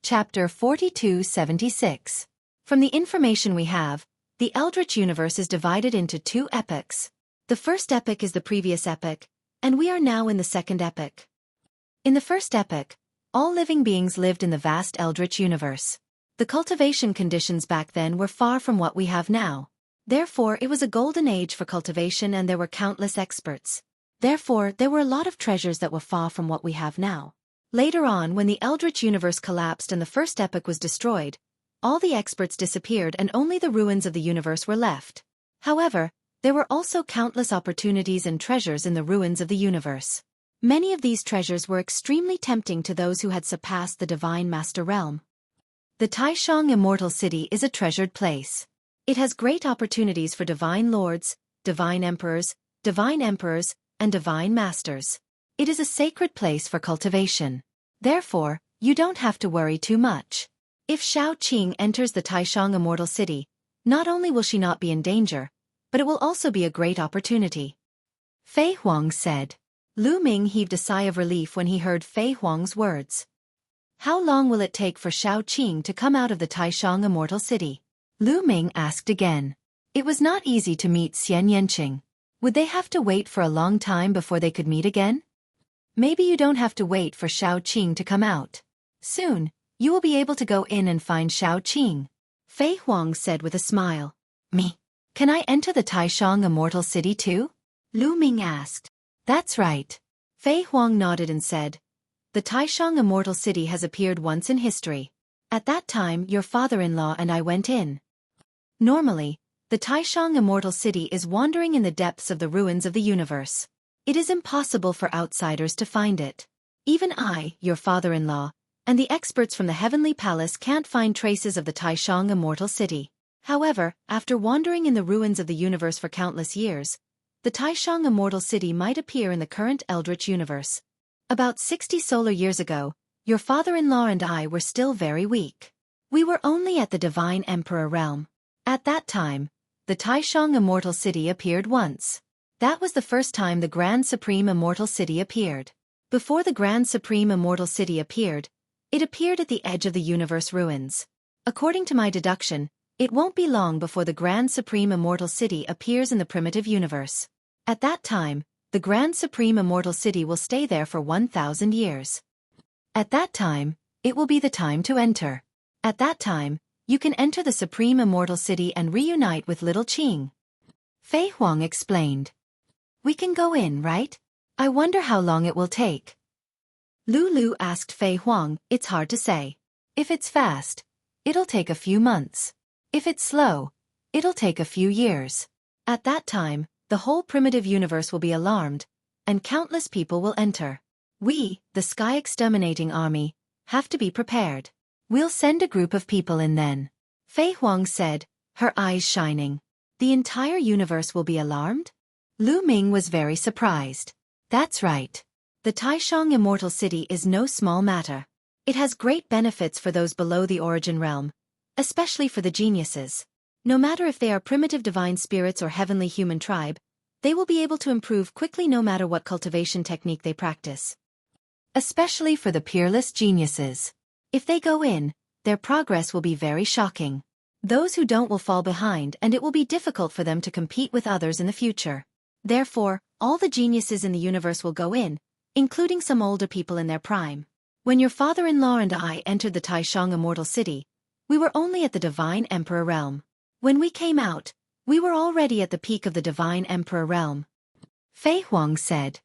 Chapter 4276. From the information we have, the Eldritch universe is divided into two epochs. The first epoch is the previous epoch, and we are now in the second epoch. In the first epoch, all living beings lived in the vast Eldritch universe. The cultivation conditions back then were far from what we have now. Therefore, it was a golden age for cultivation and there were countless experts. Therefore, there were a lot of treasures that were far from what we have now. Later on, when the Eldritch universe collapsed and the first epoch was destroyed, all the experts disappeared and only the ruins of the universe were left. However, there were also countless opportunities and treasures in the ruins of the universe. Many of these treasures were extremely tempting to those who had surpassed the Divine Master Realm. The Taishang Immortal City is a treasured place. It has great opportunities for divine lords, divine emperors, and divine masters. It is a sacred place for cultivation. Therefore, you don't have to worry too much. If Xueqi enters the Taishang Immortal City, not only will she not be in danger, but it will also be a great opportunity. Fei Huang said. Lu Ming heaved a sigh of relief when he heard Fei Huang's words. How long will it take for Xueqi to come out of the Taishang Immortal City? Lu Ming asked again. It was not easy to meet Xian Yanqing. Would they have to wait for a long time before they could meet again? Maybe you don't have to wait for Xueqi to come out. Soon, you will be able to go in and find Xueqi. Fei Huang said with a smile. Me? Can I enter the Taishang Immortal City too? Lu Ming asked. That's right. Fei Huang nodded and said. The Taishang Immortal City has appeared once in history. At that time, your father-in-law and I went in. Normally, the Taishang Immortal City is wandering in the depths of the ruins of the universe. It is impossible for outsiders to find it. Even I, your father-in-law, and the experts from the Heavenly Palace can't find traces of the Taishang Immortal City. However, after wandering in the ruins of the universe for countless years, the Taishang Immortal City might appear in the current Eldritch universe. About 60 solar years ago, your father-in-law and I were still very weak. We were only at the Divine Emperor realm. At that time, the Taishang Immortal City appeared once. That was the first time the Grand Supreme Immortal City appeared. Before the Grand Supreme Immortal City appeared, it appeared at the edge of the universe ruins. According to my deduction, it won't be long before the Grand Supreme Immortal City appears in the primitive universe. At that time, the Grand Supreme Immortal City will stay there for 1,000 years. At that time, it will be the time to enter. At that time, you can enter the Supreme Immortal City and reunite with little Qing. Fei Huang explained. We can go in, right? I wonder how long it will take. Lu asked Fei Huang. It's hard to say. If it's fast, it'll take a few months. If it's slow, it'll take a few years. At that time, the whole primitive universe will be alarmed, and countless people will enter. We, the Sky Exterminating Army, have to be prepared. We'll send a group of people in then. Fei Huang said, her eyes shining. The entire universe will be alarmed? Lu Ming was very surprised. That's right. The Taishang Immortal City is no small matter. It has great benefits for those below the origin realm, especially for the geniuses. No matter if they are primitive divine spirits or heavenly human tribe, they will be able to improve quickly no matter what cultivation technique they practice. Especially for the peerless geniuses. If they go in, their progress will be very shocking. Those who don't will fall behind and it will be difficult for them to compete with others in the future. Therefore, all the geniuses in the universe will go in, including some older people in their prime. When your father-in-law and I entered the Taishang Immortal City, we were only at the Divine Emperor realm. When we came out, we were already at the peak of the Divine Emperor realm. Fei Huang said.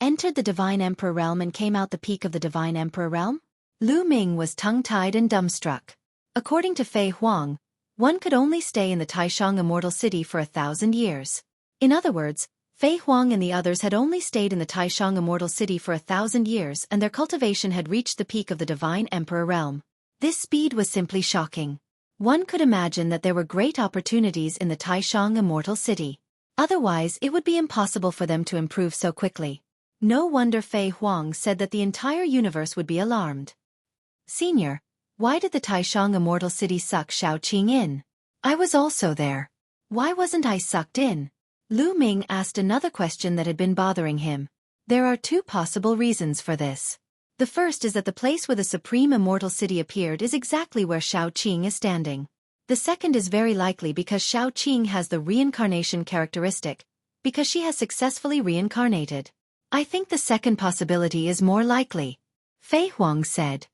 Entered the Divine Emperor realm and came out the peak of the Divine Emperor realm? Lu Ming was tongue-tied and dumbstruck. According to Fei Huang, one could only stay in the Taishang Immortal City for 1,000 years. In other words, Fei Huang and the others had only stayed in the Taishang Immortal City for 1,000 years and their cultivation had reached the peak of the Divine Emperor realm. This speed was simply shocking. One could imagine that there were great opportunities in the Taishang Immortal City. Otherwise, it would be impossible for them to improve so quickly. No wonder Fei Huang said that the entire universe would be alarmed. Senior, why did the Taishang Immortal City suck Xueqi in? I was also there. Why wasn't I sucked in? Lu Ming asked another question that had been bothering him. There are two possible reasons for this. The first is that the place where the supreme immortal city appeared is exactly where Xueqi is standing. The second is very likely because Xueqi has the reincarnation characteristic, because she has successfully reincarnated. I think the second possibility is more likely, Fei Huang said.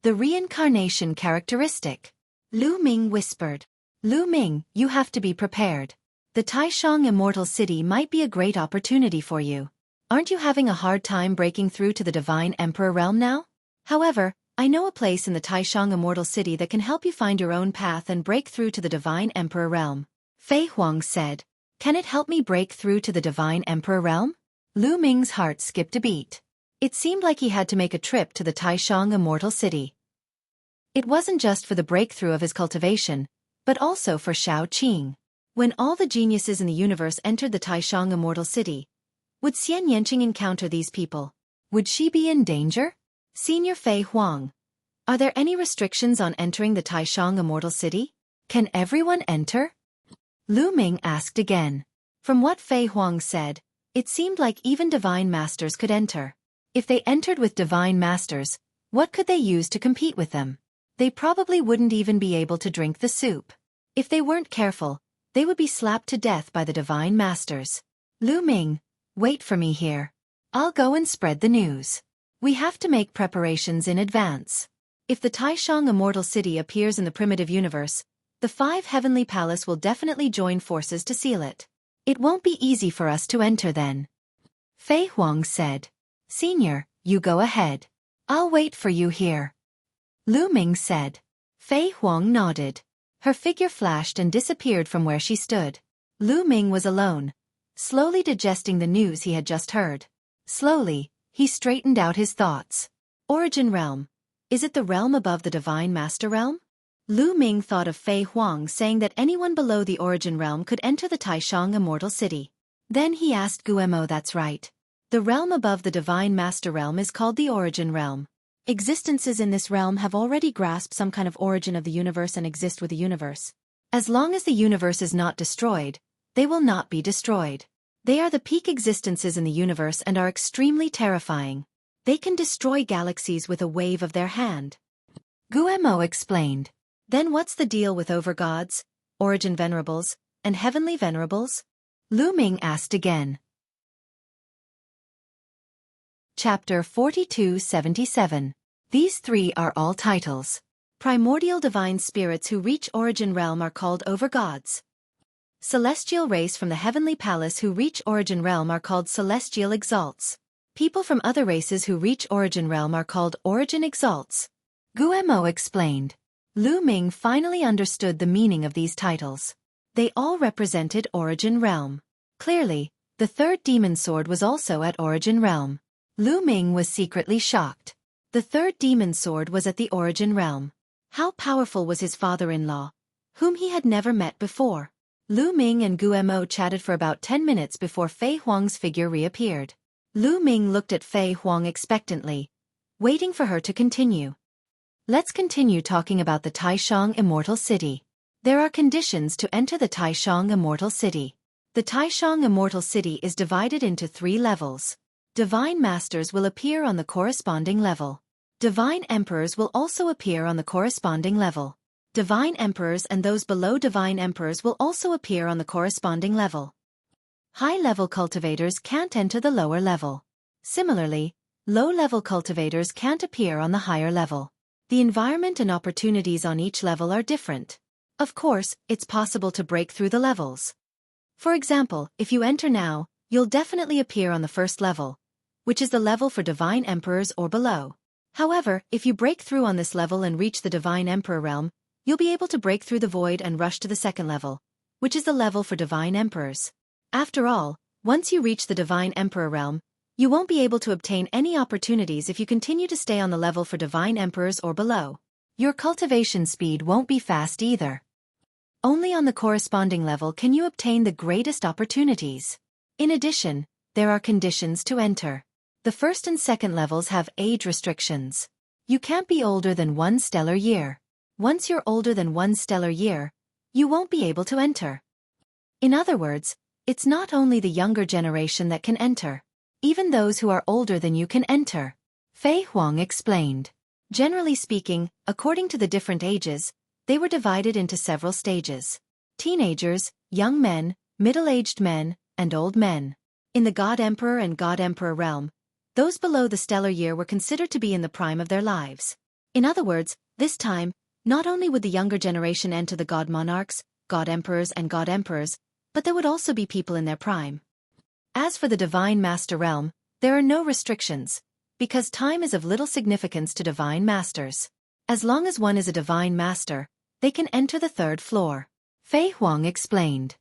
The reincarnation characteristic. Lu Ming whispered. Lu Ming, you have to be prepared. The Taishang Immortal City might be a great opportunity for you. Aren't you having a hard time breaking through to the Divine Emperor realm now? However, I know a place in the Taishang Immortal City that can help you find your own path and break through to the Divine Emperor realm. Fei Huang said. Can it help me break through to the Divine Emperor realm? Lu Ming's heart skipped a beat. It seemed like he had to make a trip to the Taishang Immortal City. It wasn't just for the breakthrough of his cultivation, but also for Xueqi. When all the geniuses in the universe entered the Taishang Immortal City, would Xian Yanqing encounter these people? Would she be in danger? Senior Fei Huang. Are there any restrictions on entering the Taishang Immortal City? Can everyone enter? Lu Ming asked again. From what Fei Huang said, it seemed like even divine masters could enter. If they entered with divine masters, what could they use to compete with them? They probably wouldn't even be able to drink the soup. If they weren't careful, they would be slapped to death by the divine masters. Lu Ming, wait for me here. I'll go and spread the news. We have to make preparations in advance. If the Taishang Immortal City appears in the primitive universe, the 5 heavenly palace will definitely join forces to seal it. It won't be easy for us to enter then. Fei Huang said. Senior, you go ahead. I'll wait for you here. Lu Ming said. Fei Huang nodded. Her figure flashed and disappeared from where she stood. Lu Ming was alone, slowly digesting the news he had just heard. Slowly, he straightened out his thoughts. Origin realm. Is it the realm above the Divine Master realm? Lu Ming thought of Fei Huang saying that anyone below the Origin realm could enter the Taishang Immortal City. Then he asked Guemo, that's right. The realm above the Divine Master realm is called the Origin realm. Existences in this realm have already grasped some kind of origin of the universe and exist with the universe. As long as the universe is not destroyed, they will not be destroyed. They are the peak existences in the universe and are extremely terrifying. They can destroy galaxies with a wave of their hand. Guemo explained. Then what's the deal with overgods, origin venerables, and heavenly venerables? Lu Ming asked again. Chapter 4277. These 3 are all titles. Primordial divine spirits who reach Origin realm are called overgods. Celestial race from the heavenly palace who reach Origin realm are called celestial exalts. People from other races who reach Origin realm are called origin exalts. Guemo explained. Lu Ming finally understood the meaning of these titles. They all represented Origin realm. Clearly, the 3rd demon sword was also at Origin realm. Lu Ming was secretly shocked. The 3rd demon sword was at the Origin realm. How powerful was his father-in-law, whom he had never met before? Lu Ming and Guemo chatted for about 10 minutes before Fei Huang's figure reappeared. Lu Ming looked at Fei Huang expectantly, waiting for her to continue. Let's continue talking about the Taishang Immortal City. There are conditions to enter the Taishang Immortal City. The Taishang Immortal City is divided into 3 levels. Divine Masters will appear on the corresponding level. Divine Emperors will also appear on the corresponding level. Divine Emperors and those below Divine Emperors will also appear on the corresponding level. High-level cultivators can't enter the lower level. Similarly, low-level cultivators can't appear on the higher level. The environment and opportunities on each level are different. Of course, it's possible to break through the levels. For example, if you enter now, you'll definitely appear on the 1st level, which is the level for Divine Emperors or below. However, if you break through on this level and reach the Divine Emperor realm, you'll be able to break through the void and rush to the 2nd level, which is the level for Divine Emperors. After all, once you reach the Divine Emperor realm, you won't be able to obtain any opportunities if you continue to stay on the level for Divine Emperors or below. Your cultivation speed won't be fast either. Only on the corresponding level can you obtain the greatest opportunities. In addition, there are conditions to enter. The 1st and 2nd levels have age restrictions. You can't be older than 1 stellar year. Once you're older than 1 stellar year, you won't be able to enter. In other words, it's not only the younger generation that can enter. Even those who are older than you can enter. Fei Huang explained. Generally speaking, according to the different ages, they were divided into several stages. Teenagers, young men, middle-aged men, and old men. In the God Emperor and God Emperor realm, those below the stellar year were considered to be in the prime of their lives. In other words, this time, not only would the younger generation enter the God Monarchs, God Emperors and God Emperors, but there would also be people in their prime. As for the Divine Master realm, there are no restrictions, because time is of little significance to Divine Masters. As long as one is a Divine Master, they can enter the third floor. Fei Huang explained.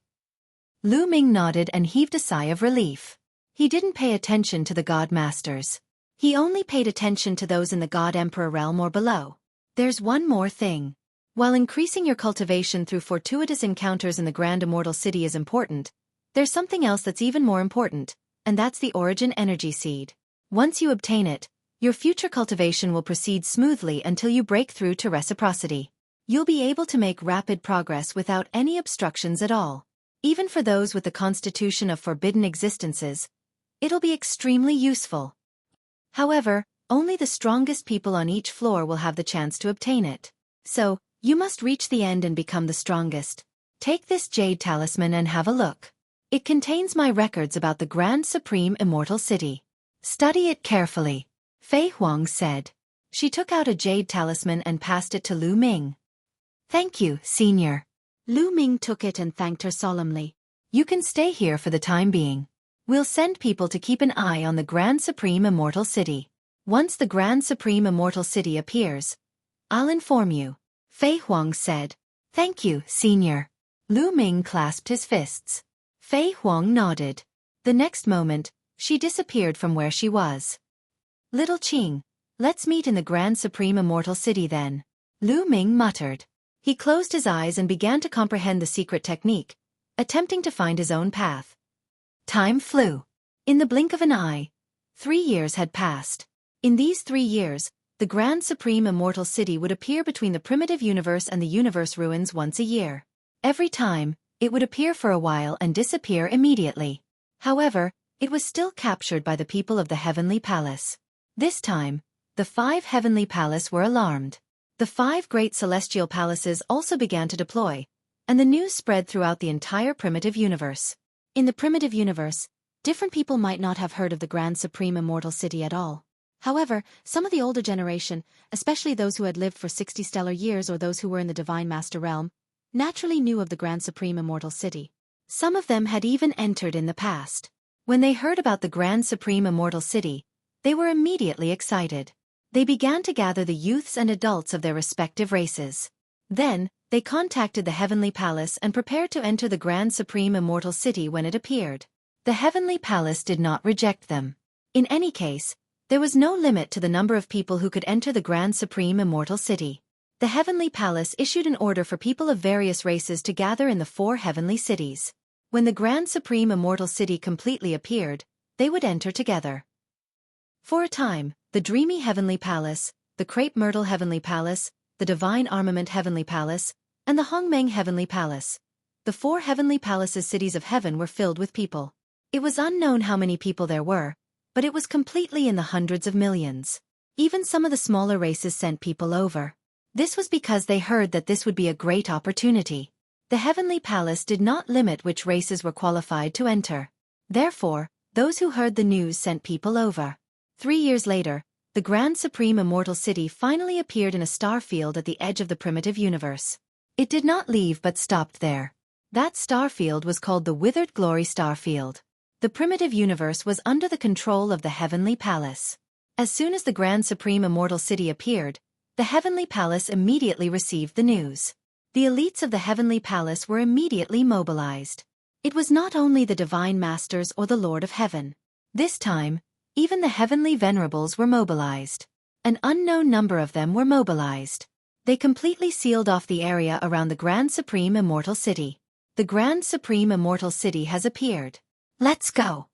Lu Ming nodded and heaved a sigh of relief. He didn't pay attention to the God Masters. He only paid attention to those in the God Emperor realm or below. There's one more thing. While increasing your cultivation through fortuitous encounters in the Grand Immortal City is important, there's something else that's even more important, and that's the Origin Energy Seed. Once you obtain it, your future cultivation will proceed smoothly until you break through to reciprocity. You'll be able to make rapid progress without any obstructions at all. Even for those with the constitution of forbidden existences, it'll be extremely useful. However, only the strongest people on each floor will have the chance to obtain it. So, you must reach the end and become the strongest. Take this jade talisman and have a look. It contains my records about the Grand Supreme Immortal City. Study it carefully, Fei Huang said. She took out a jade talisman and passed it to Lu Ming. Thank you, Senior. Lu Ming took it and thanked her solemnly. You can stay here for the time being. We'll send people to keep an eye on the Grand Supreme Immortal City. Once the Grand Supreme Immortal City appears, I'll inform you. Fei Huang said. Thank you, Senior. Lu Ming clasped his fists. Fei Huang nodded. The next moment, she disappeared from where she was. Little Qing, let's meet in the Grand Supreme Immortal City then. Lu Ming muttered. He closed his eyes and began to comprehend the secret technique, attempting to find his own path. Time flew. In the blink of an eye, 3 years had passed. In these 3 years, the Grand Supreme Immortal City would appear between the primitive universe and the universe ruins once a year. Every time, it would appear for a while and disappear immediately. However, it was still captured by the people of the Heavenly Palace. This time, the 5 Heavenly Palace were alarmed. The 5 great celestial palaces also began to deploy, and the news spread throughout the entire primitive universe. In the primitive universe, different people might not have heard of the Grand Supreme Immortal City at all. However, some of the older generation, especially those who had lived for 60 stellar years or those who were in the Divine Master realm, naturally knew of the Grand Supreme Immortal City. Some of them had even entered in the past. When they heard about the Grand Supreme Immortal City, they were immediately excited. They began to gather the youths and adults of their respective races. Then, they contacted the Heavenly Palace and prepared to enter the Grand Supreme Immortal City when it appeared. The Heavenly Palace did not reject them. In any case, there was no limit to the number of people who could enter the Grand Supreme Immortal City. The Heavenly Palace issued an order for people of various races to gather in the 4 heavenly cities. When the Grand Supreme Immortal City completely appeared, they would enter together. For a time, the Dreamy Heavenly Palace, the Crepe Myrtle Heavenly Palace, the Divine Armament Heavenly Palace, and the Hongmeng Heavenly Palace. The 4 Heavenly Palaces' cities of heaven were filled with people. It was unknown how many people there were, but it was completely in the hundreds of millions. Even some of the smaller races sent people over. This was because they heard that this would be a great opportunity. The Heavenly Palace did not limit which races were qualified to enter. Therefore, those who heard the news sent people over. 3 years later, the Grand Supreme Immortal City finally appeared in a star field at the edge of the primitive universe. It did not leave but stopped there. That star field was called the Withered Glory Star Field. The primitive universe was under the control of the Heavenly Palace. As soon as the Grand Supreme Immortal City appeared, the Heavenly Palace immediately received the news. The elites of the Heavenly Palace were immediately mobilized. It was not only the Divine Masters or the Lord of Heaven. This time, even the Heavenly Venerables were mobilized. An unknown number of them were mobilized. They completely sealed off the area around the Grand Supreme Immortal City. The Grand Supreme Immortal City has appeared. Let's go!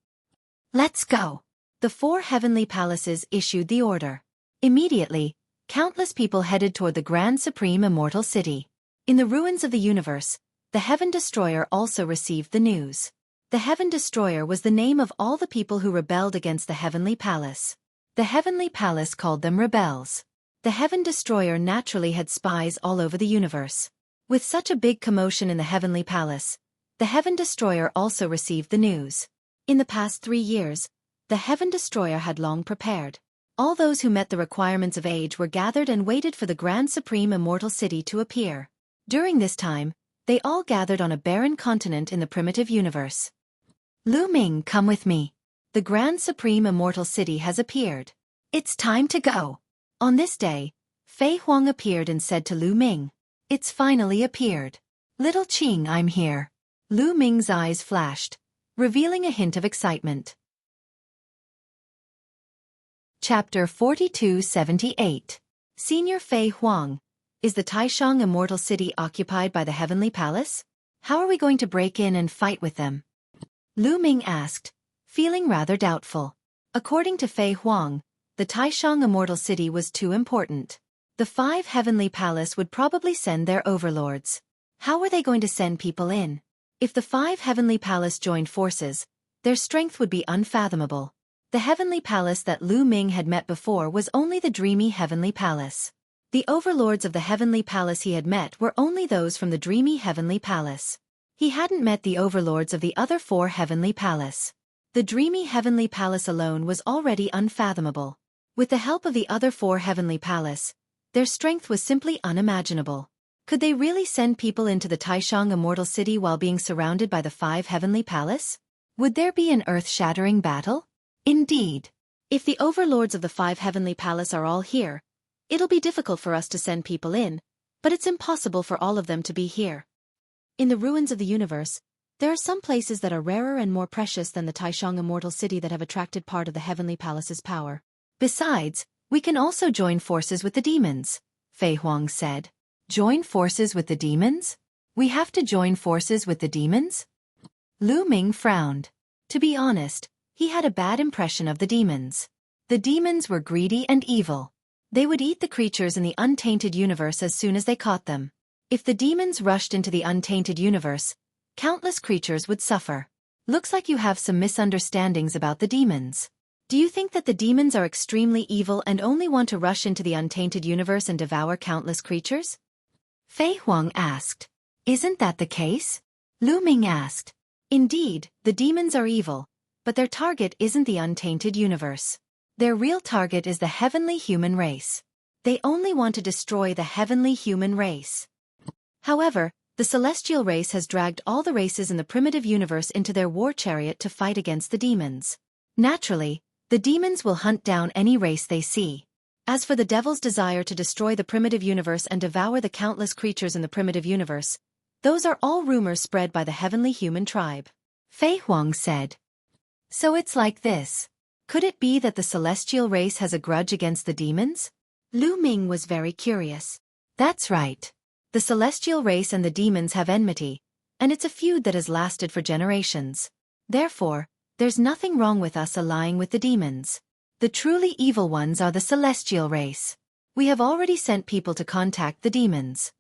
Let's go! The 4 heavenly palaces issued the order. Immediately, countless people headed toward the Grand Supreme Immortal City. In the ruins of the universe, the Heaven Destroyer also received the news. The Heaven Destroyer was the name of all the people who rebelled against the Heavenly Palace. The Heavenly Palace called them rebels. The Heaven Destroyer naturally had spies all over the universe. With such a big commotion in the Heavenly Palace, the Heaven Destroyer also received the news. In the past 3 years, the Heaven Destroyer had long prepared. All those who met the requirements of age were gathered and waited for the Grand Supreme Immortal City to appear. During this time, they all gathered on a barren continent in the primitive universe. Lu Ming, come with me. The Grand Supreme Immortal City has appeared. It's time to go. On this day, Fei Huang appeared and said to Lu Ming, "It's finally appeared. Little Qing, I'm here." Lu Ming's eyes flashed, revealing a hint of excitement. Chapter 4278. Senior Fei Huang. Is the Taishang Immortal City occupied by the Heavenly Palace? How are we going to break in and fight with them? Lu Ming asked, feeling rather doubtful. According to Fei Huang, the Taishang Immortal City was too important. The 5 Heavenly Palace would probably send their overlords. How were they going to send people in? If the 5 Heavenly Palace joined forces, their strength would be unfathomable. The Heavenly Palace that Lu Ming had met before was only the dreamy Heavenly Palace. The overlords of the Heavenly Palace he had met were only those from the dreamy Heavenly Palace. He hadn't met the overlords of the other 4 Heavenly Palace. The dreamy Heavenly Palace alone was already unfathomable. With the help of the other 4 Heavenly Palace, their strength was simply unimaginable. Could they really send people into the Taishang Immortal City while being surrounded by the 5 Heavenly Palace? Would there be an earth-shattering battle? Indeed. If the overlords of the 5 Heavenly Palace are all here, it'll be difficult for us to send people in, but it's impossible for all of them to be here. In the ruins of the universe, there are some places that are rarer and more precious than the Taishang Immortal City that have attracted part of the Heavenly Palace's power. Besides, we can also join forces with the demons, Fei Huang said. Join forces with the demons? We have to join forces with the demons? Lu Ming frowned. To be honest, he had a bad impression of the demons. The demons were greedy and evil. They would eat the creatures in the untainted universe as soon as they caught them. If the demons rushed into the untainted universe, countless creatures would suffer. Looks like you have some misunderstandings about the demons. Do you think that the demons are extremely evil and only want to rush into the untainted universe and devour countless creatures? Fei Huang asked. Isn't that the case? Lu Ming asked. Indeed, the demons are evil, but their target isn't the untainted universe. Their real target is the heavenly human race. They only want to destroy the heavenly human race. However, the celestial race has dragged all the races in the primitive universe into their war chariot to fight against the demons. Naturally, the demons will hunt down any race they see. As for the devil's desire to destroy the primitive universe and devour the countless creatures in the primitive universe, those are all rumors spread by the heavenly human tribe. Fei Huang said. So it's like this. Could it be that the celestial race has a grudge against the demons? Lu Ming was very curious. That's right. The celestial race and the demons have enmity, and it's a feud that has lasted for generations. Therefore, there's nothing wrong with us allying with the demons. The truly evil ones are the celestial race. We have already sent people to contact the demons.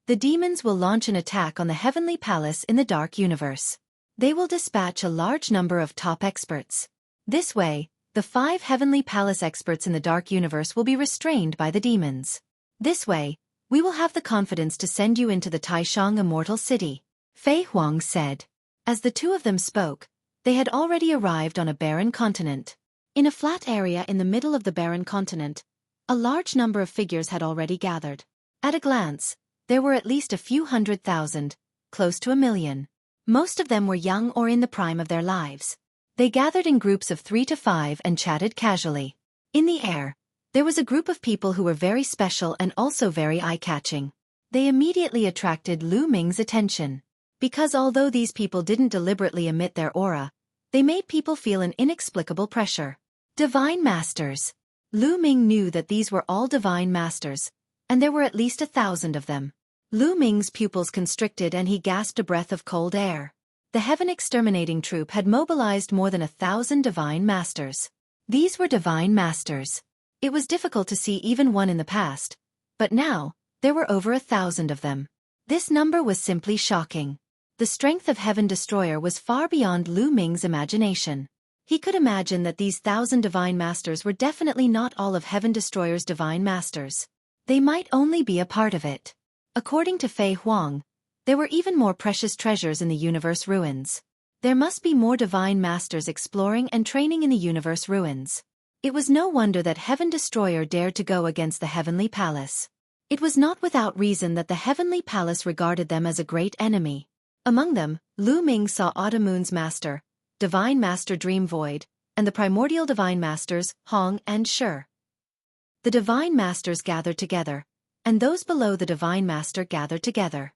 The demons will launch an attack on the Heavenly Palace in the Dark Universe. They will dispatch a large number of top experts. This way, the 5 Heavenly Palace experts in the Dark Universe will be restrained by the demons. This way, we will have the confidence to send you into the Taishang Immortal City, Fei Huang said. As the two of them spoke, they had already arrived on a barren continent. In a flat area in the middle of the barren continent, a large number of figures had already gathered. At a glance, there were at least a few 100,000, close to 1,000,000. Most of them were young or in the prime of their lives. They gathered in groups of 3 to 5 and chatted casually. In the air, there was a group of people who were very special and also very eye-catching. They immediately attracted Lu Ming's attention. Because although these people didn't deliberately emit their aura, they made people feel an inexplicable pressure. Divine Masters. Lu Ming knew that these were all Divine Masters, and there were at least 1,000 of them. Lu Ming's pupils constricted and he gasped a breath of cold air. The Heaven Exterminating Troop had mobilized more than 1,000 Divine Masters. These were Divine Masters. It was difficult to see even one in the past, but now, there were over 1,000 of them. This number was simply shocking. The strength of Heaven Destroyer was far beyond Lu Ming's imagination. He could imagine that these 1,000 divine masters were definitely not all of Heaven Destroyer's divine masters. They might only be a part of it. According to Fei Huang, there were even more precious treasures in the universe ruins. There must be more divine masters exploring and training in the universe ruins. It was no wonder that Heaven Destroyer dared to go against the Heavenly Palace. It was not without reason that the Heavenly Palace regarded them as a great enemy. Among them, Lu Ming saw Autumn Moon's master, Divine Master Dream Void, and the primordial Divine Masters, Hong and Shi. The Divine Masters gathered together, and those below the Divine Master gathered together.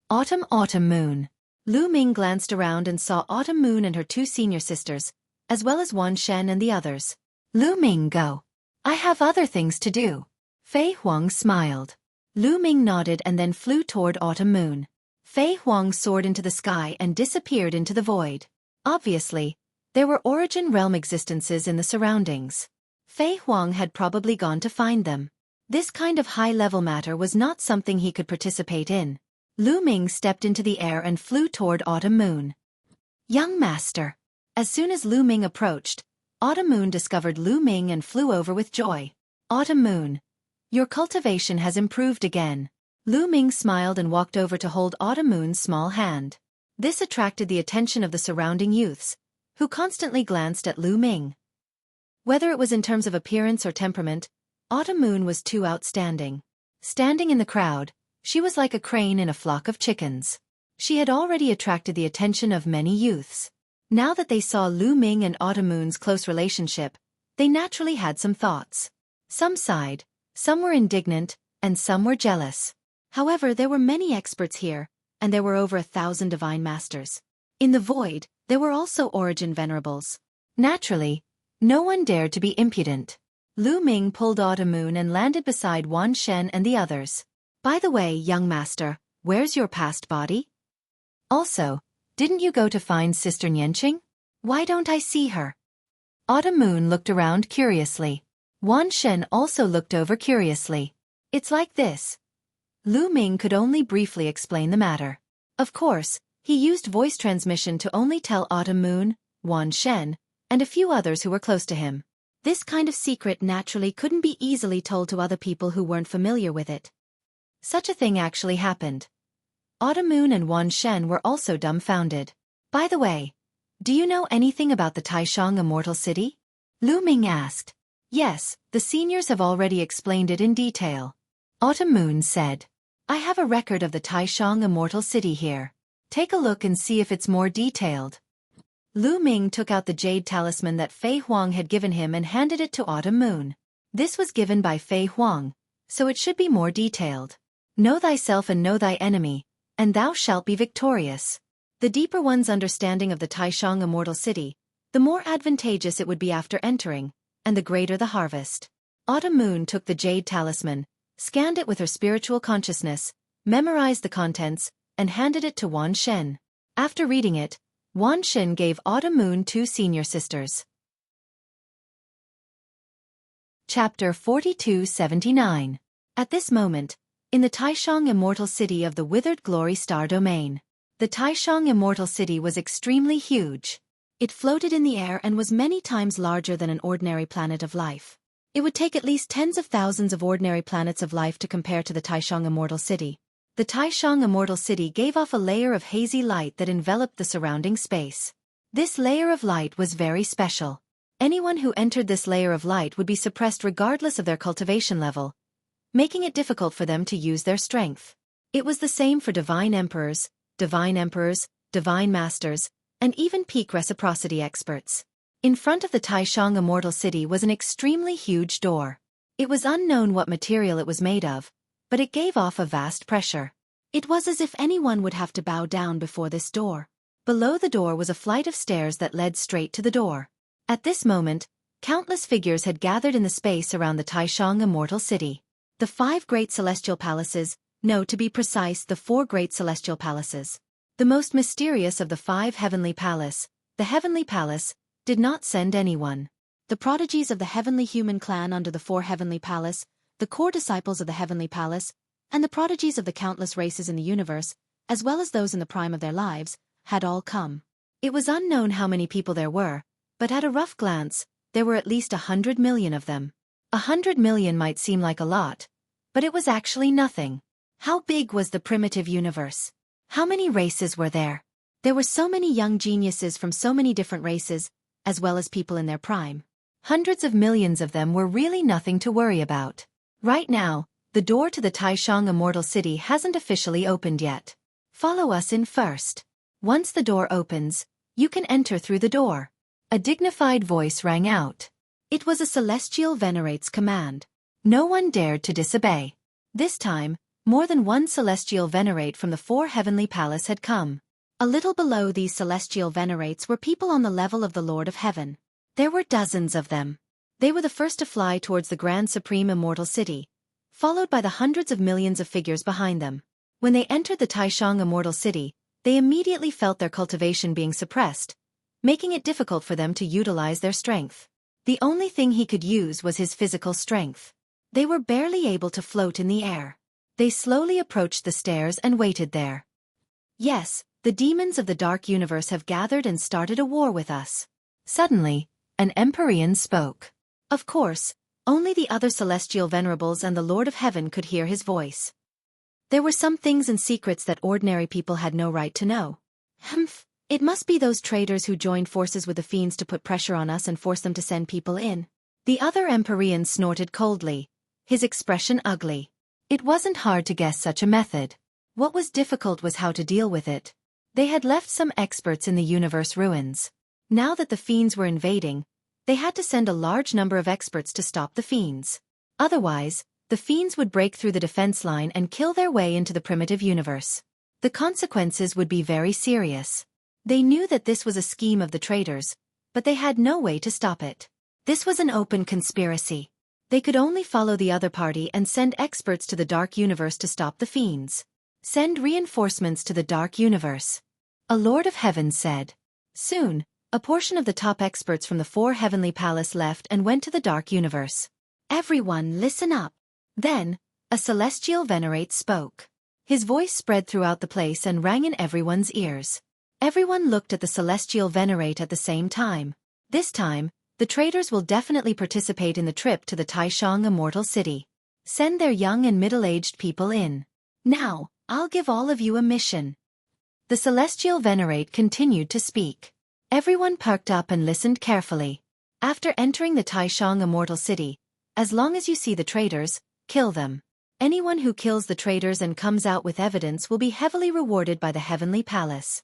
Autumn Moon. Lu Ming glanced around and saw Autumn Moon and her two senior sisters, as well as Wan Shen and the others. Lu Ming, go. I have other things to do. Fei Huang smiled. Lu Ming nodded and then flew toward Autumn Moon. Fei Huang soared into the sky and disappeared into the void. Obviously, there were origin realm existences in the surroundings. Fei Huang had probably gone to find them. This kind of high-level matter was not something he could participate in. Lu Ming stepped into the air and flew toward Autumn Moon. Young Master. As soon as Lu Ming approached, Autumn Moon discovered Lu Ming and flew over with joy. Autumn Moon. Your cultivation has improved again. Lu Ming smiled and walked over to hold Autumn Moon's small hand. This attracted the attention of the surrounding youths, who constantly glanced at Lu Ming. Whether it was in terms of appearance or temperament, Autumn Moon was too outstanding. Standing in the crowd, she was like a crane in a flock of chickens. She had already attracted the attention of many youths. Now that they saw Lu Ming and Autumn Moon's close relationship, they naturally had some thoughts. Some sighed, some were indignant, and some were jealous. However, there were many experts here, and there were over 1,000 divine masters. In the void, there were also origin venerables. Naturally, no one dared to be impudent. Lu Ming pulled Autumn Moon and landed beside Wan Shen and the others. By the way, young master, where's your past body? Also, didn't you go to find Sister Nianqing? Why don't I see her? Autumn Moon looked around curiously. Wan Shen also looked over curiously. It's like this. Lu Ming could only briefly explain the matter. Of course, he used voice transmission to only tell Autumn Moon, Wan Shen, and a few others who were close to him. This kind of secret naturally couldn't be easily told to other people who weren't familiar with it. Such a thing actually happened. Autumn Moon and Wan Shen were also dumbfounded. By the way, do you know anything about the Taishang Immortal City? Lu Ming asked. Yes, the seniors have already explained it in detail. Autumn Moon said. I have a record of the Taishang Immortal City here. Take a look and see if it's more detailed. Lu Ming took out the jade talisman that Fei Huang had given him and handed it to Autumn Moon. This was given by Fei Huang, so it should be more detailed. Know thyself and know thy enemy, and thou shalt be victorious. The deeper one's understanding of the Taishang Immortal City, the more advantageous it would be after entering, and the greater the harvest. Autumn Moon took the jade talisman, scanned it with her spiritual consciousness, memorized the contents, and handed it to Wan Shen. After reading it, Wan Shen gave Autumn Moon 2 senior sisters. Chapter 4279. At this moment, in the Taishang Immortal City of the Withered Glory Star Domain. The Taishang Immortal City was extremely huge. It floated in the air and was many times larger than an ordinary planet of life. It would take at least tens of thousands of ordinary planets of life to compare to the Taishang Immortal City. The Taishang Immortal City gave off a layer of hazy light that enveloped the surrounding space. This layer of light was very special. Anyone who entered this layer of light would be suppressed regardless of their cultivation level, making it difficult for them to use their strength. It was the same for divine emperors, divine masters, and even peak reciprocity experts. In front of the Taishang Immortal City was an extremely huge door. It was unknown what material it was made of, but it gave off a vast pressure. It was as if anyone would have to bow down before this door. Below the door was a flight of stairs that led straight to the door. At this moment, countless figures had gathered in the space around the Taishang Immortal City. The 5 great celestial palaces, no, to be precise, the 4 great celestial palaces. The most mysterious of the 5 heavenly palace, the heavenly palace, did not send anyone. The prodigies of the heavenly human clan under the 4 heavenly palace, the core disciples of the heavenly palace, and the prodigies of the countless races in the universe, as well as those in the prime of their lives, had all come. It was unknown how many people there were, But at a rough glance, there were at least 100 million of them. 100 million might seem like a lot, but it was actually nothing. How big was the primitive universe? How many races were there? There were so many young geniuses from so many different races, as well as people in their prime. Hundreds of millions of them were really nothing to worry about. Right now, the door to the Taishang Immortal City hasn't officially opened yet. Follow us in first. Once the door opens, you can enter through the door. A dignified voice rang out. It was a celestial venerate's command. No one dared to disobey. This time, more than one celestial venerate from the 4 heavenly palace had come. A little below these celestial venerates were people on the level of the Lord of Heaven. There were dozens of them. They were the first to fly towards the Grand Supreme Immortal City, followed by the hundreds of millions of figures behind them. When they entered the Taishang Immortal City, they immediately felt their cultivation being suppressed, making it difficult for them to utilize their strength. The only thing he could use was his physical strength. They were barely able to float in the air. They slowly approached the stairs and waited there. Yes, the demons of the dark universe have gathered and started a war with us. Suddenly, an Empyrean spoke. Of course, only the other celestial venerables and the Lord of Heaven could hear his voice. There were some things and secrets that ordinary people had no right to know. It must be those traitors who joined forces with the fiends to put pressure on us and force them to send people in. The other Empyrean snorted coldly, his expression ugly. It wasn't hard to guess such a method. What was difficult was how to deal with it. They had left some experts in the universe ruins. Now that the fiends were invading, they had to send a large number of experts to stop the fiends. Otherwise, the fiends would break through the defense line and kill their way into the primitive universe. The consequences would be very serious. They knew that this was a scheme of the traitors, but they had no way to stop it. This was an open conspiracy. They could only follow the other party and send experts to the dark universe to stop the fiends. Send reinforcements to the dark universe. A Lord of Heaven said. Soon, a portion of the top experts from the 4 heavenly palace left and went to the dark universe. Everyone listen up. Then, a celestial venerate spoke. His voice spread throughout the place and rang in everyone's ears. Everyone looked at the celestial venerate at the same time. This time, the traitors will definitely participate in the trip to the Taishang Immortal City. Send their young and middle-aged people in. Now, I'll give all of you a mission. The celestial venerate continued to speak. Everyone perked up and listened carefully. After entering the Taishang Immortal City, as long as you see the traitors, kill them. Anyone who kills the traitors and comes out with evidence will be heavily rewarded by the heavenly palace.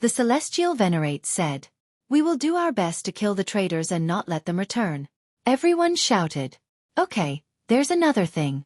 The celestial venerate said. We will do our best to kill the traitors and not let them return. Everyone shouted. Okay, there's another thing.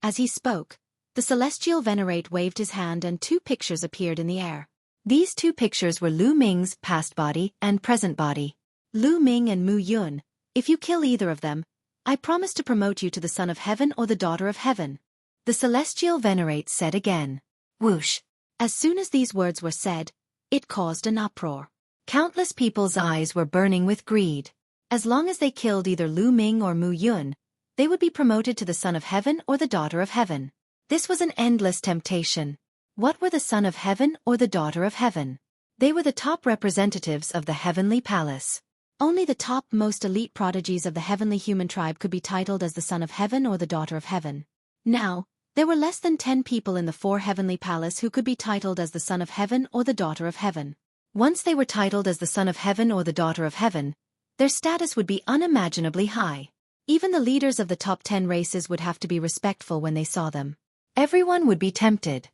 As he spoke, the celestial venerate waved his hand and 2 pictures appeared in the air. These 2 pictures were Lu Ming's past body and present body. Lu Ming and Mu Yun, if you kill either of them, I promise to promote you to the Son of Heaven or the Daughter of Heaven. The celestial venerate said again. Whoosh. As soon as these words were said, it caused an uproar. Countless people's eyes were burning with greed. As long as they killed either Lu Ming or Mu Yun, they would be promoted to the Son of Heaven or the Daughter of Heaven. This was an endless temptation. What were the Son of Heaven or the Daughter of Heaven? They were the top representatives of the heavenly palace. Only the top most elite prodigies of the heavenly human tribe could be titled as the Son of Heaven or the Daughter of Heaven. Now, there were less than 10 people in the 4 heavenly palace who could be titled as the Son of Heaven or the Daughter of Heaven. Once they were titled as the Son of Heaven or the Daughter of Heaven, their status would be unimaginably high. Even the leaders of the top 10 races would have to be respectful when they saw them. Everyone would be tempted.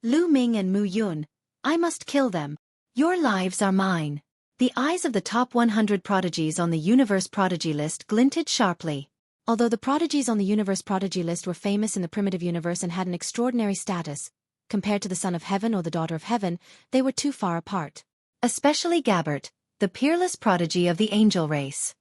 Lu Ming and Mu Yun, I must kill them. Your lives are mine. The eyes of the top 100 prodigies on the universe prodigy list glinted sharply. Although the prodigies on the universe prodigy list were famous in the primitive universe and had an extraordinary status, compared to the Son of Heaven or the Daughter of Heaven, they were too far apart. Especially Gabbert, the peerless prodigy of the angel race.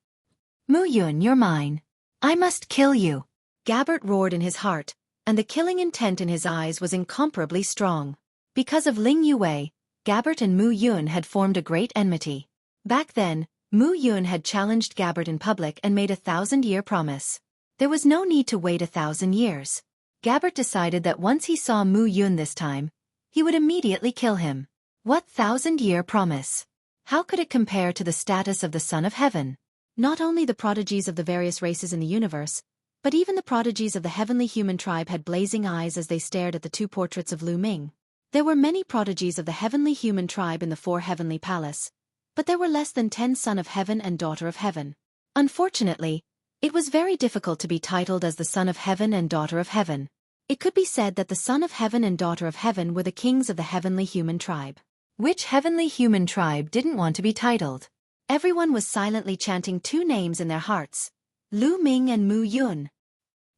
Mu Yun, you're mine. I must kill you. Gabbert roared in his heart, and the killing intent in his eyes was incomparably strong. Because of Ling Yue, Gabbert and Mu Yun had formed a great enmity. Back then, Mu Yun had challenged Gabbert in public and made a 1,000-year promise. There was no need to wait 1,000 years. Gabbert decided that once he saw Mu Yun this time, he would immediately kill him. What 1,000-year promise? How could it compare to the status of the Son of Heaven? Not only the prodigies of the various races in the universe, but even the prodigies of the heavenly human tribe had blazing eyes as they stared at the two portraits of Lu Ming. There were many prodigies of the heavenly human tribe in the four heavenly palace, but there were less than 10 Son of Heaven and Daughter of Heaven. Unfortunately, it was very difficult to be titled as the Son of Heaven and Daughter of Heaven. It could be said that the Son of Heaven and Daughter of Heaven were the kings of the heavenly human tribe. Which heavenly human tribe didn't want to be titled? Everyone was silently chanting two names in their hearts: Lu Ming and Mu Yun.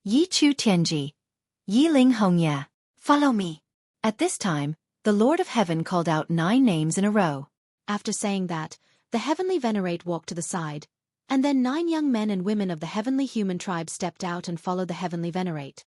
Yi Chu Tianji. Yi Ling Hongya. Follow me. At this time, the Lord of Heaven called out 9 names in a row. After saying that, the heavenly venerate walked to the side, and then 9 young men and women of the heavenly human tribe stepped out and followed the heavenly venerate.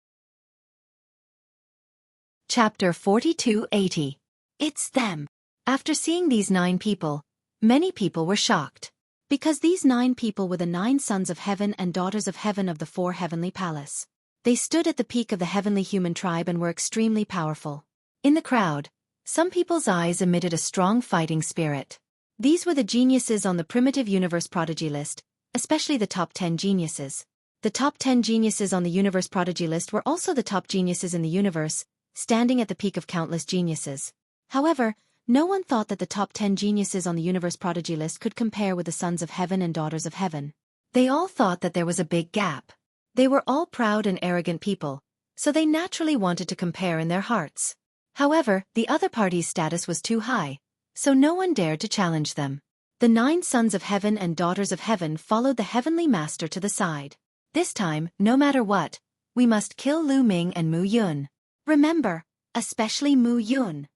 Chapter 4280. It's them. After seeing these 9 people, many people were shocked. Because these 9 people were the 9 sons of heaven and daughters of heaven of the 4 heavenly palace. They stood at the peak of the heavenly human tribe and were extremely powerful. In the crowd, some people's eyes emitted a strong fighting spirit. These were the geniuses on the primitive universe prodigy list, especially the top 10 geniuses. The top 10 geniuses on the universe prodigy list were also the top geniuses in the universe, standing at the peak of countless geniuses. However, no one thought that the top 10 geniuses on the universe prodigy list could compare with the sons of heaven and daughters of heaven. They all thought that there was a big gap. They were all proud and arrogant people, so they naturally wanted to compare in their hearts. However, the other party's status was too high, so no one dared to challenge them. The 9 sons of heaven and daughters of heaven followed the heavenly master to the side. This time, no matter what, we must kill Lu Ming and Mu Yun. Remember, especially Mu Yun.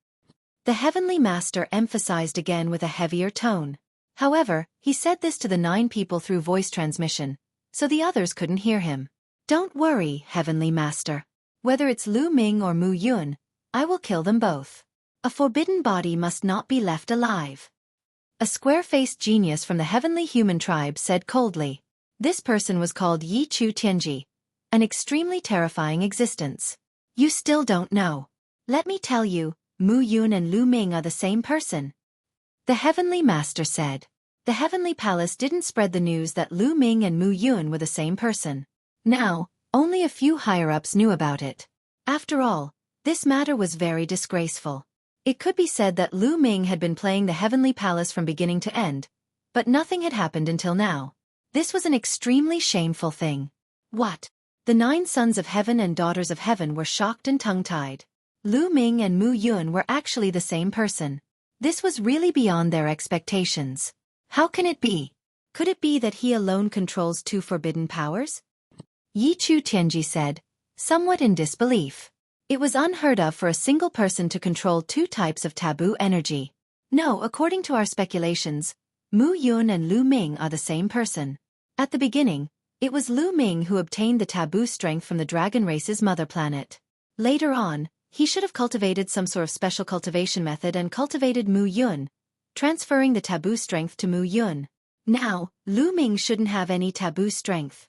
The heavenly master emphasized again with a heavier tone. However, he said this to the 9 people through voice transmission, so the others couldn't hear him. Don't worry, heavenly master. Whether it's Lu Ming or Mu Yun, I will kill them both. A forbidden body must not be left alive. A square-faced genius from the heavenly human tribe said coldly. This person was called Yi Chu Tianji, an extremely terrifying existence. You still don't know. Let me tell you, Mu Yun and Lu Ming are the same person. The heavenly master said. The heavenly palace didn't spread the news that Lu Ming and Mu Yun were the same person. Now, only a few higher-ups knew about it. After all, this matter was very disgraceful. It could be said that Lu Ming had been playing the heavenly palace from beginning to end, but nothing had happened until now. This was an extremely shameful thing. What? The 9 sons of heaven and daughters of heaven were shocked and tongue-tied. Lu Ming and Mu Yun were actually the same person. This was really beyond their expectations. How can it be? Could it be that he alone controls 2 forbidden powers? Yi Chu Tianji said, somewhat in disbelief. It was unheard of for a single person to control 2 types of taboo energy. No, according to our speculations, Mu Yun and Lu Ming are the same person. At the beginning, it was Lu Ming who obtained the taboo strength from the dragon race's mother planet. Later on, he should have cultivated some sort of special cultivation method and cultivated Mu Yun, transferring the taboo strength to Mu Yun. Now, Lu Ming shouldn't have any taboo strength.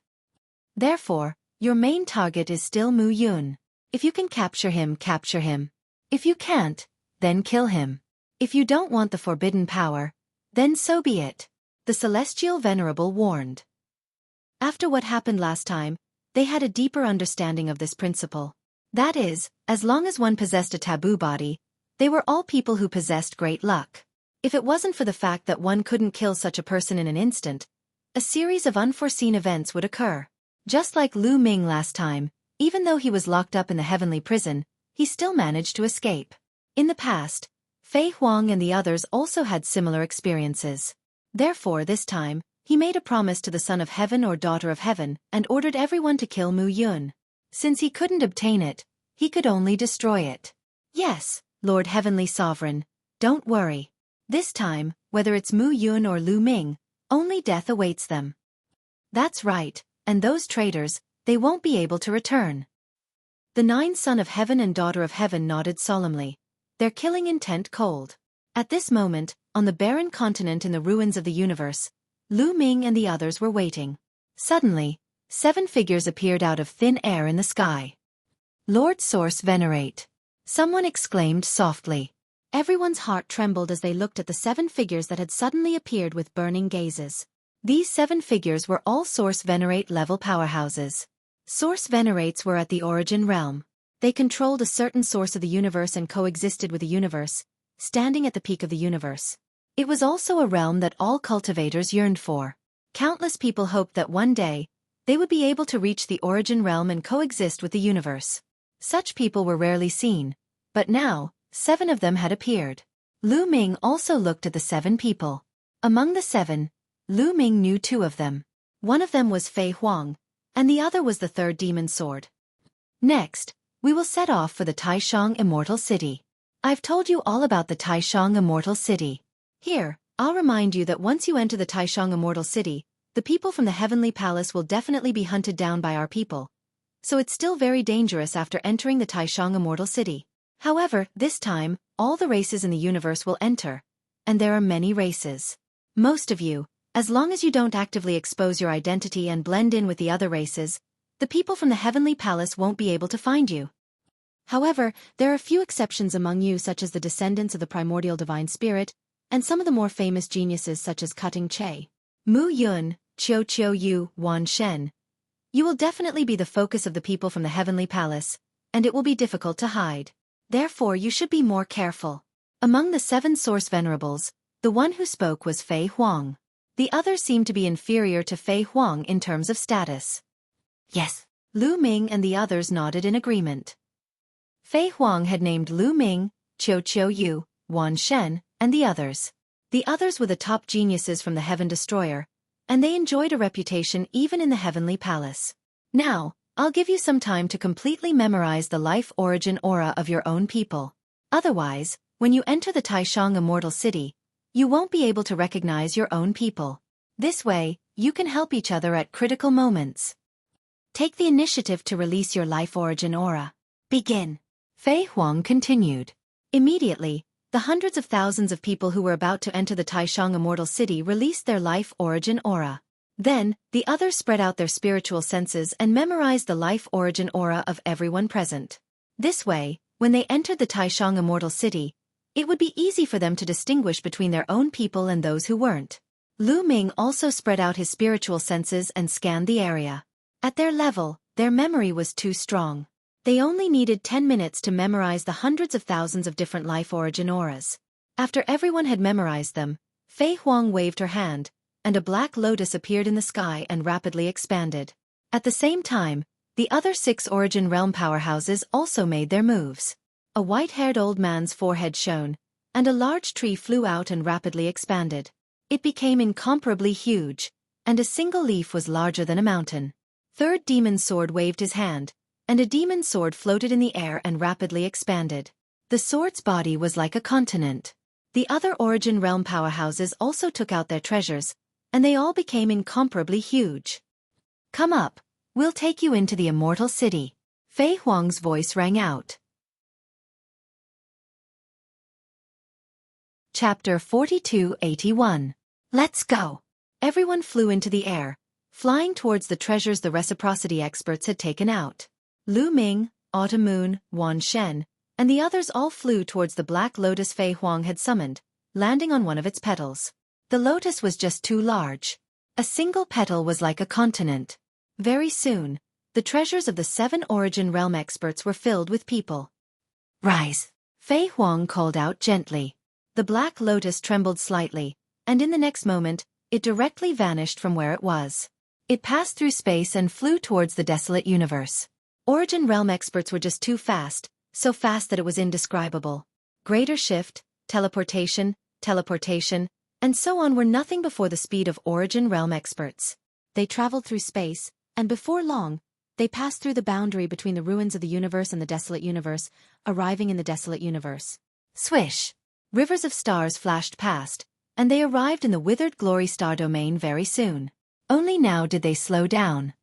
Therefore, your main target is still Mu Yun. If you can capture him, capture him. If you can't, then kill him. If you don't want the forbidden power, then so be it. The Celestial Venerable warned. After what happened last time, they had a deeper understanding of this principle. That is, as long as one possessed a taboo body, they were all people who possessed great luck. If it wasn't for the fact that one couldn't kill such a person in an instant, a series of unforeseen events would occur. Just like Lu Ming last time, even though he was locked up in the heavenly prison, he still managed to escape. In the past, Fei Huang and the others also had similar experiences. Therefore, this time, he made a promise to the Son of Heaven or Daughter of Heaven and ordered everyone to kill Mu Yun. Since he couldn't obtain it, he could only destroy it. Yes, Lord Heavenly Sovereign, don't worry. This time, whether it's Mu Yun or Lu Ming, only death awaits them. That's right, and those traitors, they won't be able to return. The 9 Son of Heaven and Daughter of Heaven nodded solemnly, their killing intent cold. At this moment, on the barren continent in the ruins of the universe, Lu Ming and the others were waiting. Suddenly, 7 figures appeared out of thin air in the sky. Lord Source Venerate. Someone exclaimed softly. Everyone's heart trembled as they looked at the 7 figures that had suddenly appeared with burning gazes. These 7 figures were all Source Venerate level powerhouses. Source Venerates were at the origin realm. They controlled a certain source of the universe and coexisted with the universe, standing at the peak of the universe. It was also a realm that all cultivators yearned for. Countless people hoped that one day, they would be able to reach the origin realm and coexist with the universe. Such people were rarely seen, but now, 7 of them had appeared. Lu Ming also looked at the 7 people. Among the 7, Lu Ming knew 2 of them. One of them was Fei Huang, and the other was the 3rd demon sword. Next, we will set off for the Taishang Immortal City. I've told you all about the Taishang Immortal City. Here, I'll remind you that once you enter the Taishang Immortal City, the people from the Heavenly Palace will definitely be hunted down by our people. So it's still very dangerous after entering the Taishang Immortal City. However, this time, all the races in the universe will enter, and there are many races. Most of you, as long as you don't actively expose your identity and blend in with the other races, the people from the Heavenly Palace won't be able to find you. However, there are a few exceptions among you, such as the descendants of the primordial divine spirit, and some of the more famous geniuses such as Cutting Che, Mu Yun, Chiu Yu, Wan Shen. You will definitely be the focus of the people from the Heavenly Palace, and it will be difficult to hide. Therefore you should be more careful. Among the 7 Source Venerables, the one who spoke was Fei Huang. The others seemed to be inferior to Fei Huang in terms of status. Yes. Lu Ming and the others nodded in agreement. Fei Huang had named Lu Ming, Chiu Yu, Wan Shen, and the others. The others were the top geniuses from the Heaven Destroyer, and they enjoyed a reputation even in the Heavenly Palace. Now, I'll give you some time to completely memorize the life origin aura of your own people. Otherwise, when you enter the Taishang Immortal City, you won't be able to recognize your own people. This way, you can help each other at critical moments. Take the initiative to release your life origin aura. Begin. Fei Huang continued. Immediately, the hundreds of thousands of people who were about to enter the Taishang Immortal City released their life origin aura. Then, the others spread out their spiritual senses and memorized the life origin aura of everyone present. This way, when they entered the Taishang Immortal City, it would be easy for them to distinguish between their own people and those who weren't. Lu Ming also spread out his spiritual senses and scanned the area. At their level, their memory was too strong. They only needed 10 minutes to memorize the hundreds of thousands of different life origin auras. After everyone had memorized them, Fei Huang waved her hand, and a black lotus appeared in the sky and rapidly expanded. At the same time, the other 6 origin realm powerhouses also made their moves. A white-haired old man's forehead shone, and a large tree flew out and rapidly expanded. It became incomparably huge, and a single leaf was larger than a mountain. 3rd demon sword waved his hand, and a demon sword floated in the air and rapidly expanded. The sword's body was like a continent. The other origin realm powerhouses also took out their treasures, and they all became incomparably huge. Come up, we'll take you into the Immortal City. Fei Huang's voice rang out. Chapter 4281. Let's go. Everyone flew into the air, flying towards the treasures the reciprocity experts had taken out. Lu Ming, Autumn Moon, Wan Shen, and the others all flew towards the black lotus Fei Huang had summoned, landing on one of its petals. The lotus was just too large. A single petal was like a continent. Very soon, the treasures of the 7 origin realm experts were filled with people. Rise! Fei Huang called out gently. The black lotus trembled slightly, and in the next moment, it directly vanished from where it was. It passed through space and flew towards the desolate universe. Origin realm experts were just too fast, so fast that it was indescribable. Greater shift, teleportation, and so on were nothing before the speed of origin realm experts. They traveled through space, and before long, they passed through the boundary between the ruins of the universe and the desolate universe, arriving in the desolate universe. Swish! Rivers of stars flashed past, and they arrived in the withered glory star domain very soon. Only now did they slow down.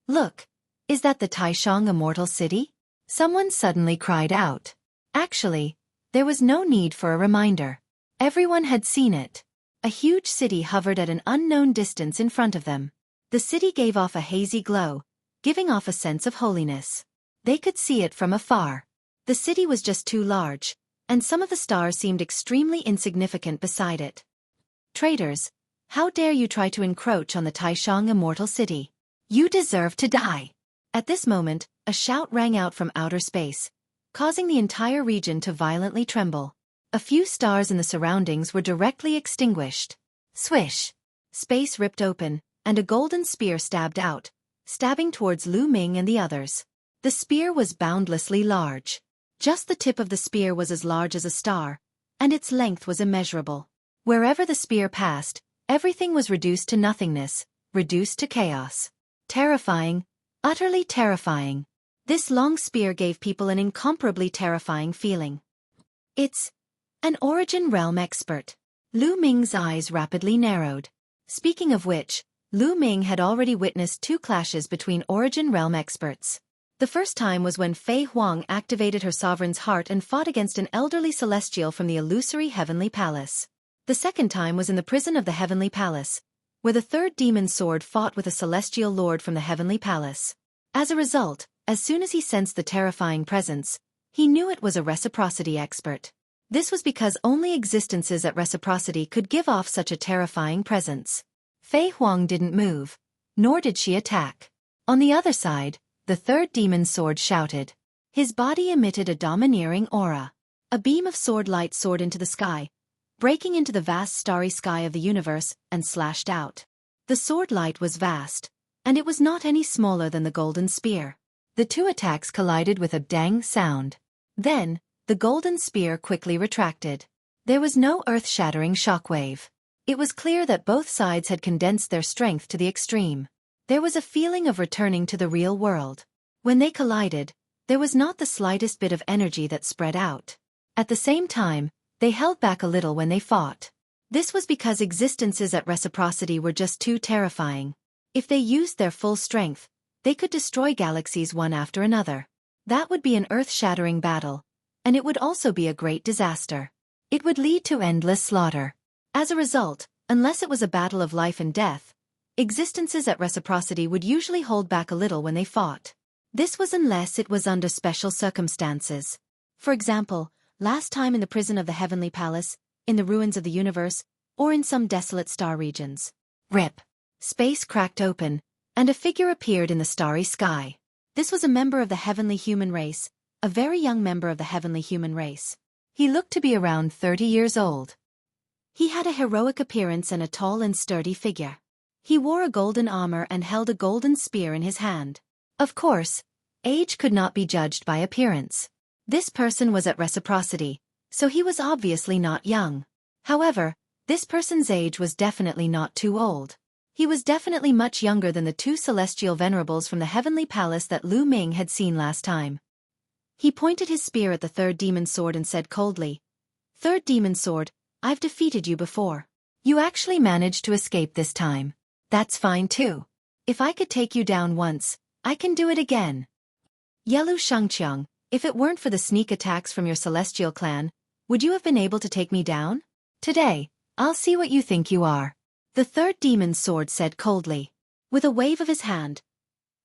Look! Is that the Taishang Immortal City? Someone suddenly cried out. Actually, there was no need for a reminder. Everyone had seen it. A huge city hovered at an unknown distance in front of them. The city gave off a hazy glow, giving off a sense of holiness. They could see it from afar. The city was just too large, and some of the stars seemed extremely insignificant beside it. Traitors, how dare you try to encroach on the Taishang immortal city? You deserve to die! At this moment, a shout rang out from outer space, causing the entire region to violently tremble. A few stars in the surroundings were directly extinguished. Swish! Space ripped open, and a golden spear stabbed out, stabbing towards Lu Ming and the others. The spear was boundlessly large. Just the tip of the spear was as large as a star, and its length was immeasurable. Wherever the spear passed, everything was reduced to nothingness, reduced to chaos. Terrifying, utterly terrifying. This long spear gave people an incomparably terrifying feeling. It's an Origin Realm expert. Lu Ming's eyes rapidly narrowed. Speaking of which, Lu Ming had already witnessed 2 clashes between Origin Realm experts. The first time was when Fei Huang activated her sovereign's heart and fought against an elderly celestial from the illusory Heavenly Palace. The second time was in the prison of the Heavenly Palace, where the third demon sword fought with a celestial lord from the Heavenly Palace. As a result, as soon as he sensed the terrifying presence, he knew it was a reciprocity expert. This was because only existences at reciprocity could give off such a terrifying presence. Fei Huang didn't move, nor did she attack. On the other side, the third demon sword shouted. His body emitted a domineering aura. A beam of sword light soared into the sky, breaking into the vast starry sky of the universe, and slashed out. The sword light was vast, and it was not any smaller than the golden spear. The 2 attacks collided with a dang sound. Then, the golden spear quickly retracted. There was no earth-shattering shockwave. It was clear that both sides had condensed their strength to the extreme. There was a feeling of returning to the real world. When they collided, there was not the slightest bit of energy that spread out. At the same time, they held back a little when they fought. This was because existences at reciprocity were just too terrifying. If they used their full strength, they could destroy galaxies one after another. That would be an earth-shattering battle, and it would also be a great disaster. It would lead to endless slaughter. As a result, unless it was a battle of life and death, existences at reciprocity would usually hold back a little when they fought. This was unless it was under special circumstances. For example, last time in the prison of the Heavenly Palace, in the ruins of the universe, or in some desolate star regions. Rip! Space cracked open, and a figure appeared in the starry sky. This was a member of the heavenly human race, a very young member of the heavenly human race. He looked to be around 30 years old. He had a heroic appearance and a tall and sturdy figure. He wore a golden armor and held a golden spear in his hand. Of course, age could not be judged by appearance. This person was at reciprocity, so he was obviously not young. However, this person's age was definitely not too old. He was definitely much younger than the 2 celestial venerables from the Heavenly Palace that Lu Ming had seen last time. He pointed his spear at the third demon sword and said coldly, "Third demon sword, I've defeated you before. You actually managed to escape this time. That's fine too. If I could take you down once, I can do it again. Yelu Shengqiang, if it weren't for the sneak attacks from your celestial clan, would you have been able to take me down? Today, I'll see what you think you are." The third demon's sword said coldly. With a wave of his hand,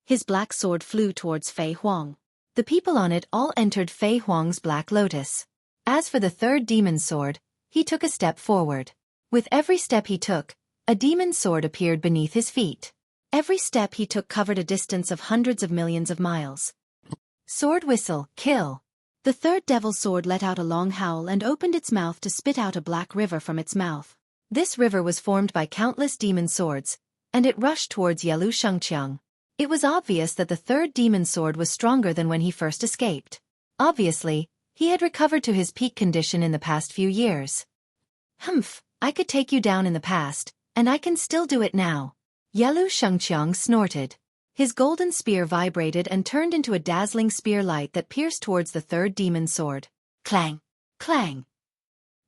his black sword flew towards Fei Huang. The people on it all entered Fei Huang's black lotus. As for the third demon's sword, he took a step forward. With every step he took, a demon's sword appeared beneath his feet. Every step he took covered a distance of hundreds of millions of miles. Sword whistle, kill. The third devil's sword let out a long howl and opened its mouth to spit out a black river from its mouth. This river was formed by countless demon swords, and it rushed towards Yelu Shengqiang. It was obvious that the third demon sword was stronger than when he first escaped. Obviously, he had recovered to his peak condition in the past few years. Humph, I could take you down in the past, and I can still do it now. Yelu Shengqiang snorted. His golden spear vibrated and turned into a dazzling spear light that pierced towards the third demon sword. Clang! Clang!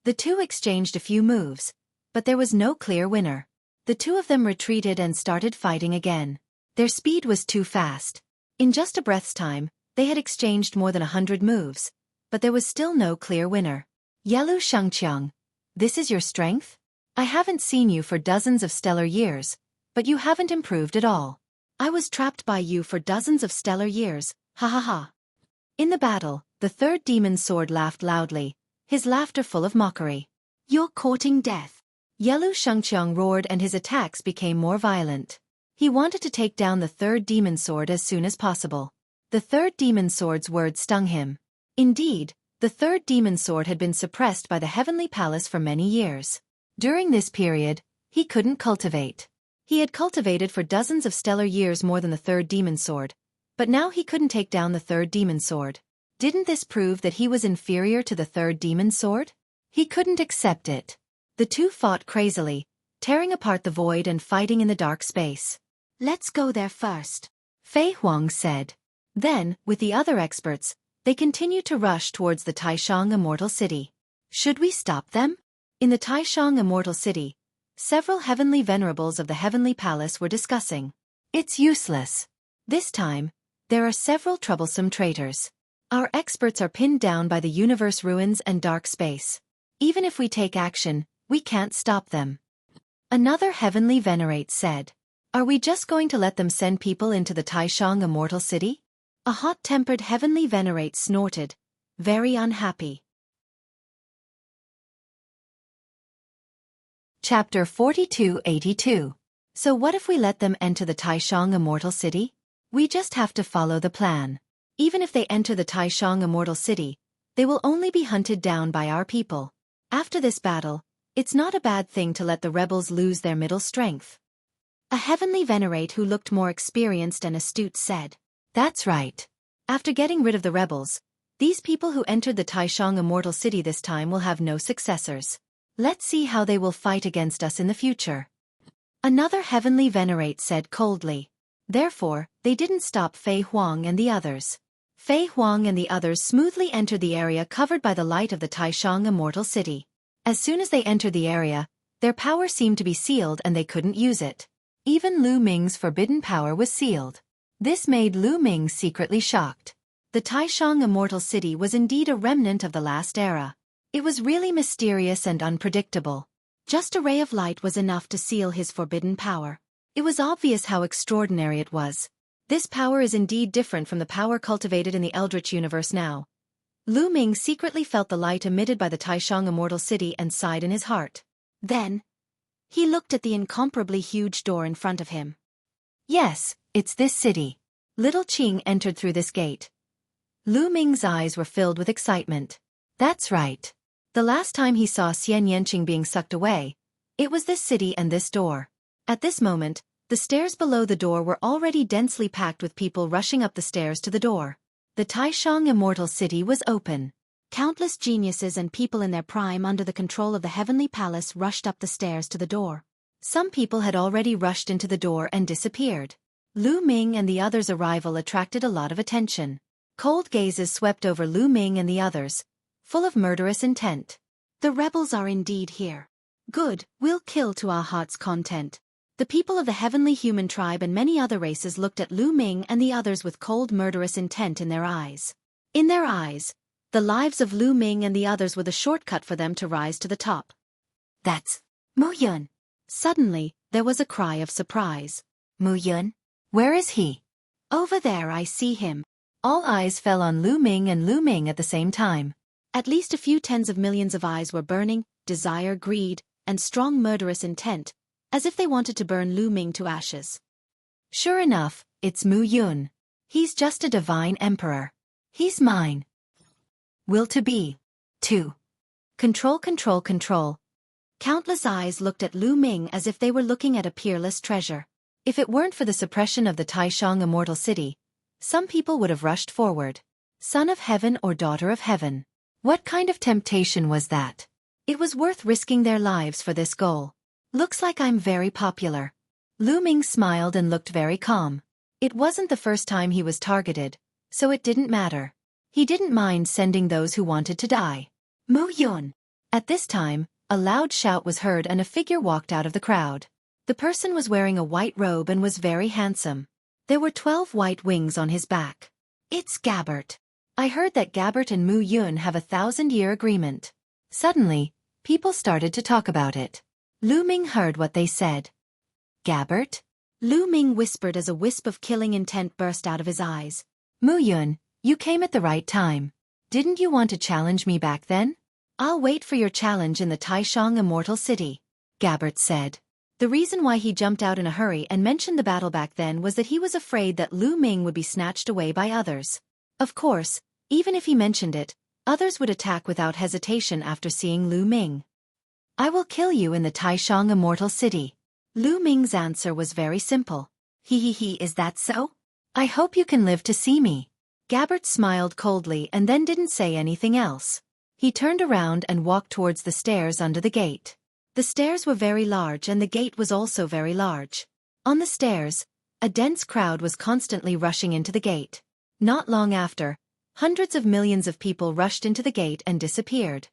The 2 exchanged a few moves, but there was no clear winner. The 2 of them retreated and started fighting again. Their speed was too fast. In just a breath's time, they had exchanged more than 100 moves, but there was still no clear winner. Yelu Shengqiang, this is your strength? I haven't seen you for dozens of stellar years, but you haven't improved at all. I was trapped by you for dozens of stellar years, ha ha ha. In the battle, the third demon's sword laughed loudly, his laughter full of mockery. "You're courting death." Yelu Shengqiang roared and his attacks became more violent. He wanted to take down the third demon sword as soon as possible. The third demon sword's words stung him. Indeed, the third demon sword had been suppressed by the Heavenly Palace for many years. During this period, he couldn't cultivate. He had cultivated for dozens of stellar years more than the third demon sword, but now he couldn't take down the third demon sword. Didn't this prove that he was inferior to the third demon sword? He couldn't accept it. The two fought crazily, tearing apart the void and fighting in the dark space. "Let's go there first," Fei Huang said. Then, with the other experts, they continued to rush towards the Taishang Immortal City. Should we stop them? In the Taishang Immortal City, several heavenly venerables of the Heavenly Palace were discussing. It's useless. This time, there are several troublesome traitors. Our experts are pinned down by the universe ruins and dark space. Even if we take action, we can't stop them. Another heavenly venerate said. Are we just going to let them send people into the Taishang Immortal City? A hot-tempered heavenly venerate snorted, very unhappy. Chapter 4282. So what if we let them enter the Taishang Immortal City? We just have to follow the plan. Even if they enter the Taishang Immortal City, they will only be hunted down by our people. After this battle, it's not a bad thing to let the rebels lose their middle strength. A heavenly venerate who looked more experienced and astute said. That's right. After getting rid of the rebels, these people who entered the Taishang Immortal City this time will have no successors. Let's see how they will fight against us in the future. Another heavenly venerate said coldly. Therefore, they didn't stop Fei Huang and the others. Fei Huang and the others smoothly entered the area covered by the light of the Taishang Immortal City. As soon as they entered the area, their power seemed to be sealed and they couldn't use it. Even Lu Ming's forbidden power was sealed. This made Lu Ming secretly shocked. The Taishang Immortal City was indeed a remnant of the last era. It was really mysterious and unpredictable. Just a ray of light was enough to seal his forbidden power. It was obvious how extraordinary it was. This power is indeed different from the power cultivated in the Eldritch universe now. Lu Ming secretly felt the light emitted by the Taishang Immortal City and sighed in his heart. Then, he looked at the incomparably huge door in front of him. Yes, it's this city. Little Qing entered through this gate. Lu Ming's eyes were filled with excitement. That's right. The last time he saw Xian Yanqing being sucked away, it was this city and this door. At this moment, the stairs below the door were already densely packed with people rushing up the stairs to the door. The Taishang Immortal City was open. Countless geniuses and people in their prime under the control of the Heavenly Palace rushed up the stairs to the door. Some people had already rushed into the door and disappeared. Lu Ming and the others' arrival attracted a lot of attention. Cold gazes swept over Lu Ming and the others, full of murderous intent. The rebels are indeed here. Good, we'll kill to our heart's content. The people of the heavenly human tribe and many other races looked at Lu Ming and the others with cold murderous intent in their eyes. In their eyes, the lives of Lu Ming and the others were the shortcut for them to rise to the top. That's Mu Yun. Suddenly, there was a cry of surprise. Mu Yun? Where is he? Over there, I see him. All eyes fell on Lu Ming and Lu Ming at the same time. At least a few tens of millions of eyes were burning, desire, greed, and strong murderous intent, as if they wanted to burn Lu Ming to ashes. Sure enough, it's Mu Yun. He's just a divine emperor. He's mine. Will to be. 2. Control, control, control. Countless eyes looked at Lu Ming as if they were looking at a peerless treasure. If it weren't for the suppression of the Taishang Immortal City, some people would have rushed forward. Son of heaven or daughter of heaven. What kind of temptation was that? It was worth risking their lives for this goal. Looks like I'm very popular. Lu Ming smiled and looked very calm. It wasn't the first time he was targeted, so it didn't matter. He didn't mind sending those who wanted to die. Mu Yun. At this time, a loud shout was heard and a figure walked out of the crowd. The person was wearing a white robe and was very handsome. There were 12 white wings on his back. It's Gabbert. I heard that Gabbert and Mu Yun have a 1,000-year agreement. Suddenly, people started to talk about it. Lu Ming heard what they said. Gabbert? Lu Ming whispered as a wisp of killing intent burst out of his eyes. Mu Yun, you came at the right time. Didn't you want to challenge me back then? I'll wait for your challenge in the Taishang Immortal City, Gabbert said. The reason why he jumped out in a hurry and mentioned the battle back then was that he was afraid that Lu Ming would be snatched away by others. Of course, even if he mentioned it, others would attack without hesitation after seeing Lu Ming. I will kill you in the Taishang Immortal City. Lu Ming's answer was very simple. Is that so? I hope you can live to see me. Gabbert smiled coldly and then didn't say anything else. He turned around and walked towards the stairs under the gate. The stairs were very large and the gate was also very large. On the stairs, a dense crowd was constantly rushing into the gate. Not long after, hundreds of millions of people rushed into the gate and disappeared.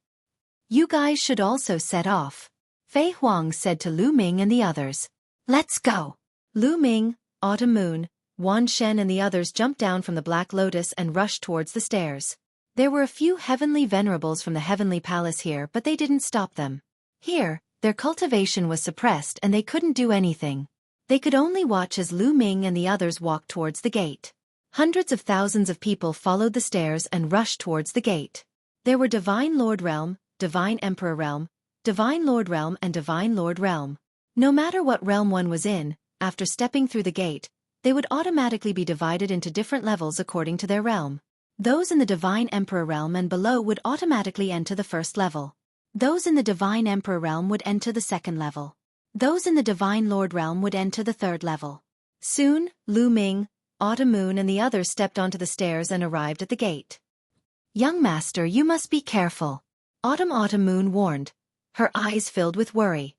You guys should also set off, Fei Huang said to Lu Ming and the others. Let's go. Lu Ming, Autumn Moon, Wan Shen and the others jumped down from the Black Lotus and rushed towards the stairs. There were a few heavenly venerables from the heavenly palace here, but they didn't stop them. Here, their cultivation was suppressed and they couldn't do anything. They could only watch as Lu Ming and the others walked towards the gate. Hundreds of thousands of people followed the stairs and rushed towards the gate. There were Divine Lord Realm, Divine Emperor Realm, Divine Lord Realm and Divine Lord Realm. No matter what realm one was in, after stepping through the gate, they would automatically be divided into different levels according to their realm. Those in the Divine Emperor Realm and below would automatically enter the first level. Those in the Divine Emperor Realm would enter the second level. Those in the Divine Lord Realm would enter the third level. Soon, Lu Ming, Autumn Moon and the others stepped onto the stairs and arrived at the gate. Young master, you must be careful, Autumn Moon warned, her eyes filled with worry.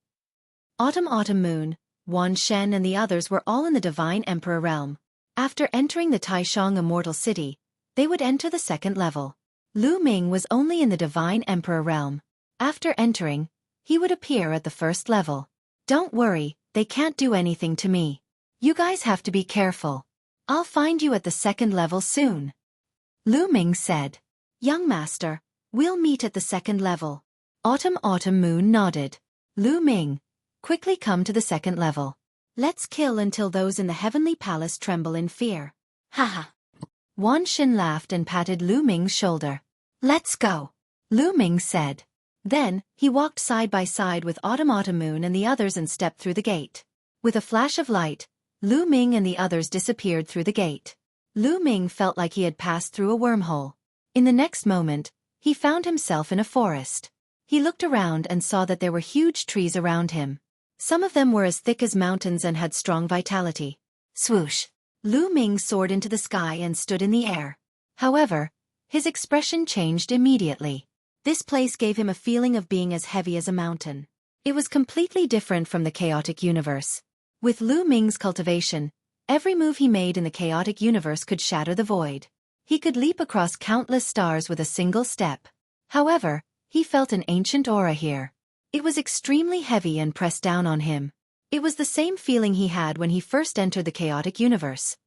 Autumn Moon, Wan Shen and the others were all in the Divine Emperor Realm. After entering the Taishang Immortal City, they would enter the second level. Lu Ming was only in the Divine Emperor Realm. After entering, he would appear at the first level. Don't worry, they can't do anything to me. You guys have to be careful. I'll find you at the second level soon. Lu Ming said. Young master, we'll meet at the second level. Autumn Moon nodded. Lu Ming, quickly come to the second level. Let's kill until those in the heavenly palace tremble in fear. Haha. Wan Shen laughed and patted Lu Ming's shoulder. Let's go, Lu Ming said. Then, he walked side by side with Autumn Moon and the others and stepped through the gate. With a flash of light, Lu Ming and the others disappeared through the gate. Lu Ming felt like he had passed through a wormhole. In the next moment, he found himself in a forest. He looked around and saw that there were huge trees around him. Some of them were as thick as mountains and had strong vitality. Swoosh! Lu Ming soared into the sky and stood in the air. However, his expression changed immediately. This place gave him a feeling of being as heavy as a mountain. It was completely different from the chaotic universe. With Lu Ming's cultivation, every move he made in the chaotic universe could shatter the void. He could leap across countless stars with a single step. However, he felt an ancient aura here. It was extremely heavy and pressed down on him. It was the same feeling he had when he first entered the chaotic universe.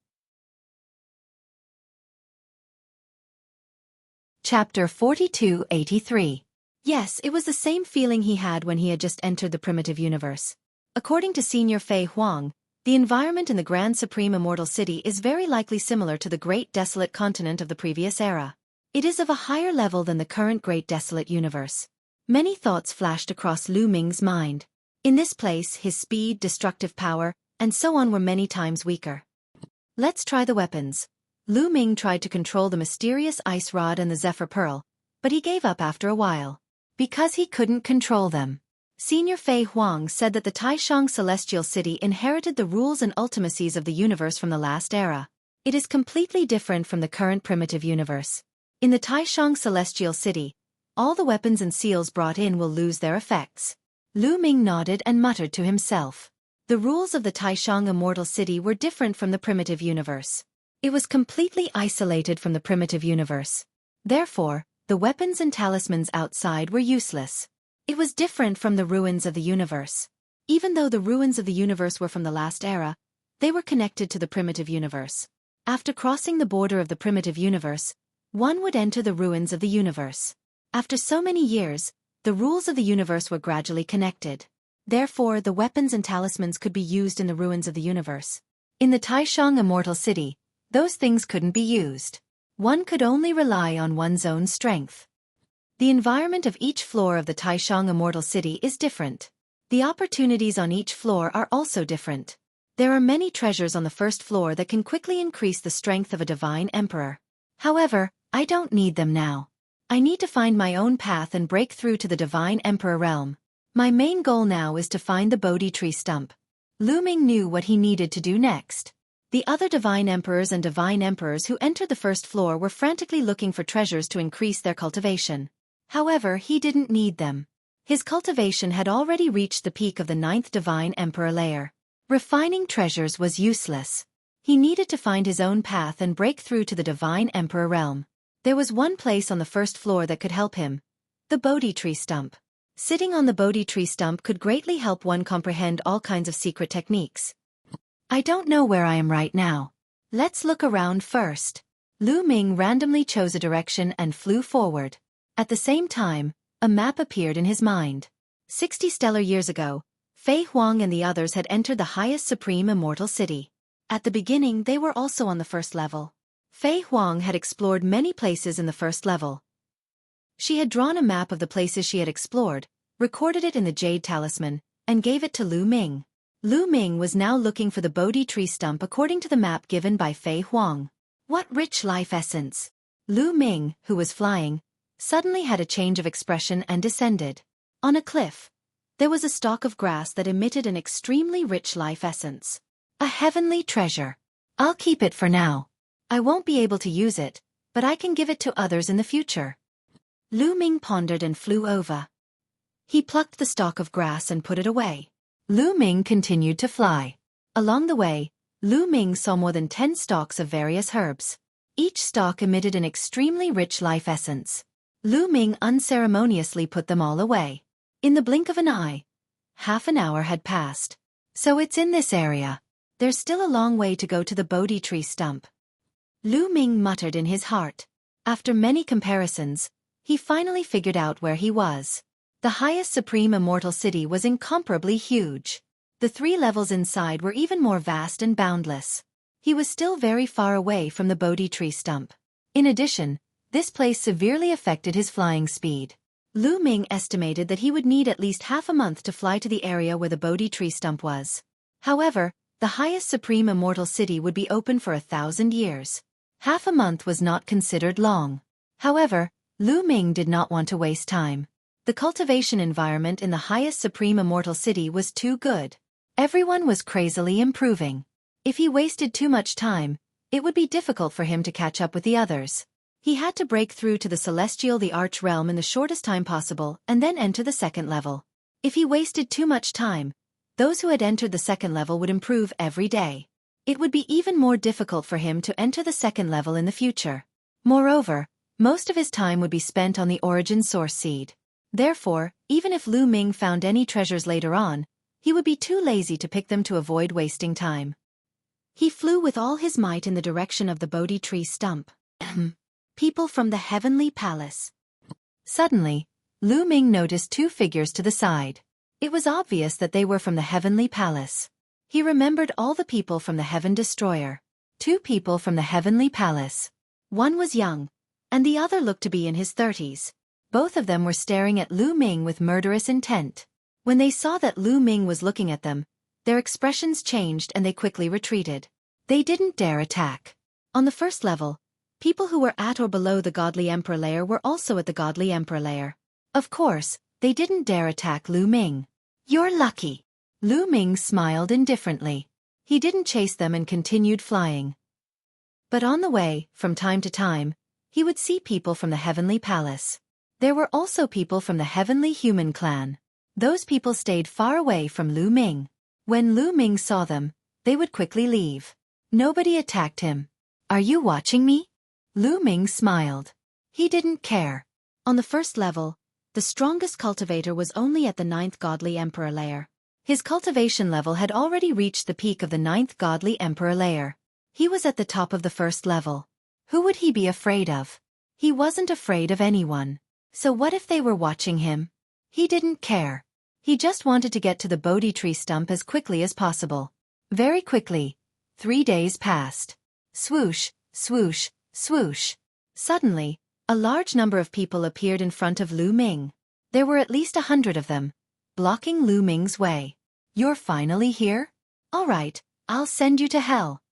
Chapter 4283. Yes, it was the same feeling he had when he had just entered the primitive universe. According to Senior Fei Huang, the environment in the Grand Supreme Immortal City is very likely similar to the Great Desolate Continent of the previous era. It is of a higher level than the current Great Desolate Universe. Many thoughts flashed across Lu Ming's mind. In this place, his speed, destructive power, and so on were many times weaker. Let's try the weapons. Lu Ming tried to control the mysterious ice rod and the zephyr pearl, but he gave up after a while. Because he couldn't control them. Senior Fei Huang said that the Taishang Celestial City inherited the rules and ultimacies of the universe from the last era. It is completely different from the current primitive universe. In the Taishang Celestial City, all the weapons and seals brought in will lose their effects. Lu Ming nodded and muttered to himself. The rules of the Taishang Immortal City were different from the primitive universe. It was completely isolated from the primitive universe. Therefore, the weapons and talismans outside were useless. It was different from the ruins of the universe. Even though the ruins of the universe were from the last era, they were connected to the primitive universe. After crossing the border of the primitive universe, one would enter the ruins of the universe. After so many years, the rules of the universe were gradually connected. Therefore, the weapons and talismans could be used in the ruins of the universe. In the Taishang Immortal City, those things couldn't be used. One could only rely on one's own strength. The environment of each floor of the Taishang Immortal City is different. The opportunities on each floor are also different. There are many treasures on the first floor that can quickly increase the strength of a divine emperor. However, I don't need them now. I need to find my own path and break through to the divine emperor realm. My main goal now is to find the Bodhi tree stump. Lu Ming knew what he needed to do next. The other divine emperors and divine emperors who entered the first floor were frantically looking for treasures to increase their cultivation. However, he didn't need them. His cultivation had already reached the peak of the 9th divine emperor layer. Refining treasures was useless. He needed to find his own path and break through to the divine emperor realm. There was one place on the first floor that could help him: the Bodhi tree stump. Sitting on the Bodhi tree stump could greatly help one comprehend all kinds of secret techniques. I don't know where I am right now. Let's look around first. Lu Ming randomly chose a direction and flew forward. At the same time, a map appeared in his mind. 60 stellar years ago, Fei Huang and the others had entered the highest supreme immortal city. At the beginning they were also on the first level. Fei Huang had explored many places in the first level. She had drawn a map of the places she had explored, recorded it in the Jade Talisman, and gave it to Lu Ming. Lu Ming was now looking for the Bodhi tree stump according to the map given by Fei Huang. What rich life essence! Lu Ming, who was flying, suddenly had a change of expression and descended. On a cliff, there was a stalk of grass that emitted an extremely rich life essence. A heavenly treasure. I'll keep it for now. I won't be able to use it, but I can give it to others in the future. Lu Ming pondered and flew over. He plucked the stalk of grass and put it away. Lu Ming continued to fly. Along the way, Lu Ming saw more than 10 stalks of various herbs. Each stalk emitted an extremely rich life essence. Lu Ming unceremoniously put them all away. In the blink of an eye, half an hour had passed. So it's in this area. There's still a long way to go to the Bodhi tree stump. Lu Ming muttered in his heart. After many comparisons, he finally figured out where he was. The highest supreme immortal city was incomparably huge. The 3 levels inside were even more vast and boundless. He was still very far away from the Bodhi tree stump. In addition, this place severely affected his flying speed. Lu Ming estimated that he would need at least half a month to fly to the area where the Bodhi tree stump was. However, the highest supreme immortal city would be open for 1,000 years. Half a month was not considered long. However, Lu Ming did not want to waste time. The cultivation environment in the highest supreme immortal city was too good. Everyone was crazily improving. If he wasted too much time, it would be difficult for him to catch up with the others. He had to break through to the celestial the arch realm in the shortest time possible and then enter the second level. If he wasted too much time, those who had entered the second level would improve every day. It would be even more difficult for him to enter the second level in the future. Moreover, most of his time would be spent on the origin source seed. Therefore, even if Lu Ming found any treasures later on, he would be too lazy to pick them to avoid wasting time. He flew with all his might in the direction of the Bodhi tree stump. People from the heavenly palace. Suddenly, Lu Ming noticed 2 figures to the side. It was obvious that they were from the heavenly palace. He remembered all the people from the Heaven Destroyer. 2 people from the heavenly palace. One was young, and the other looked to be in his 30s. Both of them were staring at Lu Ming with murderous intent. When they saw that Lu Ming was looking at them, their expressions changed and they quickly retreated. They didn't dare attack. On the first level, people who were at or below the Godly Emperor layer were also at the Godly Emperor layer. Of course, they didn't dare attack Lu Ming. You're lucky. Lu Ming smiled indifferently. He didn't chase them and continued flying. But on the way, from time to time, he would see people from the heavenly palace. There were also people from the heavenly human clan. Those people stayed far away from Lu Ming. When Lu Ming saw them, they would quickly leave. Nobody attacked him. Are you watching me? Lu Ming smiled. He didn't care. On the first level, the strongest cultivator was only at the 9th Godly Emperor layer. His cultivation level had already reached the peak of the 9th Godly Emperor layer. He was at the top of the first level. Who would he be afraid of? He wasn't afraid of anyone. So what if they were watching him? He didn't care. He just wanted to get to the Bodhi tree stump as quickly as possible. Very quickly, 3 days passed. Swoosh, swoosh, swoosh. Suddenly, A large number of people appeared in front of Lu Ming. There were at least 100 of them, blocking Lu Ming's way. "You're finally here? All right, I'll send you to hell,"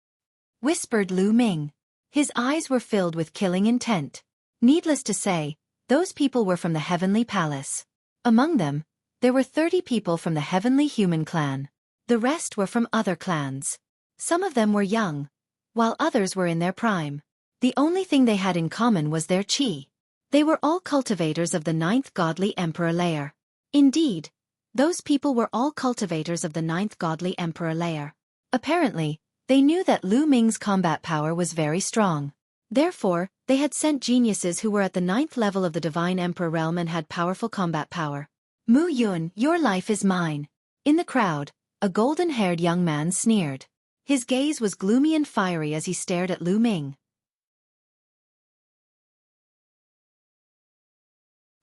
whispered Lu Ming. His eyes were filled with killing intent. Needless to say, those people were from the Heavenly Palace. Among them, there were 30 people from the Heavenly Human clan. The rest were from other clans. Some of them were young, while others were in their prime. The only thing they had in common was their chi. They were all cultivators of the 9th godly emperor layer. Indeed, those people were all cultivators of the 9th godly emperor layer. Apparently, they knew that Lu Ming's combat power was very strong. Therefore, they had sent geniuses who were at the 9th level of the Divine Emperor realm and had powerful combat power. "Mu Yun, your life is mine." In the crowd, a golden-haired young man sneered. His gaze was gloomy and fiery as he stared at Lu Ming.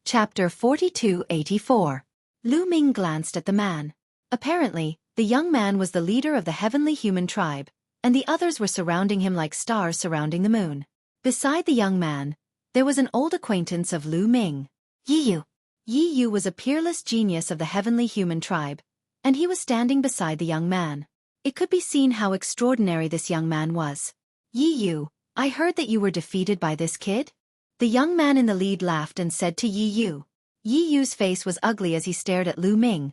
Chapter 4284. Lu Ming glanced at the man. Apparently, the young man was the leader of the Heavenly Human tribe, and the others were surrounding him like stars surrounding the moon. Beside the young man, there was an old acquaintance of Lu Ming. Yi Yu. Yi Yu was a peerless genius of the Heavenly Human tribe, and he was standing beside the young man. It could be seen how extraordinary this young man was. "Yi Yu, I heard that you were defeated by this kid?" The young man in the lead laughed and said to Yi Yu. Yi Yu's face was ugly as he stared at Lu Ming,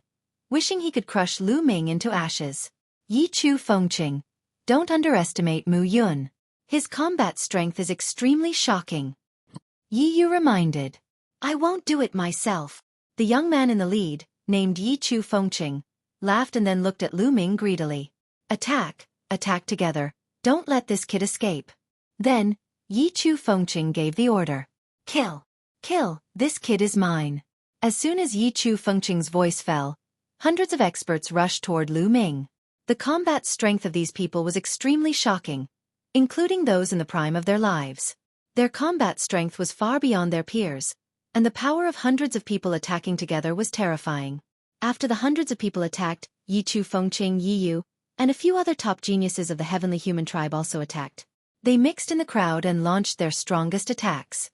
wishing he could crush Lu Ming into ashes. "Yi Chu Fengqing, don't underestimate Mu Yun. His combat strength is extremely shocking," Yi Yu reminded. "I won't do it myself." The young man in the lead, named Yi Chu Fengqing, laughed and then looked at Lu Ming greedily. "Attack, attack together, don't let this kid escape." Then, Yi Chu Fengqing gave the order. "Kill, kill, this kid is mine." As soon as Yi Chu Fengqing's voice fell, hundreds of experts rushed toward Lu Ming. The combat strength of these people was extremely shocking, including those in the prime of their lives. Their combat strength was far beyond their peers, and the power of hundreds of people attacking together was terrifying. After the hundreds of people attacked, Yi Chu Fengqing, Yi Yu, and a few other top geniuses of the Heavenly Human tribe also attacked. They mixed in the crowd and launched their strongest attacks.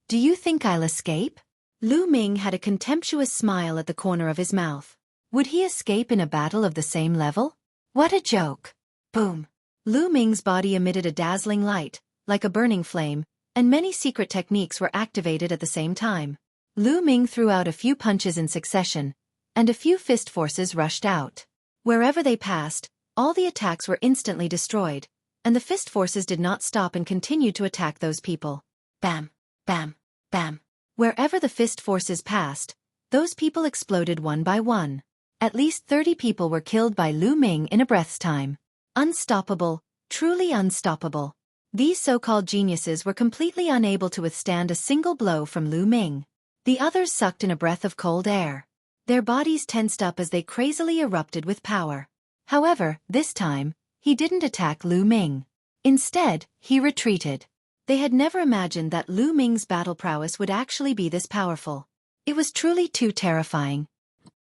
"Do you think I'll escape?" Lu Ming had a contemptuous smile at the corner of his mouth. Would he escape in a battle of the same level? What a joke! Boom! Lu Ming's body emitted a dazzling light, like a burning flame, and many secret techniques were activated at the same time. Lu Ming threw out a few punches in succession, and a few fist forces rushed out. Wherever they passed, all the attacks were instantly destroyed, and the fist forces did not stop and continued to attack those people. Bam! Bam! Bam! Wherever the fist forces passed, those people exploded one by one. At least 30 people were killed by Lu Ming in a breath's time. Unstoppable, truly unstoppable. These so-called geniuses were completely unable to withstand a single blow from Lu Ming. The others sucked in a breath of cold air. Their bodies tensed up as they crazily erupted with power. However, this time, he didn't attack Lu Ming. Instead, he retreated. They had never imagined that Lu Ming's battle prowess would actually be this powerful. It was truly too terrifying.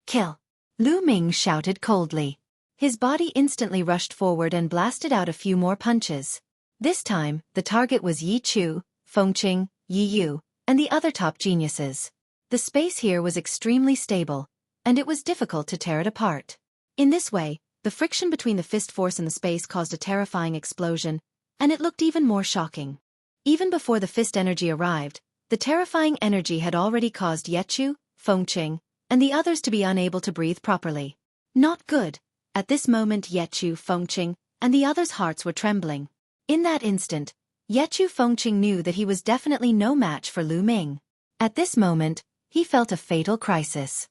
"Kill!" Lu Ming shouted coldly. His body instantly rushed forward and blasted out a few more punches. This time, the target was Yi Chu, Fengqing, Yi Yu, and the other top geniuses. The space here was extremely stable, and it was difficult to tear it apart. In this way, the friction between the fist force and the space caused a terrifying explosion, and it looked even more shocking. Even before the fist energy arrived, the terrifying energy had already caused Yechu, Fengqing, and the others to be unable to breathe properly. Not good. At this moment Yechu, Fengqing, and the others' hearts were trembling. In that instant, Yechu Fengqing knew that he was definitely no match for Lu Ming. At this moment, he felt a fatal crisis.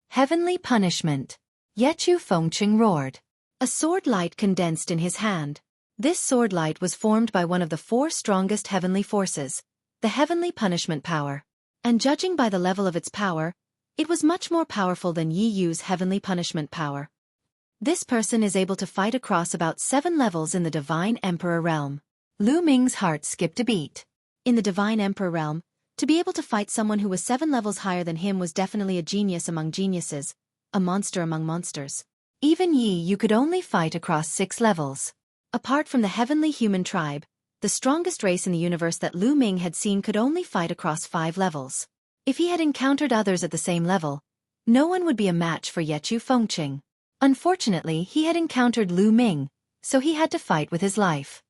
Heavenly punishment. Yechu Fengqing roared. A sword light condensed in his hand. This sword light was formed by one of the 4 strongest heavenly forces, the heavenly punishment power. And judging by the level of its power, it was much more powerful than Yi Yu's heavenly punishment power. This person is able to fight across about 7 levels in the Divine Emperor realm. Lu Ming's heart skipped a beat. In the Divine Emperor realm, to be able to fight someone who was 7 levels higher than him was definitely a genius among geniuses, a monster among monsters. Even Yi Yu could only fight across 6 levels. Apart from the Heavenly Human tribe, the strongest race in the universe that Lu Ming had seen could only fight across 5 levels. If he had encountered others at the same level, no one would be a match for Yechu Fengqing. Unfortunately, he had encountered Lu Ming, so he had to fight with his life.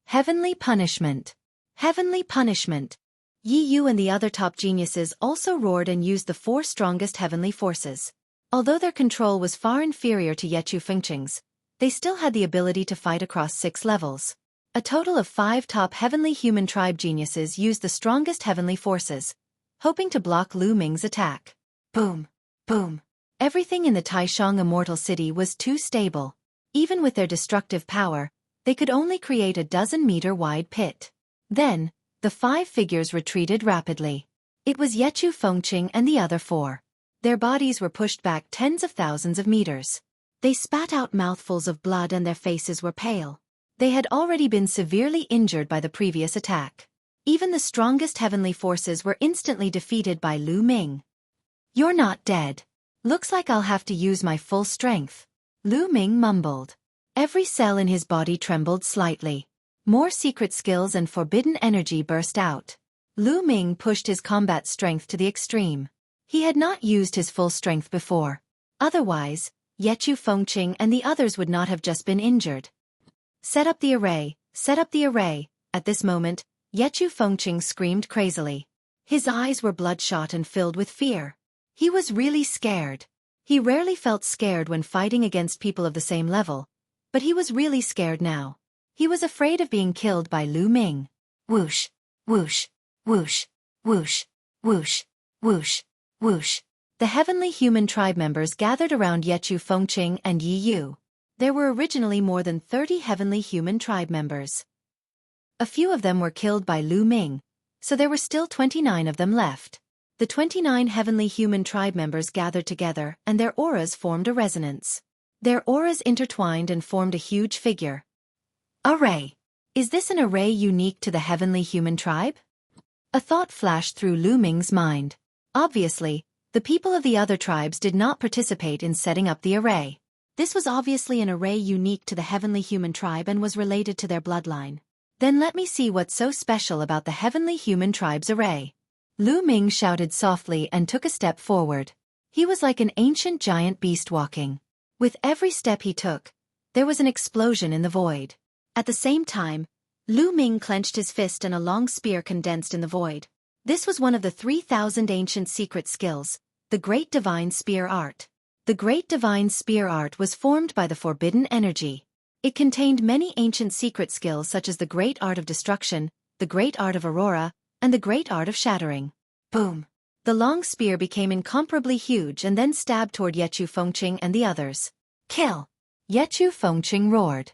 Heavenly punishment. Heavenly punishment. Yi Yu and the other top geniuses also roared and used the 4 strongest heavenly forces. Although their control was far inferior to Yechu Fengqing's, they still had the ability to fight across 6 levels. A total of 5 top heavenly human tribe geniuses used the strongest heavenly forces, hoping to block Lu Ming's attack. Boom! Boom! Everything in the Taishang Immortal City was too stable. Even with their destructive power, they could only create a dozen-meter-wide pit. Then, the 5 figures retreated rapidly. It was Yechu Fengqing and the other 4. Their bodies were pushed back tens of thousands of meters. They spat out mouthfuls of blood and their faces were pale. They had already been severely injured by the previous attack. Even the strongest heavenly forces were instantly defeated by Lu Ming. "You're not dead. Looks like I'll have to use my full strength," Lu Ming mumbled. Every cell in his body trembled slightly. More secret skills and forbidden energy burst out. Lu Ming pushed his combat strength to the extreme. He had not used his full strength before. Otherwise, Yechu Fengqing and the others would not have just been injured. "Set up the array, set up the array." At this moment, Yechu Fengqing screamed crazily. His eyes were bloodshot and filled with fear. He was really scared. He rarely felt scared when fighting against people of the same level, but he was really scared now. He was afraid of being killed by Lu Ming. Whoosh, whoosh, whoosh, whoosh, whoosh, whoosh, whoosh. The heavenly human tribe members gathered around Yechu Fengqing and Yi Yu. There were originally more than 30 heavenly human tribe members. A few of them were killed by Lu Ming, so there were still 29 of them left. The 29 heavenly human tribe members gathered together and their auras formed a resonance. Their auras intertwined and formed a huge figure. Array. Is this an array unique to the heavenly human tribe? A thought flashed through Lu Ming's mind. Obviously, the people of the other tribes did not participate in setting up the array. This was obviously an array unique to the heavenly human tribe and was related to their bloodline. Then let me see what's so special about the heavenly human tribe's array. Lu Ming shouted softly and took a step forward. He was like an ancient giant beast walking. With every step he took, there was an explosion in the void. At the same time, Lu Ming clenched his fist and a long spear condensed in the void. This was one of the 3,000 ancient secret skills, the Great Divine Spear Art. The Great Divine Spear Art was formed by the forbidden energy. It contained many ancient secret skills such as the Great Art of Destruction, the Great Art of Aurora, and the Great Art of Shattering. Boom! The long spear became incomparably huge and then stabbed toward Yechu Fengqing and the others. Kill! Yechu Fengqing roared.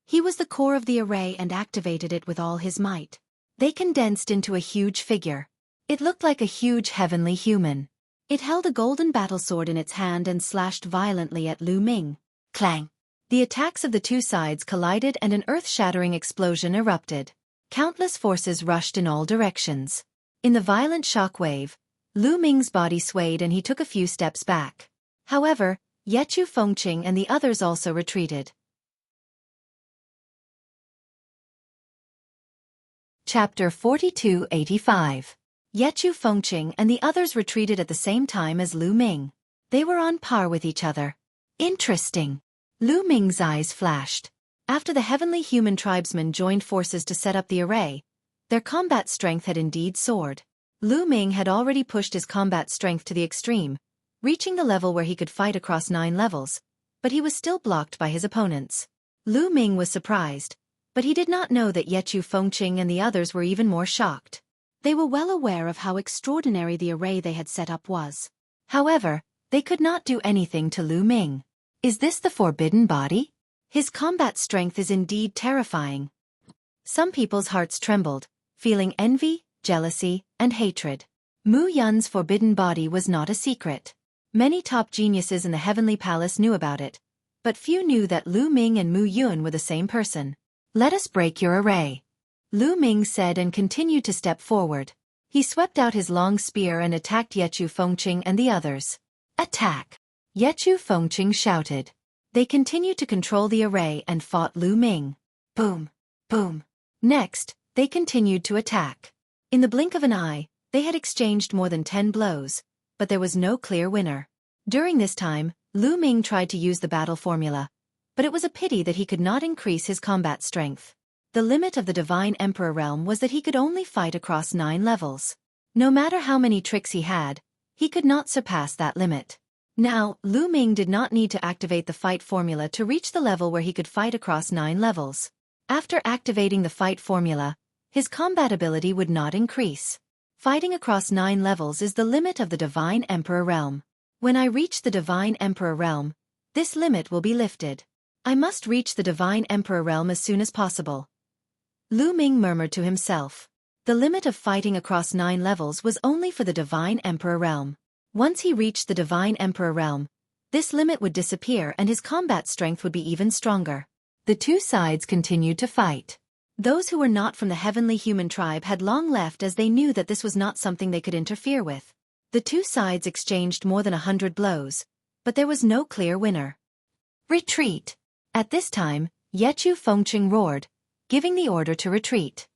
He was the core of the array and activated it with all his might. They condensed into a huge figure. It looked like a huge heavenly human. It held a golden battlesword in its hand and slashed violently at Lu Ming. Clang! The attacks of the two sides collided and an earth-shattering explosion erupted. Countless forces rushed in all directions. In the violent shock wave, Lu Ming's body swayed and he took a few steps back. However, Yechu Fengqing and the others also retreated. Chapter 4285. Yechu Fengqing and the others retreated at the same time as Lu Ming. They were on par with each other. Interesting. Lu Ming's eyes flashed. After the heavenly human tribesmen joined forces to set up the array, their combat strength had indeed soared. Lu Ming had already pushed his combat strength to the extreme, reaching the level where he could fight across 9 levels, but he was still blocked by his opponents. Lu Ming was surprised, but he did not know that Yechu Fengqing and the others were even more shocked. They were well aware of how extraordinary the array they had set up was. However, they could not do anything to Lu Ming. Is this the forbidden body? His combat strength is indeed terrifying. Some people's hearts trembled, feeling envy, jealousy, and hatred. Mu Yun's forbidden body was not a secret. Many top geniuses in the Heavenly Palace knew about it, but few knew that Lu Ming and Mu Yun were the same person. Let us break your array, Lu Ming said and continued to step forward. He swept out his long spear and attacked Yechu Fengqing and the others. Attack! Yechu Fengqing shouted. They continued to control the array and fought Lu Ming. Boom! Boom! Next, they continued to attack. In the blink of an eye, they had exchanged more than 10 blows, but there was no clear winner. During this time, Lu Ming tried to use the battle formula, but it was a pity that he could not increase his combat strength. The limit of the Divine Emperor realm was that he could only fight across 9 levels. No matter how many tricks he had, he could not surpass that limit. Now, Lu Ming did not need to activate the fight formula to reach the level where he could fight across 9 levels. After activating the fight formula, his combat ability would not increase. Fighting across 9 levels is the limit of the Divine Emperor realm. When I reach the Divine Emperor realm, this limit will be lifted. I must reach the Divine Emperor realm as soon as possible. Lu Ming murmured to himself. The limit of fighting across 9 levels was only for the Divine Emperor realm. Once he reached the Divine Emperor realm, this limit would disappear and his combat strength would be even stronger. The two sides continued to fight. Those who were not from the heavenly human tribe had long left as they knew that this was not something they could interfere with. The two sides exchanged more than 100 blows, but there was no clear winner. Retreat! At this time, Yechu Fengqing roared, giving the order to retreat.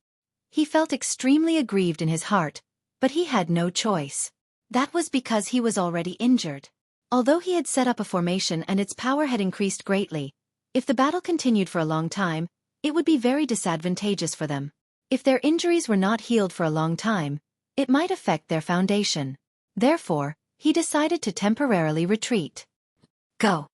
He felt extremely aggrieved in his heart, but he had no choice. That was because he was already injured. Although he had set up a formation and its power had increased greatly, if the battle continued for a long time, it would be very disadvantageous for them. If their injuries were not healed for a long time, it might affect their foundation. Therefore, he decided to temporarily retreat. Go!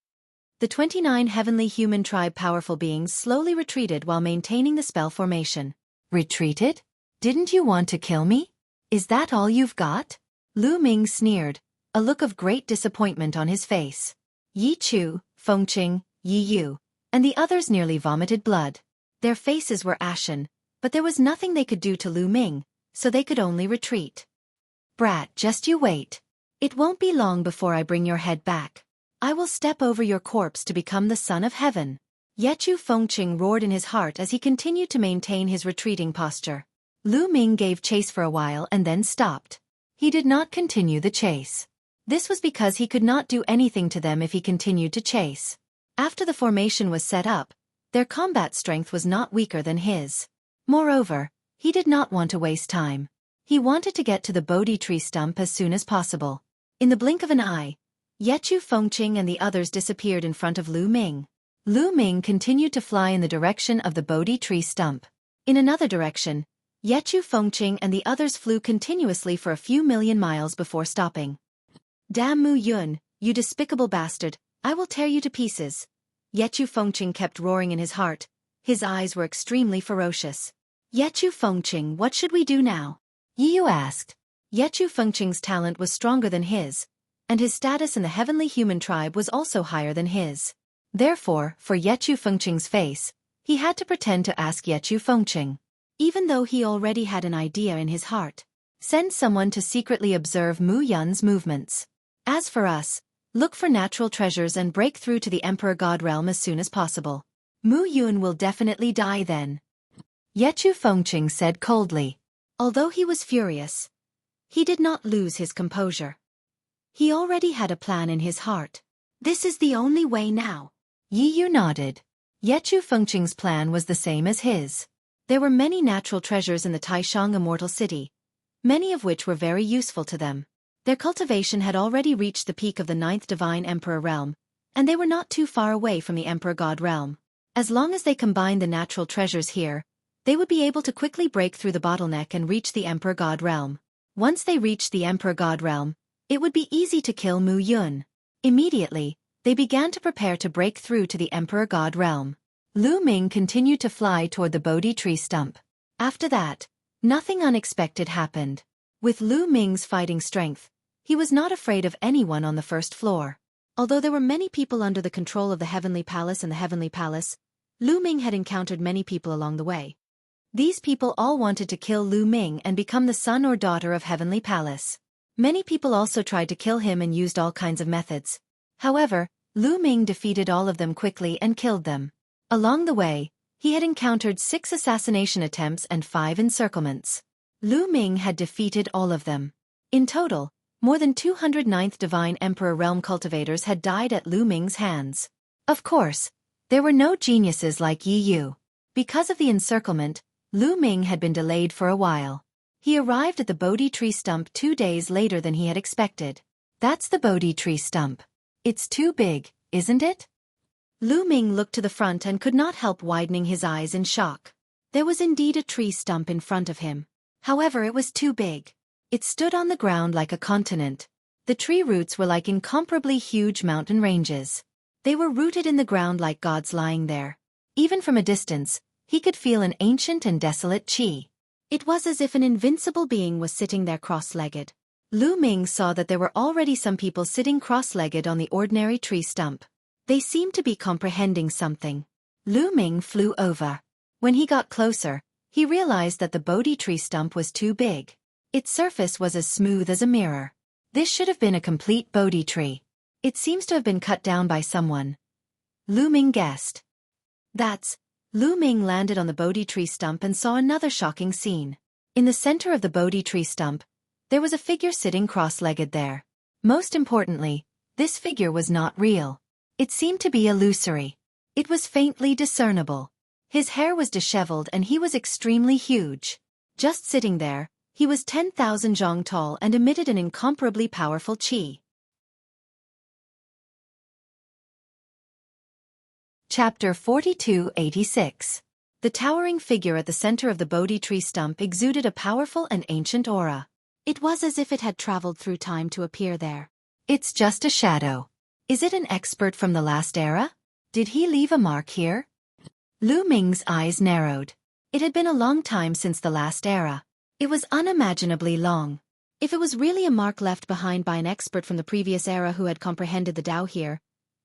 The 29 heavenly human tribe powerful beings slowly retreated while maintaining the spell formation. Retreated? Didn't you want to kill me? Is that all you've got? Lu Ming sneered, a look of great disappointment on his face. Yi Chu, Fengqing, Yi Yu, and the others nearly vomited blood. Their faces were ashen, but there was nothing they could do to Lu Ming, so they could only retreat. Brat, just you wait. It won't be long before I bring your head back. I will step over your corpse to become the son of heaven. Yechu Fengqing roared in his heart as he continued to maintain his retreating posture. Lu Ming gave chase for a while and then stopped. He did not continue the chase. This was because he could not do anything to them if he continued to chase. After the formation was set up, their combat strength was not weaker than his. Moreover, he did not want to waste time. He wanted to get to the Bodhi tree stump as soon as possible. In the blink of an eye, Yechu Fengqing and the others disappeared in front of Lu Ming. Lu Ming continued to fly in the direction of the Bodhi tree stump. In another direction, Yechu Fengqing and the others flew continuously for a few million miles before stopping. Damn Mu Yun, you despicable bastard, I will tear you to pieces. Yechu Fengqing kept roaring in his heart. His eyes were extremely ferocious. Yechu Fengqing, what should we do now? Yi Yu asked. Yechu Fengqing's talent was stronger than his, and his status in the heavenly human tribe was also higher than his. Therefore, for Yechu Fengqing's face, he had to pretend to ask Yechu Fengqing. Even though he already had an idea in his heart. Send someone to secretly observe Mu Yun's movements. As for us, look for natural treasures and break through to the Emperor God realm as soon as possible. Mu Yun will definitely die then. Yechu Fengqing said coldly. Although he was furious, he did not lose his composure. He already had a plan in his heart. This is the only way now. Yi Yu nodded. Yechu Fengqing's plan was the same as his. There were many natural treasures in the Taishang Immortal City, many of which were very useful to them. Their cultivation had already reached the peak of the 9th Divine Emperor realm, and they were not too far away from the Emperor God realm. As long as they combined the natural treasures here, they would be able to quickly break through the bottleneck and reach the Emperor God realm. Once they reached the Emperor God realm, it would be easy to kill Mu Yun. Immediately, they began to prepare to break through to the Emperor God realm. Lu Ming continued to fly toward the Bodhi tree stump. After that, nothing unexpected happened. With Lu Ming's fighting strength, he was not afraid of anyone on the first floor. Although there were many people under the control of the Heavenly Palace and the Heavenly Palace, Lu Ming had encountered many people along the way. These people all wanted to kill Lu Ming and become the son or daughter of Heavenly Palace. Many people also tried to kill him and used all kinds of methods. However, Lu Ming defeated all of them quickly and killed them. Along the way, he had encountered 6 assassination attempts and 5 encirclements. Lu Ming had defeated all of them. In total, more than 209th Divine Emperor realm cultivators had died at Lu Ming's hands. Of course, there were no geniuses like Yi Yu. Because of the encirclement, Lu Ming had been delayed for a while. He arrived at the Bodhi tree stump 2 days later than he had expected. That's the Bodhi tree stump. It's too big, isn't it? Lu Ming looked to the front and could not help widening his eyes in shock. There was indeed a tree stump in front of him. However, it was too big. It stood on the ground like a continent. The tree roots were like incomparably huge mountain ranges. They were rooted in the ground like gods lying there. Even from a distance, he could feel an ancient and desolate qi. It was as if an invincible being was sitting there cross-legged. Lu Ming saw that there were already some people sitting cross-legged on the ordinary tree stump. They seemed to be comprehending something. Lu Ming flew over. When he got closer, he realized that the Bodhi tree stump was too big. Its surface was as smooth as a mirror. This should have been a complete Bodhi tree. It seems to have been cut down by someone. Lu Ming guessed. Lu Ming landed on the Bodhi tree stump and saw another shocking scene. In the center of the Bodhi tree stump, there was a figure sitting cross-legged there. Most importantly, this figure was not real. It seemed to be illusory. It was faintly discernible. His hair was disheveled and he was extremely huge. Just sitting there, he was 10,000 zhong tall and emitted an incomparably powerful qi. Chapter 4286. The towering figure at the center of the Bodhi tree stump exuded a powerful and ancient aura. It was as if it had traveled through time to appear there. It's just a shadow. Is it an expert from the last era? Did he leave a mark here? Lu Ming's eyes narrowed. It had been a long time since the last era. It was unimaginably long. If it was really a mark left behind by an expert from the previous era who had comprehended the Tao here,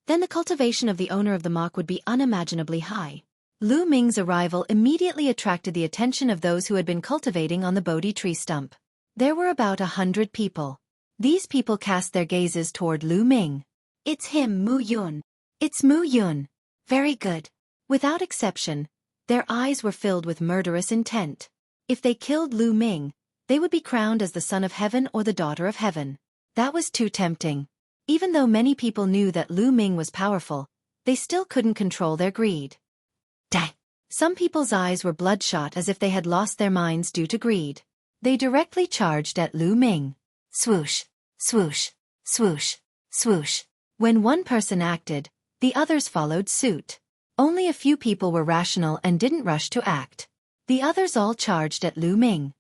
then the cultivation of the owner of the mark would be unimaginably high. Lu Ming's arrival immediately attracted the attention of those who had been cultivating on the Bodhi tree stump. There were about 100 people. These people cast their gazes toward Lu Ming. It's him, Mu Yun. It's Mu Yun. Very good. Without exception, their eyes were filled with murderous intent. If they killed Lu Ming, they would be crowned as the son of heaven or the daughter of heaven. That was too tempting. Even though many people knew that Lu Ming was powerful, they still couldn't control their greed. Dang! Some people's eyes were bloodshot as if they had lost their minds due to greed. They directly charged at Lu Ming. Swoosh! Swoosh! Swoosh! Swoosh! When one person acted, the others followed suit. Only a few people were rational and didn't rush to act. The others all charged at Lu Ming.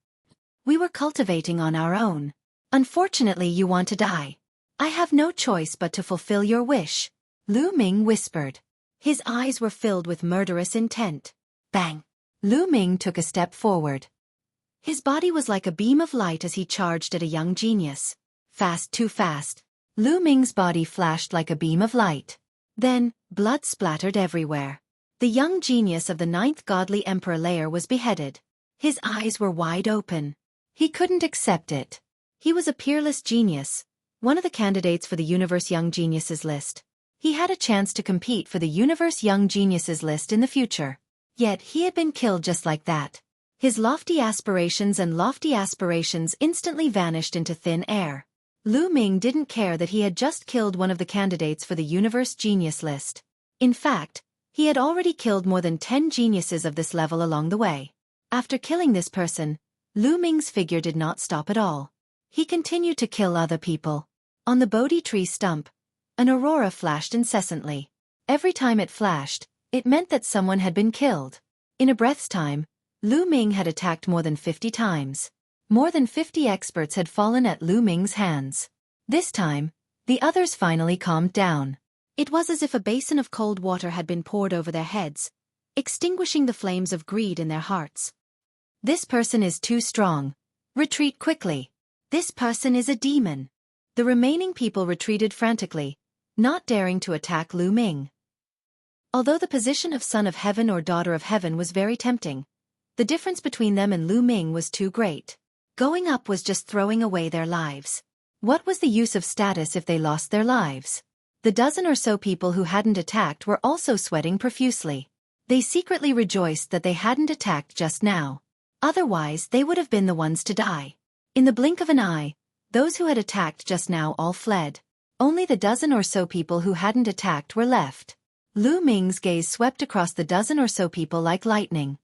We were cultivating on our own. Unfortunately, you want to die. I have no choice but to fulfill your wish, Lu Ming whispered. His eyes were filled with murderous intent. Bang! Lu Ming took a step forward. His body was like a beam of light as he charged at a young genius. Fast, too fast. Lu Ming's body flashed like a beam of light. Then, blood splattered everywhere. The young genius of the 9th godly emperor layer was beheaded. His eyes were wide open. He couldn't accept it. He was a peerless genius, one of the candidates for the Universe Young Geniuses list. He had a chance to compete for the Universe Young Geniuses list in the future. Yet he had been killed just like that. His lofty aspirations instantly vanished into thin air. Lu Ming didn't care that he had just killed one of the candidates for the Universe Genius list. In fact, he had already killed more than 10 geniuses of this level along the way. After killing this person, Lu Ming's figure did not stop at all. He continued to kill other people. On the Bodhi tree stump, an aurora flashed incessantly. Every time it flashed, it meant that someone had been killed. In a breath's time, Lu Ming had attacked more than 50 times. More than 50 experts had fallen at Lu Ming's hands. This time, the others finally calmed down. It was as if a basin of cold water had been poured over their heads, extinguishing the flames of greed in their hearts. This person is too strong. Retreat quickly. This person is a demon. The remaining people retreated frantically, not daring to attack Lu Ming. Although the position of son of heaven or daughter of heaven was very tempting, the difference between them and Lu Ming was too great. Going up was just throwing away their lives. What was the use of status if they lost their lives? The dozen or so people who hadn't attacked were also sweating profusely. They secretly rejoiced that they hadn't attacked just now. Otherwise, they would have been the ones to die. In the blink of an eye, those who had attacked just now all fled. Only the dozen or so people who hadn't attacked were left. Lu Ming's gaze swept across the dozen or so people like lightning.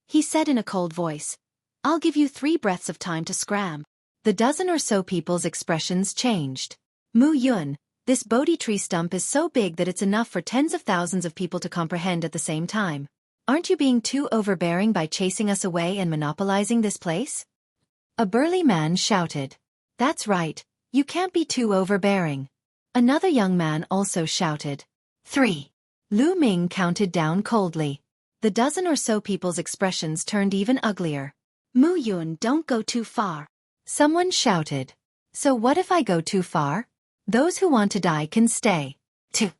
he said in a cold voice. I'll give you 3 breaths of time to scram. The dozen or so people's expressions changed. Mu Yun, this Bodhi tree stump is so big that it's enough for tens of thousands of people to comprehend at the same time. Aren't you being too overbearing by chasing us away and monopolizing this place? A burly man shouted. That's right, you can't be too overbearing. Another young man also shouted. 3. Lu Ming counted down coldly. The dozen or so people's expressions turned even uglier. Mu Yun, don't go too far. Someone shouted. So what if I go too far? Those who want to die can stay. 2.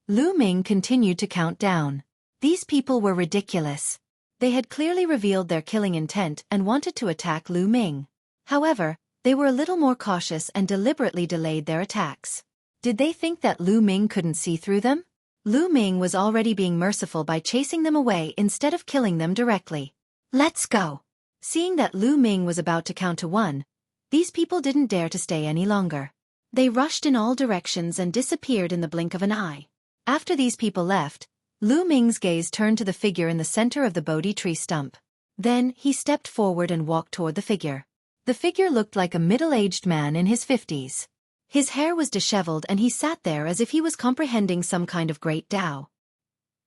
Lu Ming continued to count down. These people were ridiculous. They had clearly revealed their killing intent and wanted to attack Lu Ming. However, they were a little more cautious and deliberately delayed their attacks. Did they think that Lu Ming couldn't see through them? Lu Ming was already being merciful by chasing them away instead of killing them directly. Let's go. Seeing that Lu Ming was about to count to 1, these people didn't dare to stay any longer. They rushed in all directions and disappeared in the blink of an eye. After these people left, Lu Ming's gaze turned to the figure in the center of the Bodhi tree stump. Then, he stepped forward and walked toward the figure. The figure looked like a middle-aged man in his 50s. His hair was disheveled and he sat there as if he was comprehending some kind of great Tao.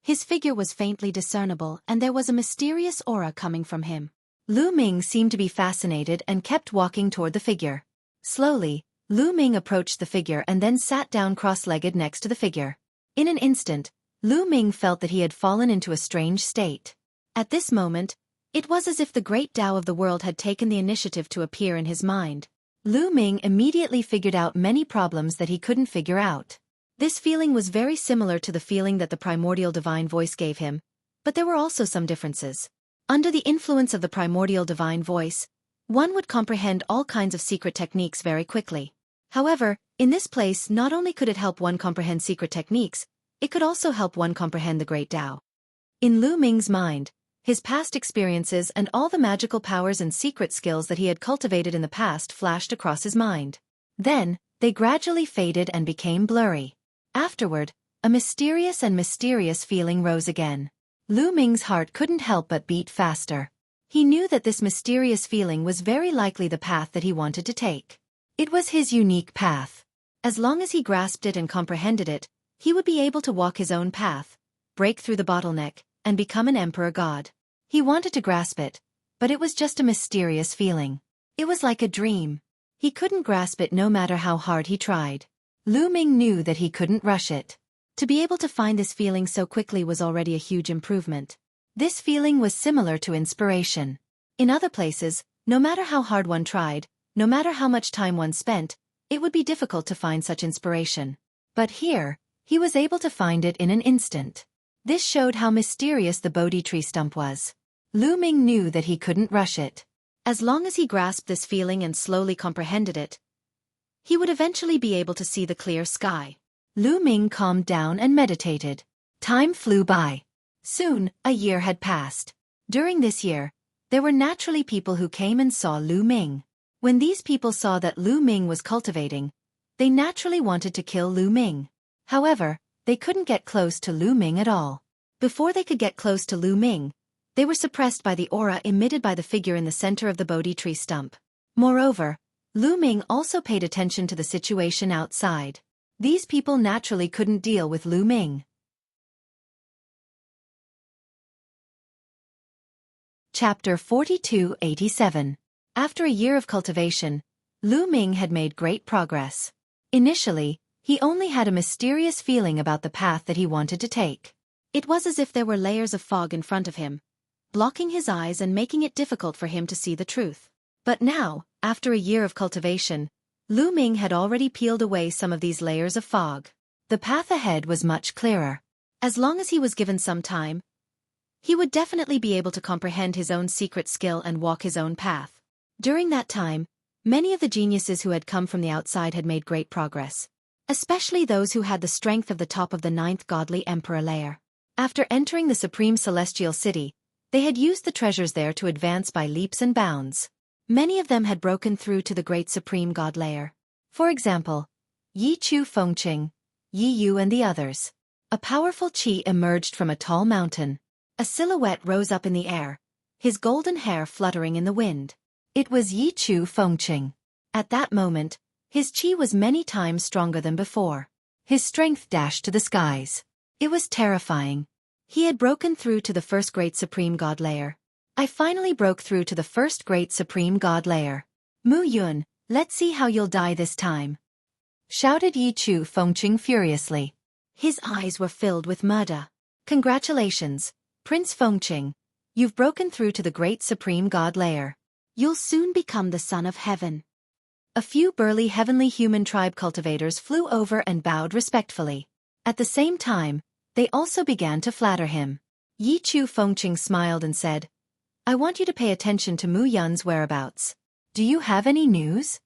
His figure was faintly discernible and there was a mysterious aura coming from him. Lu Ming seemed to be fascinated and kept walking toward the figure. Slowly, Lu Ming approached the figure and then sat down cross-legged next to the figure. In an instant, Lu Ming felt that he had fallen into a strange state. At this moment, it was as if the great Tao of the world had taken the initiative to appear in his mind. Lu Ming immediately figured out many problems that he couldn't figure out. This feeling was very similar to the feeling that the primordial divine voice gave him, but there were also some differences. Under the influence of the primordial divine voice, one would comprehend all kinds of secret techniques very quickly. However, in this place not only could it help one comprehend secret techniques, it could also help one comprehend the great Tao. In Lu Ming's mind, his past experiences and all the magical powers and secret skills that he had cultivated in the past flashed across his mind. Then, they gradually faded and became blurry. Afterward, a mysterious feeling rose again. Lu Ming's heart couldn't help but beat faster. He knew that this mysterious feeling was very likely the path that he wanted to take. It was his unique path. As long as he grasped it and comprehended it, he would be able to walk his own path, break through the bottleneck, and become an emperor god. He wanted to grasp it, but it was just a mysterious feeling. It was like a dream. He couldn't grasp it no matter how hard he tried. Lu Ming knew that he couldn't rush it. To be able to find this feeling so quickly was already a huge improvement. This feeling was similar to inspiration. In other places, no matter how hard one tried, no matter how much time one spent, it would be difficult to find such inspiration. But here, he was able to find it in an instant. This showed how mysterious the Bodhi tree stump was. Lu Ming knew that he couldn't rush it. As long as he grasped this feeling and slowly comprehended it, he would eventually be able to see the clear sky. Lu Ming calmed down and meditated. Time flew by. Soon, a year had passed. During this year, there were naturally people who came and saw Lu Ming. When these people saw that Lu Ming was cultivating, they naturally wanted to kill Lu Ming. However, they couldn't get close to Lu Ming at all. Before they could get close to Lu Ming, they were suppressed by the aura emitted by the figure in the center of the Bodhi tree stump. Moreover, Lu Ming also paid attention to the situation outside. These people naturally couldn't deal with Lu Ming. Chapter 4287. After a year of cultivation, Lu Ming had made great progress. Initially, he only had a mysterious feeling about the path that he wanted to take. It was as if there were layers of fog in front of him, blocking his eyes and making it difficult for him to see the truth. But now, after a year of cultivation, Lu Ming had already peeled away some of these layers of fog. The path ahead was much clearer. As long as he was given some time, he would definitely be able to comprehend his own secret skill and walk his own path. During that time, many of the geniuses who had come from the outside had made great progress, especially those who had the strength of the top of the 9th godly emperor layer. After entering the supreme celestial city, they had used the treasures there to advance by leaps and bounds. Many of them had broken through to the great supreme god layer. For example, Yi Chu Fengqing, Yi Yu and the others. A powerful qi emerged from a tall mountain. A silhouette rose up in the air, his golden hair fluttering in the wind. It was Yi Chu Fengqing. At that moment, his qi was many times stronger than before. His strength dashed to the skies. It was terrifying. He had broken through to the first great supreme god layer. I finally broke through to the first great supreme god layer. Mu Yun, let's see how you'll die this time, shouted Yi Chu Fengqing furiously. His eyes were filled with murder. Congratulations, Prince Fengqing. You've broken through to the great supreme god layer. You'll soon become the son of heaven. A few burly heavenly human tribe cultivators flew over and bowed respectfully. At the same time, they also began to flatter him. Yi Chu Fengqing smiled and said, I want you to pay attention to Mu Yun's whereabouts. Do you have any news?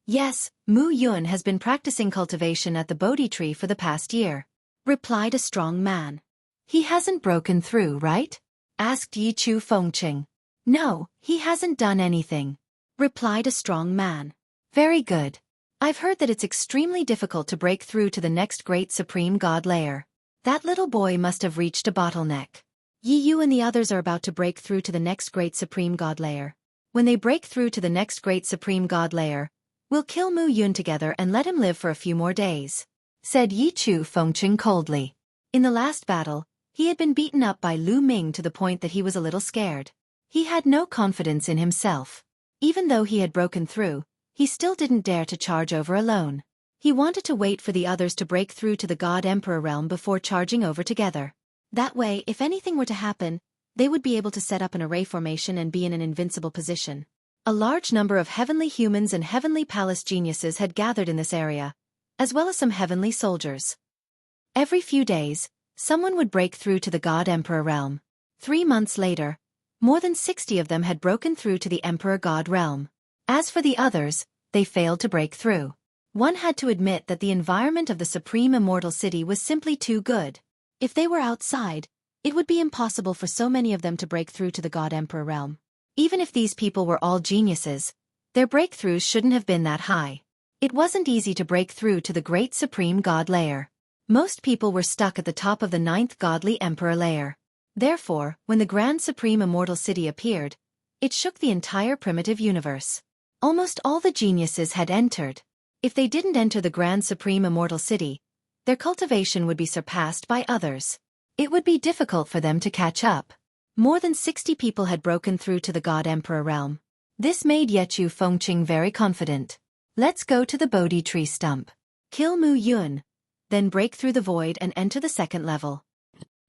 Yes, Mu Yun has been practicing cultivation at the Bodhi tree for the past year, replied a strong man. He hasn't broken through, right? Asked Yi Chu Fengqing. No, he hasn't done anything, replied a strong man. Very good. I've heard that it's extremely difficult to break through to the next great supreme god layer. That little boy must have reached a bottleneck. Yi Yu and the others are about to break through to the next great supreme god layer. When they break through to the next great supreme god layer, we'll kill Mu Yun together and let him live for a few more days, said Yi Chu Fengqing coldly. In the last battle, he had been beaten up by Lu Ming to the point that he was a little scared. He had no confidence in himself. Even though he had broken through, he still didn't dare to charge over alone. He wanted to wait for the others to break through to the God Emperor realm before charging over together. That way, if anything were to happen, they would be able to set up an array formation and be in an invincible position. A large number of heavenly humans and heavenly palace geniuses had gathered in this area, as well as some heavenly soldiers. Every few days, someone would break through to the God Emperor realm. 3 months later, more than 60 of them had broken through to the Emperor God realm. As for the others, they failed to break through. One had to admit that the environment of the Supreme Immortal City was simply too good. If they were outside, it would be impossible for so many of them to break through to the God Emperor realm. Even if these people were all geniuses, their breakthroughs shouldn't have been that high. It wasn't easy to break through to the great supreme god layer. Most people were stuck at the top of the 9th godly emperor layer. Therefore, when the Grand Supreme Immortal City appeared, it shook the entire primitive universe. Almost all the geniuses had entered. If they didn't enter the Grand Supreme Immortal City, their cultivation would be surpassed by others. It would be difficult for them to catch up. More than 60 people had broken through to the God Emperor realm. This made Yi Chu Fengqing very confident. Let's go to the Bodhi tree stump. Kill Mu Yun, then break through the void and enter the second level.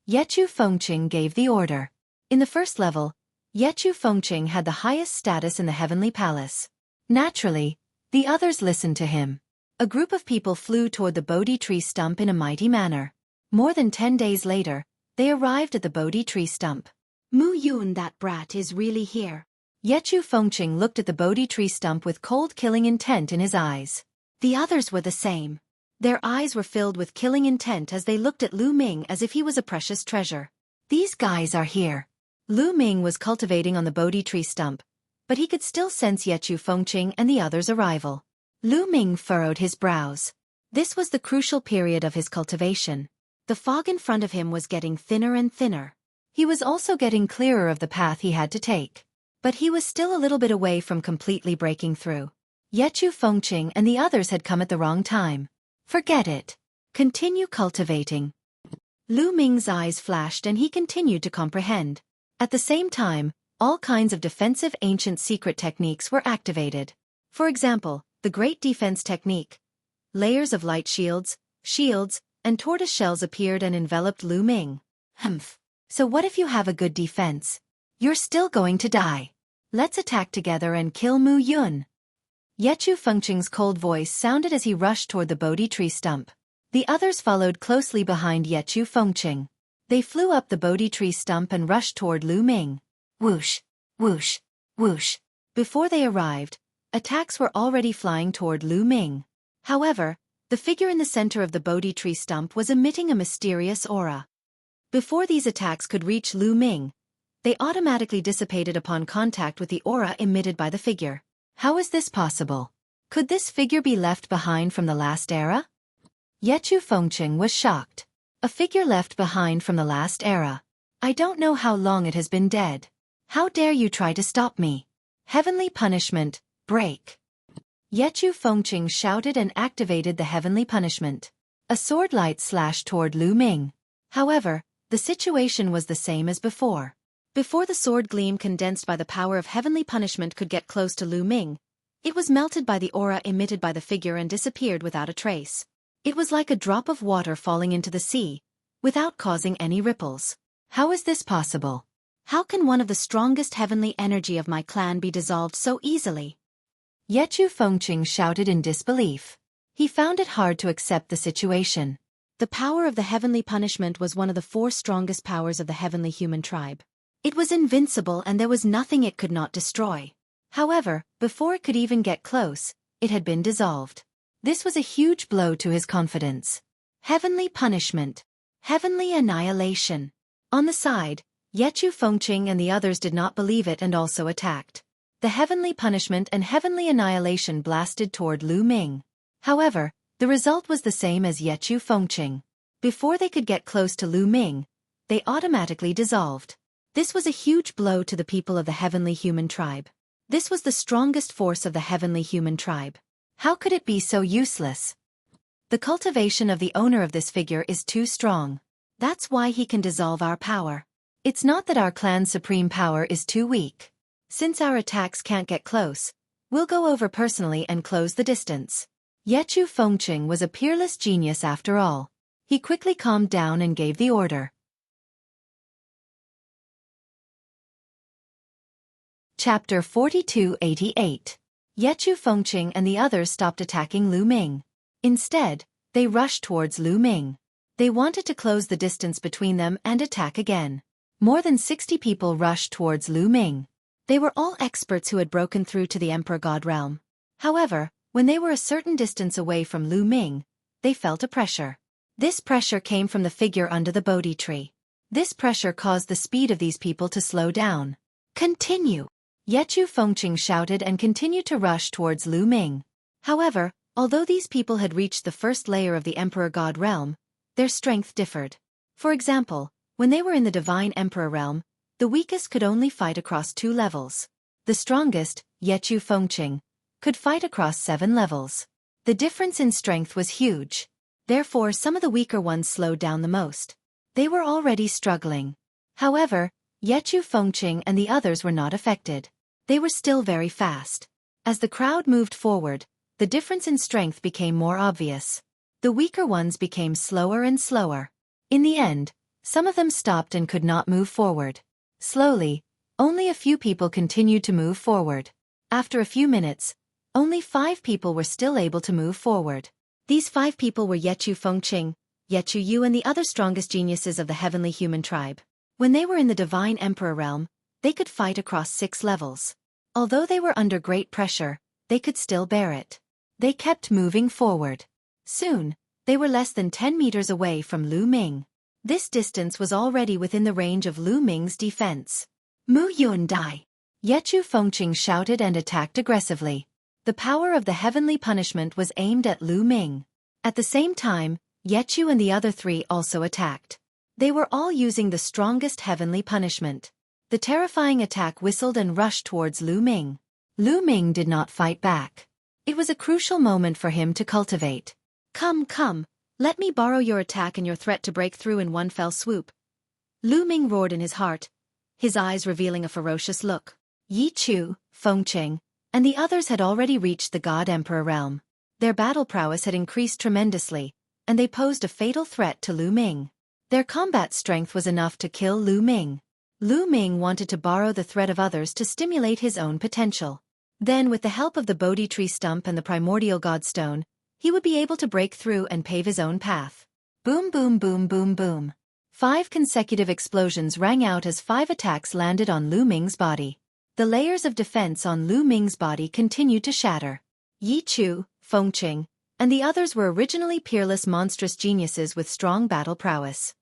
Yi Chu Fengqing gave the order. In the first level, Yi Chu Fengqing had the highest status in the heavenly palace. Naturally, the others listened to him. A group of people flew toward the Bodhi tree stump in a mighty manner. More than 10 days later, they arrived at the Bodhi tree stump. Mu Yun, that brat, is really here. Yi Chu Fengqing looked at the Bodhi tree stump with cold killing intent in his eyes. The others were the same. Their eyes were filled with killing intent as they looked at Lu Ming as if he was a precious treasure. These guys are here. Lu Ming was cultivating on the Bodhi tree stump, but he could still sense Yi Chu Fengqing and the others' arrival. Lu Ming furrowed his brows. This was the crucial period of his cultivation. The fog in front of him was getting thinner and thinner. He was also getting clearer of the path he had to take. But he was still a little bit away from completely breaking through. Yi Chu Fengqing and the others had come at the wrong time. Forget it. Continue cultivating. Lu Ming's eyes flashed and he continued to comprehend. At the same time, all kinds of defensive ancient secret techniques were activated. For example, the Great Defense Technique. Layers of light shields, and tortoise shells appeared and enveloped Lu Ming. Humph. So what if you have a good defense? You're still going to die. Let's attack together and kill Mu Yun. Yi Chu Fengqing's cold voice sounded as he rushed toward the Bodhi tree stump. The others followed closely behind Yi Chu Fengqing. They flew up the Bodhi tree stump and rushed toward Lu Ming. Whoosh, whoosh, whoosh. Before they arrived, attacks were already flying toward Lu Ming. However, the figure in the center of the Bodhi tree stump was emitting a mysterious aura. Before these attacks could reach Lu Ming, they automatically dissipated upon contact with the aura emitted by the figure. How is this possible? Could this figure be left behind from the last era? Yi Chu Fengqing was shocked. A figure left behind from the last era. I don't know how long it has been dead. How dare you try to stop me? Heavenly punishment, break. Yechu Fengqing shouted and activated the heavenly punishment. A sword light slashed toward Lu Ming. However, the situation was the same as before. Before the sword gleam condensed by the power of heavenly punishment could get close to Lu Ming, it was melted by the aura emitted by the figure and disappeared without a trace. It was like a drop of water falling into the sea, without causing any ripples. How is this possible? How can one of the strongest heavenly energy of my clan be dissolved so easily? Yechu Fengqing shouted in disbelief. He found it hard to accept the situation. The power of the heavenly punishment was one of the 4 strongest powers of the heavenly human tribe. It was invincible and there was nothing it could not destroy. However, before it could even get close, it had been dissolved. This was a huge blow to his confidence. Heavenly punishment. Heavenly annihilation. On the side, Yechu Fengqing and the others did not believe it and also attacked. The heavenly punishment and heavenly annihilation blasted toward Lu Ming. However, the result was the same as Yechu Fengqing. Before they could get close to Lu Ming, they automatically dissolved. This was a huge blow to the people of the heavenly human tribe. This was the strongest force of the heavenly human tribe. How could it be so useless? The cultivation of the owner of this figure is too strong. That's why he can dissolve our power. It's not that our clan's supreme power is too weak. Since our attacks can't get close, we'll go over personally and close the distance. Yechu Fengqing was a peerless genius after all. He quickly calmed down and gave the order. Chapter 4288. Yechu Fengqing and the others stopped attacking Lu Ming. Instead, they rushed towards Lu Ming. They wanted to close the distance between them and attack again. More than 60 people rushed towards Lu Ming. They were all experts who had broken through to the Emperor God realm. However, when they were a certain distance away from Lu Ming, they felt a pressure. This pressure came from the figure under the Bodhi tree. This pressure caused the speed of these people to slow down. Continue! Yechu Fengqing shouted and continued to rush towards Lu Ming. However, although these people had reached the first layer of the Emperor God realm, their strength differed. For example, when they were in the Divine Emperor realm, the weakest could only fight across 2 levels. The strongest, Yechu Fengqing, could fight across 7 levels. The difference in strength was huge. Therefore, some of the weaker ones slowed down the most. They were already struggling. However, Yechu Fengqing and the others were not affected. They were still very fast. As the crowd moved forward, the difference in strength became more obvious. The weaker ones became slower and slower. In the end, some of them stopped and could not move forward. Slowly, only a few people continued to move forward. After a few minutes, only 5 people were still able to move forward. These 5 people were Yechu Fengqing, Yechu Yu and the other strongest geniuses of the heavenly human tribe. When they were in the Divine Emperor realm, they could fight across 6 levels. Although they were under great pressure, they could still bear it. They kept moving forward. Soon, they were less than 10 meters away from Lu Ming. This distance was already within the range of Lu Ming's defense. Mu Yun Dai! Yechu Fengqing shouted and attacked aggressively. The power of the heavenly punishment was aimed at Lu Ming. At the same time, Yechu and the other 3 also attacked. They were all using the strongest heavenly punishment. The terrifying attack whistled and rushed towards Lu Ming. Lu Ming did not fight back. It was a crucial moment for him to cultivate. Come, let me borrow your attack and your threat to break through in one fell swoop. Lu Ming roared in his heart, his eyes revealing a ferocious look. Yechu, Fengqing, and the others had already reached the God Emperor realm. Their battle prowess had increased tremendously, and they posed a fatal threat to Lu Ming. Their combat strength was enough to kill Lu Ming. Lu Ming wanted to borrow the threat of others to stimulate his own potential. Then, with the help of the Bodhi tree stump and the primordial Godstone, he would be able to break through and pave his own path. Boom boom boom boom boom. 5 consecutive explosions rang out as 5 attacks landed on Lu Ming's body. The layers of defense on Lu Ming's body continued to shatter. Yechu, Fengqing, and the others were originally peerless monstrous geniuses with strong battle prowess.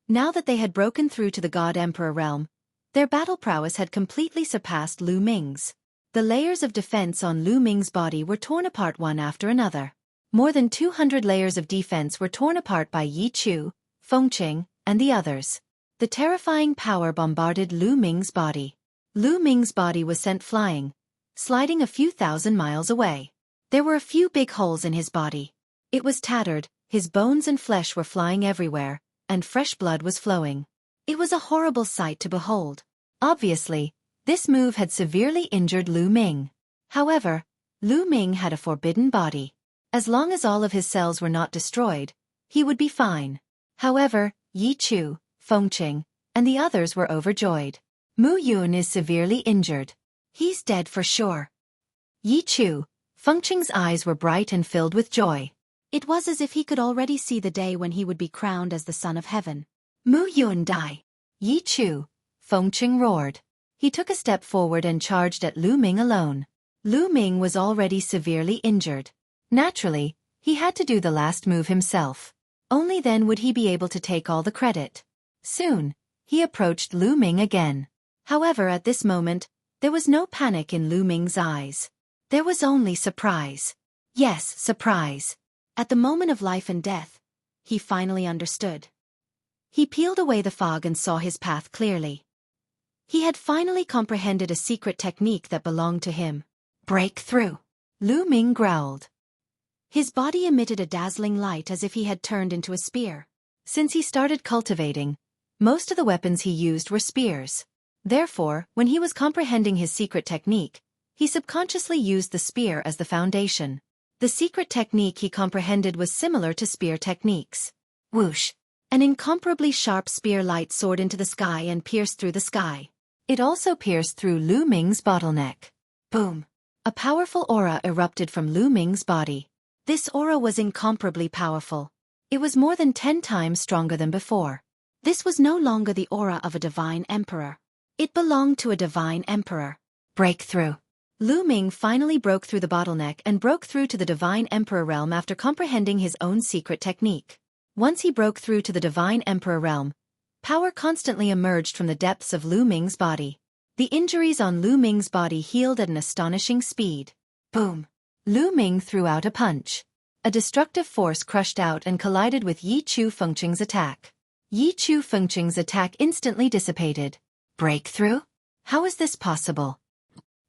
Now that they had broken through to the God Emperor realm, their battle prowess had completely surpassed Lu Ming's. The layers of defense on Lu Ming's body were torn apart one after another. More than 200 layers of defense were torn apart by Yechu, Fengqing, and the others. The terrifying power bombarded Lu Ming's body. Lu Ming's body was sent flying, sliding a few thousand miles away. There were a few big holes in his body. It was tattered, his bones and flesh were flying everywhere, and fresh blood was flowing. It was a horrible sight to behold. Obviously, this move had severely injured Lu Ming. However, Lu Ming had a forbidden body. As long as all of his cells were not destroyed, he would be fine. However, Yi Chu, Fengqing, and the others were overjoyed. Mu Yun is severely injured. He's dead for sure. Yi Chu, Fengqing's eyes were bright and filled with joy. It was as if he could already see the day when he would be crowned as the son of heaven. Mu Yun die. Yi Chu, Fengqing roared. He took a step forward and charged at Lu Ming alone. Lu Ming was already severely injured. Naturally, he had to do the last move himself. Only then would he be able to take all the credit. Soon, he approached Lu Ming again. However, at this moment, there was no panic in Lu Ming's eyes. There was only surprise. Yes, surprise. At the moment of life and death, he finally understood. He peeled away the fog and saw his path clearly. He had finally comprehended a secret technique that belonged to him. Break through. Lu Ming growled. His body emitted a dazzling light as if he had turned into a spear. Since he started cultivating, most of the weapons he used were spears. Therefore, when he was comprehending his secret technique, he subconsciously used the spear as the foundation. The secret technique he comprehended was similar to spear techniques. Whoosh! An incomparably sharp spear light soared into the sky and pierced through the sky. It also pierced through Lu Ming's bottleneck. Boom! A powerful aura erupted from Lu Ming's body. This aura was incomparably powerful. It was more than 10 times stronger than before. This was no longer the aura of a divine emperor. It belonged to a divine emperor. Breakthrough. Lu Ming finally broke through the bottleneck and broke through to the divine emperor realm after comprehending his own secret technique. Once he broke through to the divine emperor realm, power constantly emerged from the depths of Lu Ming's body. The injuries on Lu Ming's body healed at an astonishing speed. Boom! Lu Ming threw out a punch. A destructive force crushed out and collided with Yi Chu Fengqing's attack. Yi Chu Fengqing's attack instantly dissipated. Breakthrough? How is this possible?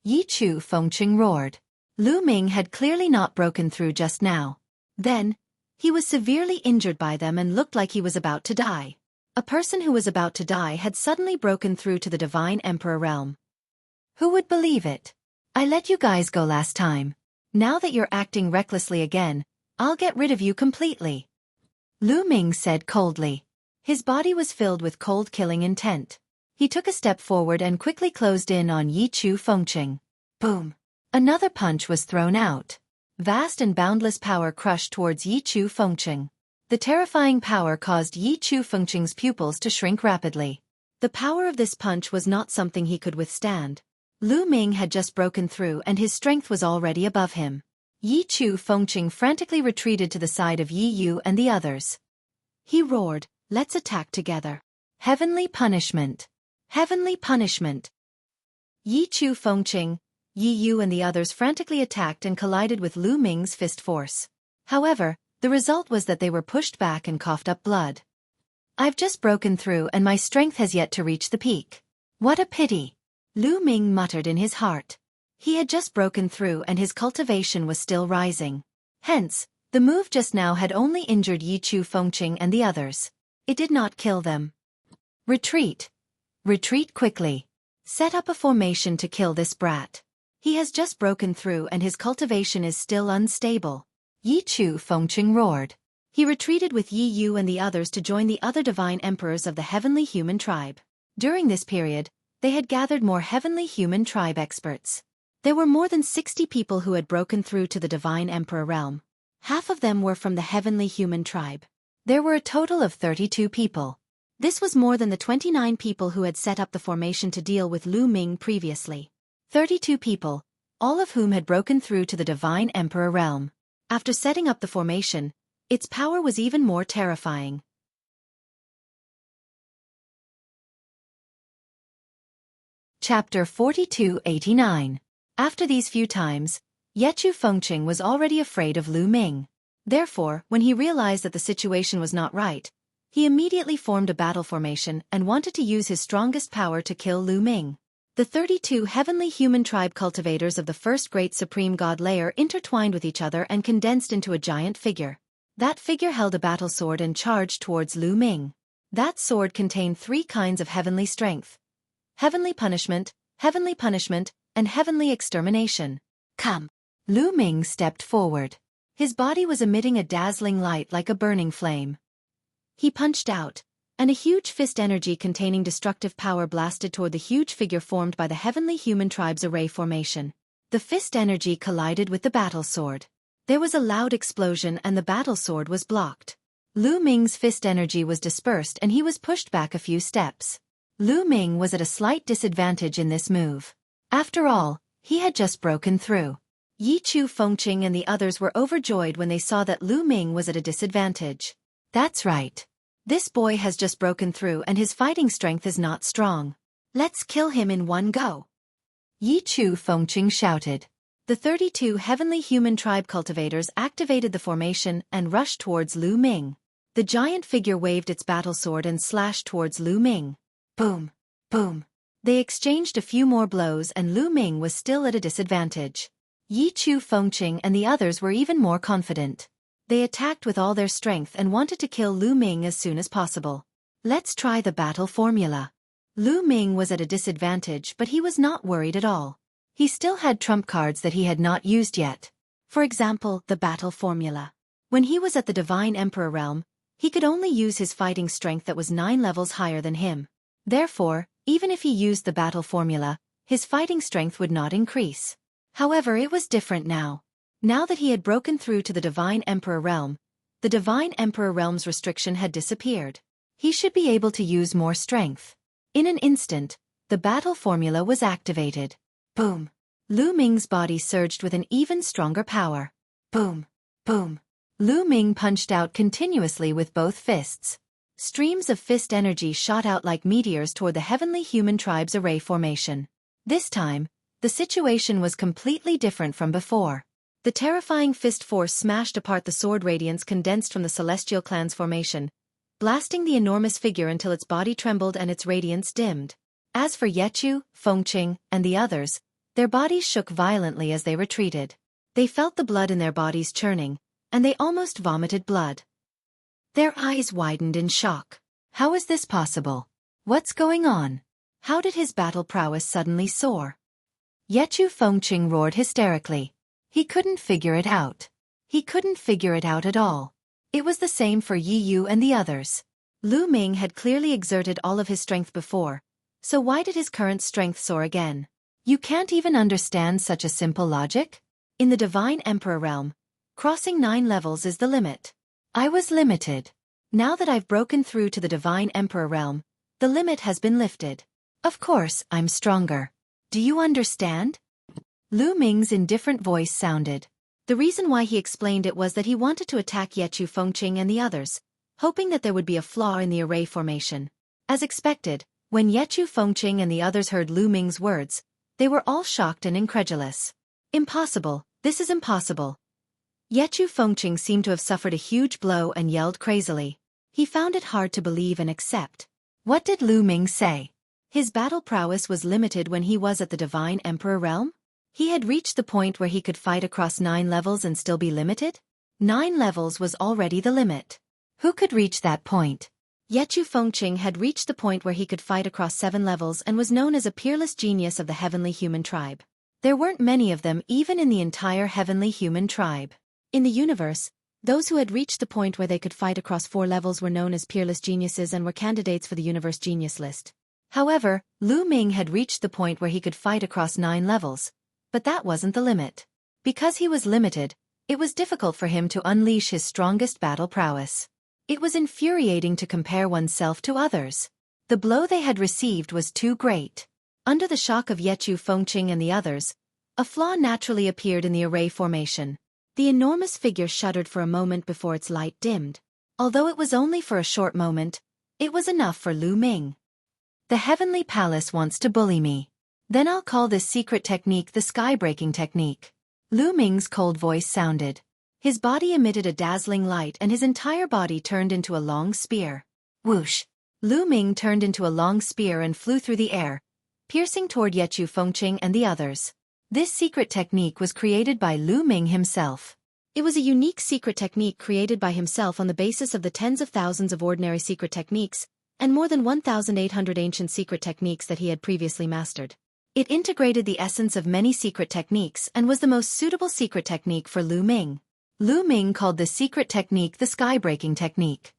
Yi Chu Fengqing roared. Lu Ming had clearly not broken through just now. Then, he was severely injured by them and looked like he was about to die. A person who was about to die had suddenly broken through to the divine emperor realm. Who would believe it? I let you guys go last time. Now that you're acting recklessly again, I'll get rid of you completely. Lu Ming said coldly. His body was filled with cold killing intent. He took a step forward and quickly closed in on Yi Chu Fengqing. Boom! Another punch was thrown out. Vast and boundless power crushed towards Yi Chu Fengqing. The terrifying power caused Yi Chu Fengqing's pupils to shrink rapidly. The power of this punch was not something he could withstand. Lu Ming had just broken through and his strength was already above him. Yi Chu Fengqing frantically retreated to the side of Yi Yu and the others. He roared, "Let's attack together. Heavenly punishment! Heavenly punishment!" Yi Chu Fengqing, Yi Yu and the others frantically attacked and collided with Lu Ming's fist force. However, the result was that they were pushed back and coughed up blood. I've just broken through and my strength has yet to reach the peak. What a pity! Lu Ming muttered in his heart. He had just broken through and his cultivation was still rising. Hence, the move just now had only injured Yi Chu Fengqing and the others. It did not kill them. Retreat. Retreat quickly. Set up a formation to kill this brat. He has just broken through and his cultivation is still unstable. Yi Chu Fengqing roared. He retreated with Yi Yu and the others to join the other divine emperors of the heavenly human tribe. During this period, they had gathered more heavenly human tribe experts. There were more than 60 people who had broken through to the divine emperor realm. Half of them were from the heavenly human tribe. There were a total of 32 people. This was more than the 29 people who had set up the formation to deal with Lu Ming previously. 32 people, all of whom had broken through to the divine emperor realm. After setting up the formation, its power was even more terrifying. Chapter 4289. After these few times, Yi Chu Fengqing was already afraid of Lu Ming. Therefore, when he realized that the situation was not right, He immediately formed a battle formation and wanted to use his strongest power to kill Lu Ming. The 32 heavenly human tribe cultivators of the first great supreme god layer intertwined with each other and condensed into a giant figure. That figure held a battle sword and charged towards Lu Ming. That sword contained 3 kinds of heavenly strength: heavenly punishment, and heavenly extermination. Come! Lu Ming stepped forward. His body was emitting a dazzling light like a burning flame. He punched out, and a huge fist energy containing destructive power blasted toward the huge figure formed by the heavenly human tribe's array formation. The fist energy collided with the battle sword. There was a loud explosion and the battle sword was blocked. Lu Ming's fist energy was dispersed and he was pushed back a few steps. Lu Ming was at a slight disadvantage in this move. After all, he had just broken through. Yi Chu, Fengqing and the others were overjoyed when they saw that Lu Ming was at a disadvantage. That's right. This boy has just broken through and his fighting strength is not strong. Let's kill him in one go. Yi Chu, Fengqing shouted. The 32 heavenly human tribe cultivators activated the formation and rushed towards Lu Ming. The giant figure waved its battle sword and slashed towards Lu Ming. Boom! Boom! They exchanged a few more blows and Lu Ming was still at a disadvantage. Yi Chu, Fengqing and the others were even more confident. They attacked with all their strength and wanted to kill Lu Ming as soon as possible. Let's try the battle formula. Lu Ming was at a disadvantage but he was not worried at all. He still had trump cards that he had not used yet. For example, the battle formula. When he was at the Divine Emperor realm, he could only use his fighting strength that was 9 levels higher than him. Therefore, even if he used the battle formula, his fighting strength would not increase. However, it was different now. Now that he had broken through to the Divine Emperor realm, the Divine Emperor realm's restriction had disappeared. He should be able to use more strength. In an instant, the battle formula was activated. Boom! Lu Ming's body surged with an even stronger power. Boom! Boom! Lu Ming punched out continuously with both fists. Streams of fist energy shot out like meteors toward the heavenly human tribe's array formation. This time, the situation was completely different from before. The terrifying fist force smashed apart the sword radiance condensed from the celestial clan's formation, blasting the enormous figure until its body trembled and its radiance dimmed. As for Yechu, Fengqing, and the others, their bodies shook violently as they retreated. They felt the blood in their bodies churning, and they almost vomited blood. Their eyes widened in shock. How is this possible? What's going on? How did his battle prowess suddenly soar? Yechu, Fengqing roared hysterically. He couldn't figure it out. He couldn't figure it out at all. It was the same for Yi Yu and the others. Lu Ming had clearly exerted all of his strength before, so why did his current strength soar again? You can't even understand such a simple logic? In the Divine Emperor realm, crossing 9 levels is the limit. I was limited. Now that I've broken through to the Divine Emperor realm, the limit has been lifted. Of course, I'm stronger. Do you understand? Lu Ming's indifferent voice sounded. The reason why he explained it was that he wanted to attack Yechu, Fengqing and the others, hoping that there would be a flaw in the array formation. As expected, when Yechu, Fengqing and the others heard Lu Ming's words, they were all shocked and incredulous. Impossible, this is impossible. Yechu, Fengqing seemed to have suffered a huge blow and yelled crazily. He found it hard to believe and accept. What did Lu Ming say? His battle prowess was limited when he was at the Divine Emperor realm? He had reached the point where he could fight across 9 levels and still be limited? 9 levels was already the limit. Who could reach that point? Yechu, Fengqing had reached the point where he could fight across 7 levels and was known as a peerless genius of the heavenly human tribe. There weren't many of them even in the entire heavenly human tribe. In the universe, those who had reached the point where they could fight across 4 levels were known as peerless geniuses and were candidates for the universe genius list. However, Lu Ming had reached the point where he could fight across 9 levels. But that wasn't the limit. Because he was limited, it was difficult for him to unleash his strongest battle prowess. It was infuriating to compare oneself to others. The blow they had received was too great. Under the shock of Yechu, Fengqing and the others, a flaw naturally appeared in the array formation. The enormous figure shuddered for a moment before its light dimmed. Although it was only for a short moment, it was enough for Lu Ming. The Heavenly Palace wants to bully me. Then I'll call this secret technique the sky-breaking technique. Lu Ming's cold voice sounded. His body emitted a dazzling light and his entire body turned into a long spear. Whoosh! Lu Ming turned into a long spear and flew through the air, piercing toward Yechu Fengqing and the others. This secret technique was created by Lu Ming himself. It was a unique secret technique created by himself on the basis of the tens of thousands of ordinary secret techniques, and more than 1,800 ancient secret techniques that he had previously mastered. It integrated the essence of many secret techniques and was the most suitable secret technique for Lu Ming. Lu Ming called this secret technique the sky-breaking technique.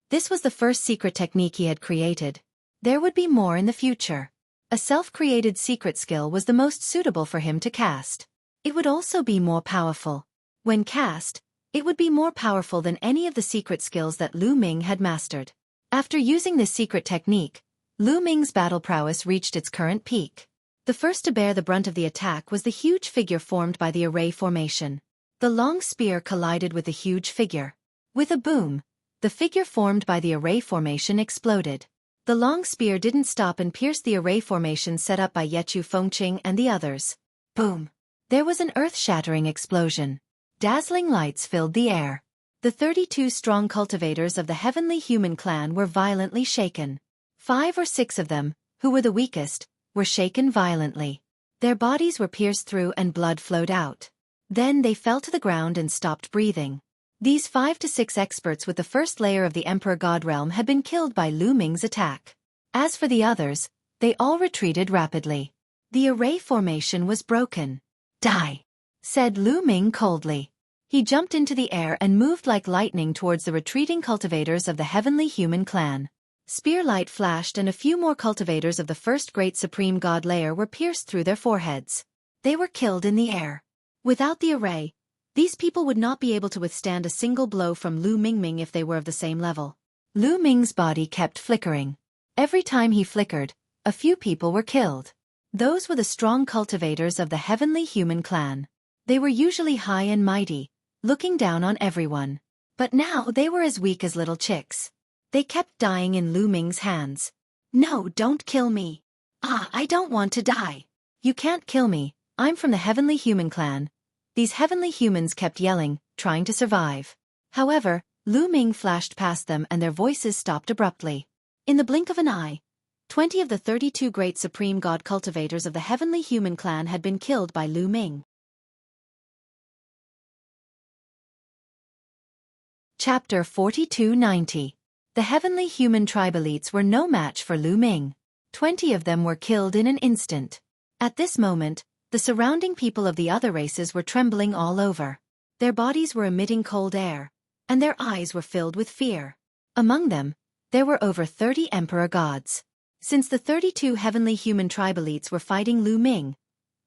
This was the first secret technique he had created. There would be more in the future. A self-created secret skill was the most suitable for him to cast. It would also be more powerful. When cast, it would be more powerful than any of the secret skills that Lu Ming had mastered. After using this secret technique, Lu Ming's battle prowess reached its current peak. The first to bear the brunt of the attack was the huge figure formed by the array formation. The long spear collided with the huge figure. With a boom, the figure formed by the array formation exploded. The long spear didn't stop and pierced the array formation set up by Yechu Fengqing and the others. Boom! There was an earth-shattering explosion. Dazzling lights filled the air. The 32 strong cultivators of the heavenly human clan were violently shaken. 5 or 6 of them, who were the weakest, were shaken violently. Their bodies were pierced through and blood flowed out. Then they fell to the ground and stopped breathing. These 5 to 6 experts with the first layer of the Emperor God realm had been killed by Lu Ming's attack. As for the others, they all retreated rapidly. The array formation was broken. Die! Said Lu Ming coldly. He jumped into the air and moved like lightning towards the retreating cultivators of the heavenly human clan. Spear light flashed and a few more cultivators of the first great supreme god layer were pierced through their foreheads. They were killed in the air. Without the array, these people would not be able to withstand a single blow from Lu Mingming if they were of the same level. Lu Ming's body kept flickering. Every time he flickered, a few people were killed. Those were the strong cultivators of the heavenly human clan. They were usually high and mighty, looking down on everyone. But now they were as weak as little chicks. They kept dying in Lu Ming's hands. No, don't kill me. I don't want to die. You can't kill me, I'm from the heavenly human clan. These heavenly humans kept yelling, trying to survive. However, Lu Ming flashed past them and their voices stopped abruptly. In the blink of an eye, 20 of the 32 great supreme god cultivators of the heavenly human clan had been killed by Lu Ming. Chapter 4290. The heavenly human tribe elites were no match for Lu Ming. 20 of them were killed in an instant. At this moment, the surrounding people of the other races were trembling all over. Their bodies were emitting cold air, and their eyes were filled with fear. Among them, there were over 30 emperor gods. Since the 32 heavenly human tribe elites were fighting Lu Ming,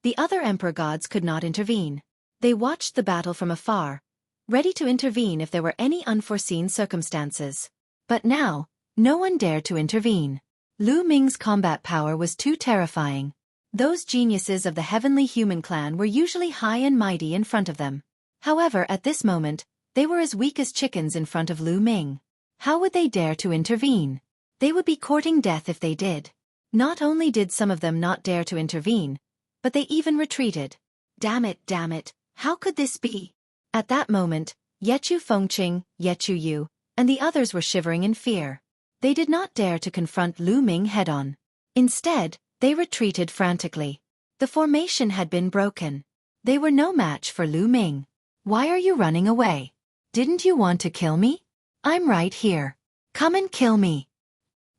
the other emperor gods could not intervene. They watched the battle from afar, ready to intervene if there were any unforeseen circumstances. But now, no one dared to intervene. Lu Ming's combat power was too terrifying. Those geniuses of the heavenly human clan were usually high and mighty in front of them. However, at this moment, they were as weak as chickens in front of Lu Ming. How would they dare to intervene? They would be courting death if they did. Not only did some of them not dare to intervene, but they even retreated. Damn it, how could this be? At that moment, Yechu Fengqing, Yechu Yu, and the others were shivering in fear. They did not dare to confront Lu Ming head-on. Instead, they retreated frantically. The formation had been broken. They were no match for Lu Ming. Why are you running away? Didn't you want to kill me? I'm right here. Come and kill me.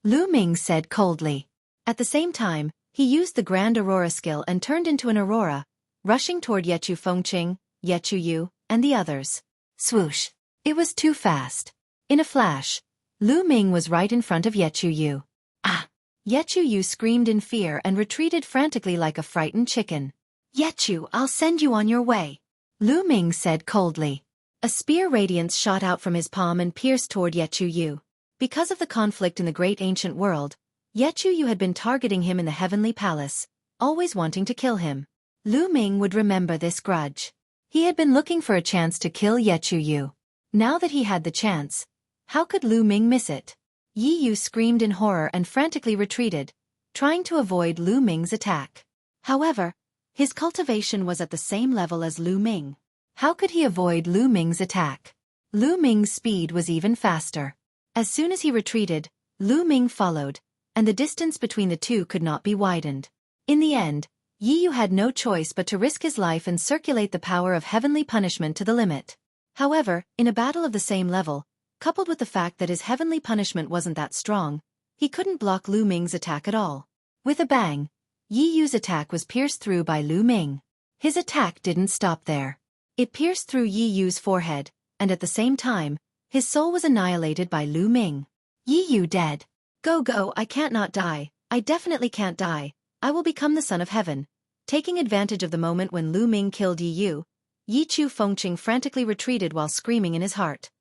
Lu Ming said coldly. At the same time, he used the Grand Aurora skill and turned into an aurora, rushing toward Yechu Fengqing, Yechu Yu, and the others. Swoosh! It was too fast. In a flash, Lu Ming was right in front of Yechu Yu. Ah! Yechu Yu screamed in fear and retreated frantically like a frightened chicken. Yechu, I'll send you on your way. Lu Ming said coldly. A spear radiance shot out from his palm and pierced toward Yechu Yu. Because of the conflict in the great ancient world, Yechu Yu had been targeting him in the heavenly palace, always wanting to kill him. Lu Ming would remember this grudge. He had been looking for a chance to kill Yechu Yu. Now that he had the chance, how could Lu Ming miss it? Yi Yu screamed in horror and frantically retreated, trying to avoid Lu Ming's attack. However, his cultivation was at the same level as Lu Ming. How could he avoid Lu Ming's attack? Lu Ming's speed was even faster. As soon as he retreated, Lu Ming followed, and the distance between the two could not be widened. In the end, Yi Yu had no choice but to risk his life and circulate the power of heavenly punishment to the limit. However, in a battle of the same level, coupled with the fact that his heavenly punishment wasn't that strong, he couldn't block Lu Ming's attack at all. With a bang, Yi Yu's attack was pierced through by Lu Ming. His attack didn't stop there. It pierced through Yi Yu's forehead, and at the same time, his soul was annihilated by Lu Ming. Yi Yu dead. Go, I can't not die, I definitely can't die, I will become the son of heaven. Taking advantage of the moment when Lu Ming killed Yi Yu, Yi Chu Fengqing frantically retreated while screaming in his heart.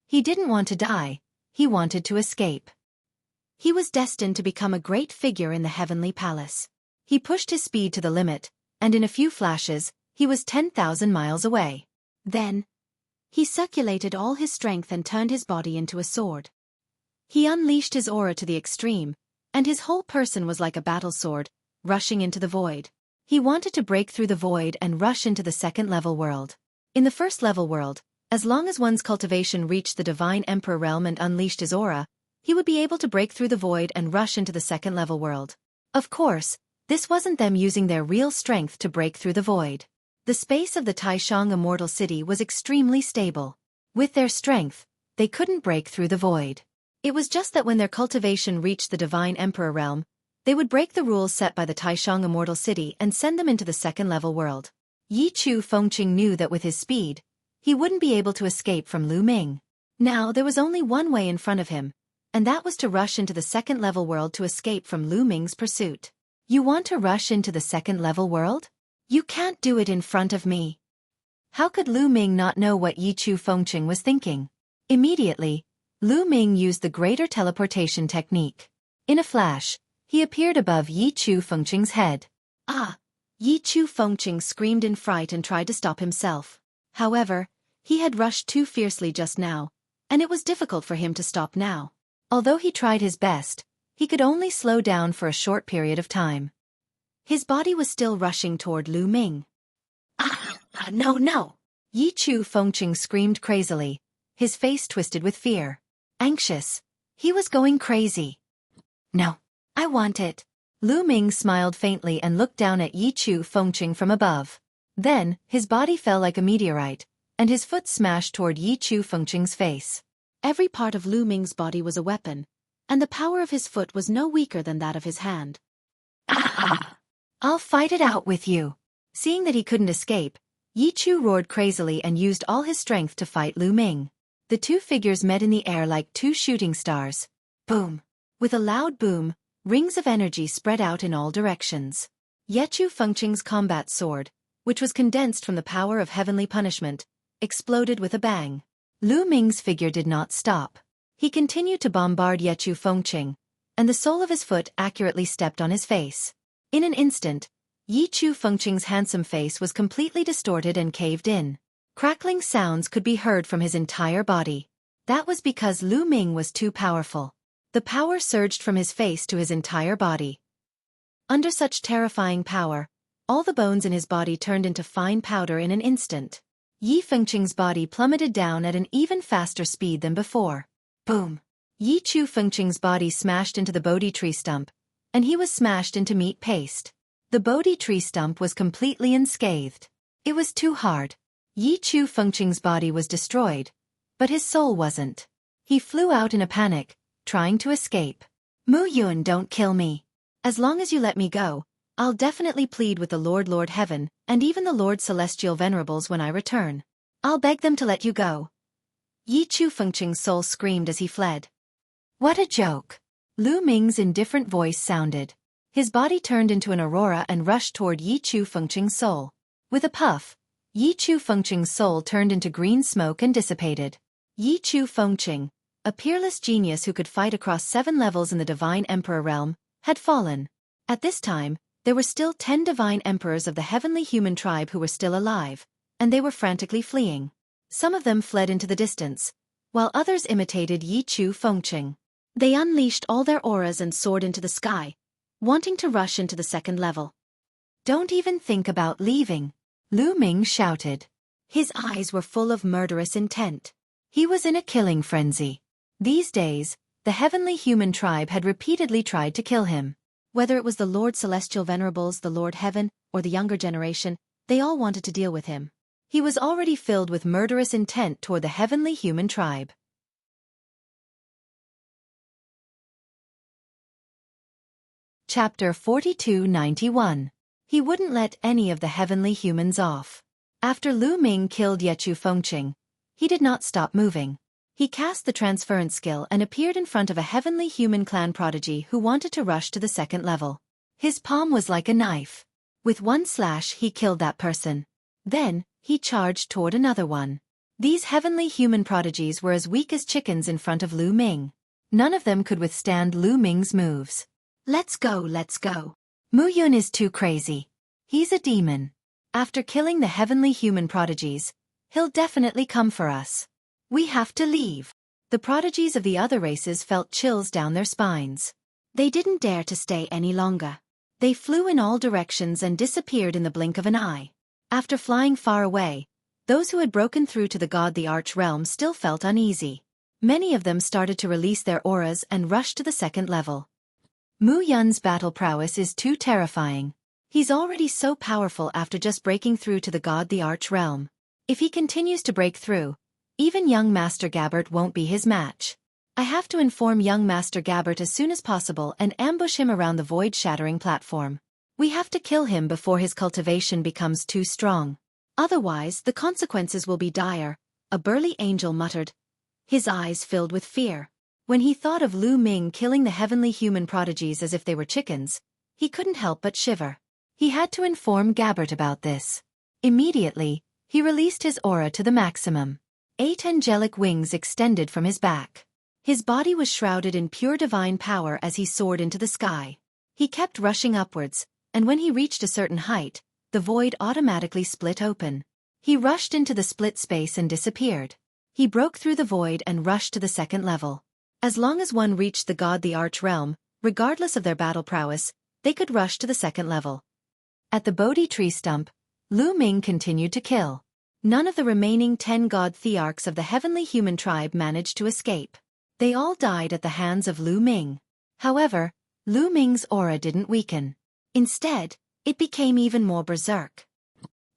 He didn't want to die, he wanted to escape. He was destined to become a great figure in the heavenly palace. He pushed his speed to the limit, and in a few flashes, he was 10,000 miles away. Then, he circulated all his strength and turned his body into a sword. He unleashed his aura to the extreme, and his whole person was like a battle sword, rushing into the void. He wanted to break through the void and rush into the second-level world. In the first-level world, as long as one's cultivation reached the Divine Emperor realm and unleashed his aura, he would be able to break through the void and rush into the second-level world. Of course, this wasn't them using their real strength to break through the void. The space of the Taishang Immortal City was extremely stable. With their strength, they couldn't break through the void. It was just that when their cultivation reached the Divine Emperor realm, they would break the rules set by the Taishang Immortal City and send them into the second-level world. Yi Chu Fengqing knew that with his speed, he wouldn't be able to escape from Lu Ming. Now there was only one way in front of him, and that was to rush into the second-level world to escape from Lu Ming's pursuit. You want to rush into the second-level world? You can't do it in front of me. How could Lu Ming not know what Yi Chu Fengqing was thinking? Immediately, Lu Ming used the greater teleportation technique. In a flash, he appeared above Yi Chu Fengqing's head. Ah! Yi Chu Fengqing screamed in fright and tried to stop himself. However, he had rushed too fiercely just now, and it was difficult for him to stop now. Although he tried his best, he could only slow down for a short period of time. His body was still rushing toward Lu Ming. No! Yi Chu Fengqing screamed crazily, his face twisted with fear. Anxious. He was going crazy. No, I want it. Lu Ming smiled faintly and looked down at Yi Chu Fengqing from above. Then, his body fell like a meteorite, and his foot smashed toward Yi Chu Fengqing's face. Every part of Lu Ming's body was a weapon, and the power of his foot was no weaker than that of his hand. I'll fight it out with you. Seeing that he couldn't escape, Yi Chu roared crazily and used all his strength to fight Lu Ming. The two figures met in the air like two shooting stars. Boom! With a loud boom, rings of energy spread out in all directions. Yi Chu Fengqing's combat sword, which was condensed from the power of heavenly punishment, exploded with a bang. Lu Ming's figure did not stop. He continued to bombard Yi Chu Fengqing, and the sole of his foot accurately stepped on his face. In an instant, Yi Chu Fengqing's handsome face was completely distorted and caved in. Crackling sounds could be heard from his entire body. That was because Lu Ming was too powerful. The power surged from his face to his entire body. Under such terrifying power, all the bones in his body turned into fine powder in an instant. Yi Fengqing's body plummeted down at an even faster speed than before. Boom! Yi Chu Fengqing's body smashed into the Bodhi tree stump, and he was smashed into meat paste. The Bodhi tree stump was completely unscathed. It was too hard. Yi Chu Fengqing's body was destroyed, but his soul wasn't. He flew out in a panic, trying to escape. Mu Yun, don't kill me. As long as you let me go, I'll definitely plead with the Lord Heaven, and even the Lord Celestial Venerables when I return. I'll beg them to let you go. Yi Chu Fengqing's soul screamed as he fled. What a joke! Lu Ming's indifferent voice sounded. His body turned into an aurora and rushed toward Yi Chu Fengqing's soul. With a puff, Yi Chu Fengqing's soul turned into green smoke and dissipated. Yi Chu Fengqing, a peerless genius who could fight across 7 levels in the Divine Emperor realm, had fallen. At this time, there were still 10 Divine Emperors of the heavenly human tribe who were still alive, and they were frantically fleeing. Some of them fled into the distance, while others imitated Yi Chu Fengqing. They unleashed all their auras and soared into the sky, wanting to rush into the second level. Don't even think about leaving, Lu Ming shouted. His eyes were full of murderous intent. He was in a killing frenzy. These days, the heavenly human tribe had repeatedly tried to kill him. Whether it was the Lord Celestial Venerables, the Lord Heaven, or the younger generation, they all wanted to deal with him. He was already filled with murderous intent toward the heavenly human tribe. Chapter 4291. He wouldn't let any of the heavenly humans off. After Lu Ming killed Yechu Fengqing, he did not stop moving. He cast the transference skill and appeared in front of a heavenly human clan prodigy who wanted to rush to the second level. His palm was like a knife. With one slash he killed that person. Then, he charged toward another one. These heavenly human prodigies were as weak as chickens in front of Lu Ming. None of them could withstand Lu Ming's moves. Let's go, let's go. Mu Yun is too crazy. He's a demon. After killing the heavenly human prodigies, he'll definitely come for us. We have to leave. The prodigies of the other races felt chills down their spines. They didn't dare to stay any longer. They flew in all directions and disappeared in the blink of an eye. After flying far away, those who had broken through to the God the Arch realm still felt uneasy. Many of them started to release their auras and rush to the second level. Mu Yun's battle prowess is too terrifying. He's already so powerful after just breaking through to the God the Arch realm. If he continues to break through, even young Master Gabbert won't be his match. I have to inform young Master Gabbert as soon as possible and ambush him around the void-shattering platform. We have to kill him before his cultivation becomes too strong. Otherwise, the consequences will be dire, a burly angel muttered, his eyes filled with fear. When he thought of Lu Ming killing the heavenly human prodigies as if they were chickens, he couldn't help but shiver. He had to inform Gabbert about this. Immediately, he released his aura to the maximum. 8 angelic wings extended from his back. His body was shrouded in pure divine power as he soared into the sky. He kept rushing upwards, and when he reached a certain height, the void automatically split open. He rushed into the split space and disappeared. He broke through the void and rushed to the second level. As long as one reached the God the Arch realm, regardless of their battle prowess, they could rush to the second level. At the Bodhi tree stump, Lu Ming continued to kill. None of the remaining 10 God Thearchs of the heavenly human tribe managed to escape. They all died at the hands of Lu Ming. However, Lu Ming's aura didn't weaken. Instead, it became even more berserk.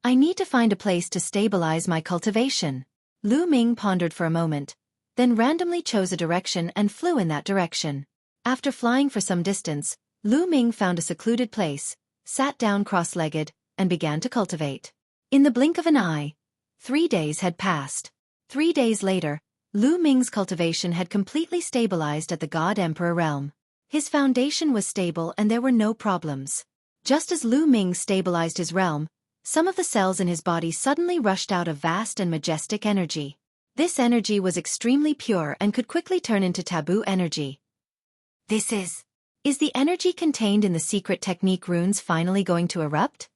I need to find a place to stabilize my cultivation. Lu Ming pondered for a moment, then randomly chose a direction and flew in that direction. After flying for some distance, Lu Ming found a secluded place, sat down cross-legged, and began to cultivate. In the blink of an eye, 3 days had passed. 3 days later, Lu Ming's cultivation had completely stabilized at the God Emperor realm. His foundation was stable and there were no problems. Just as Lu Ming stabilized his realm, some of the cells in his body suddenly rushed out a vast and majestic energy. This energy was extremely pure and could quickly turn into taboo energy. This is the energy contained in the secret technique runes finally going to erupt?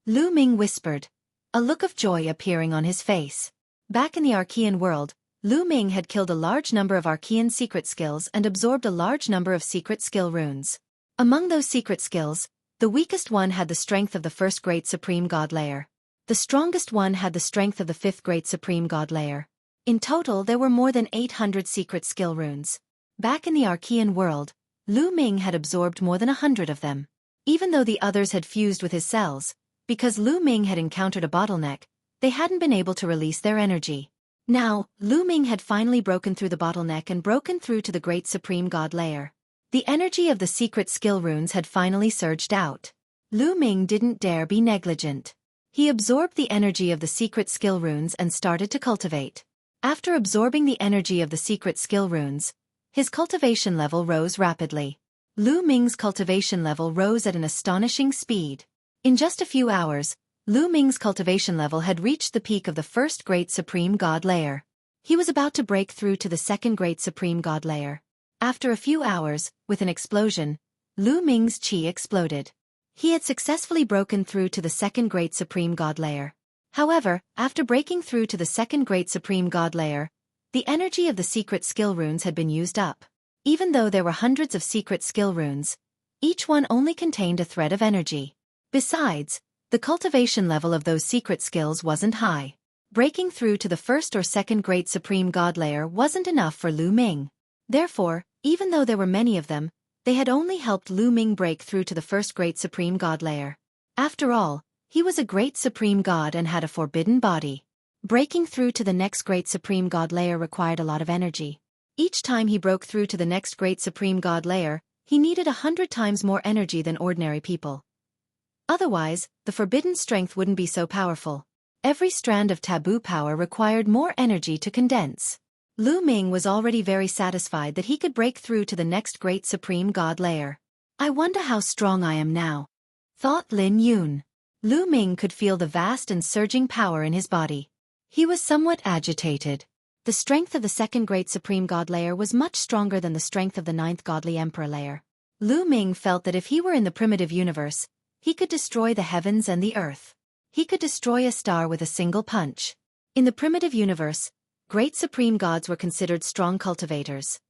Lu Ming whispered, a look of joy appearing on his face. Back in the Archean world, Lu Ming had killed a large number of Archean secret skills and absorbed a large number of secret skill runes. Among those secret skills, the weakest one had the strength of the first great supreme god layer. The strongest one had the strength of the fifth great supreme god layer. In total there were more than 800 secret skill runes. Back in the Archean world, Lu Ming had absorbed more than 100 of them. Even though the others had fused with his cells, because Lu Ming had encountered a bottleneck, they hadn't been able to release their energy. Now, Lu Ming had finally broken through the bottleneck and broken through to the great supreme god layer. The energy of the secret skill runes had finally surged out. Lu Ming didn't dare be negligent. He absorbed the energy of the secret skill runes and started to cultivate. After absorbing the energy of the secret skill runes, his cultivation level rose rapidly. Lu Ming's cultivation level rose at an astonishing speed. In just a few hours, Lu Ming's cultivation level had reached the peak of the first great supreme god layer. He was about to break through to the second great supreme god layer. After a few hours, with an explosion, Lu Ming's chi exploded. He had successfully broken through to the second great supreme god layer. However, after breaking through to the second great supreme god layer, the energy of the secret skill runes had been used up. Even though there were hundreds of secret skill runes, each one only contained a thread of energy. Besides, the cultivation level of those secret skills wasn't high. Breaking through to the first or second great supreme god layer wasn't enough for Lu Ming. Therefore, even though there were many of them, they had only helped Lu Ming break through to the first great supreme god layer. After all, he was a great supreme god and had a forbidden body. Breaking through to the next great supreme god layer required a lot of energy. Each time he broke through to the next great supreme god layer, he needed 100 times more energy than ordinary people. Otherwise, the forbidden strength wouldn't be so powerful. Every strand of taboo power required more energy to condense. Lu Ming was already very satisfied that he could break through to the next great supreme god layer. I wonder how strong I am now, thought Lin Yun. Lu Ming could feel the vast and surging power in his body. He was somewhat agitated. The strength of the second great supreme god layer was much stronger than the strength of the ninth godly emperor layer. Lu Ming felt that if he were in the primitive universe, he could destroy the heavens and the earth. He could destroy a star with a single punch. In the primitive universe, great supreme gods were considered strong cultivators.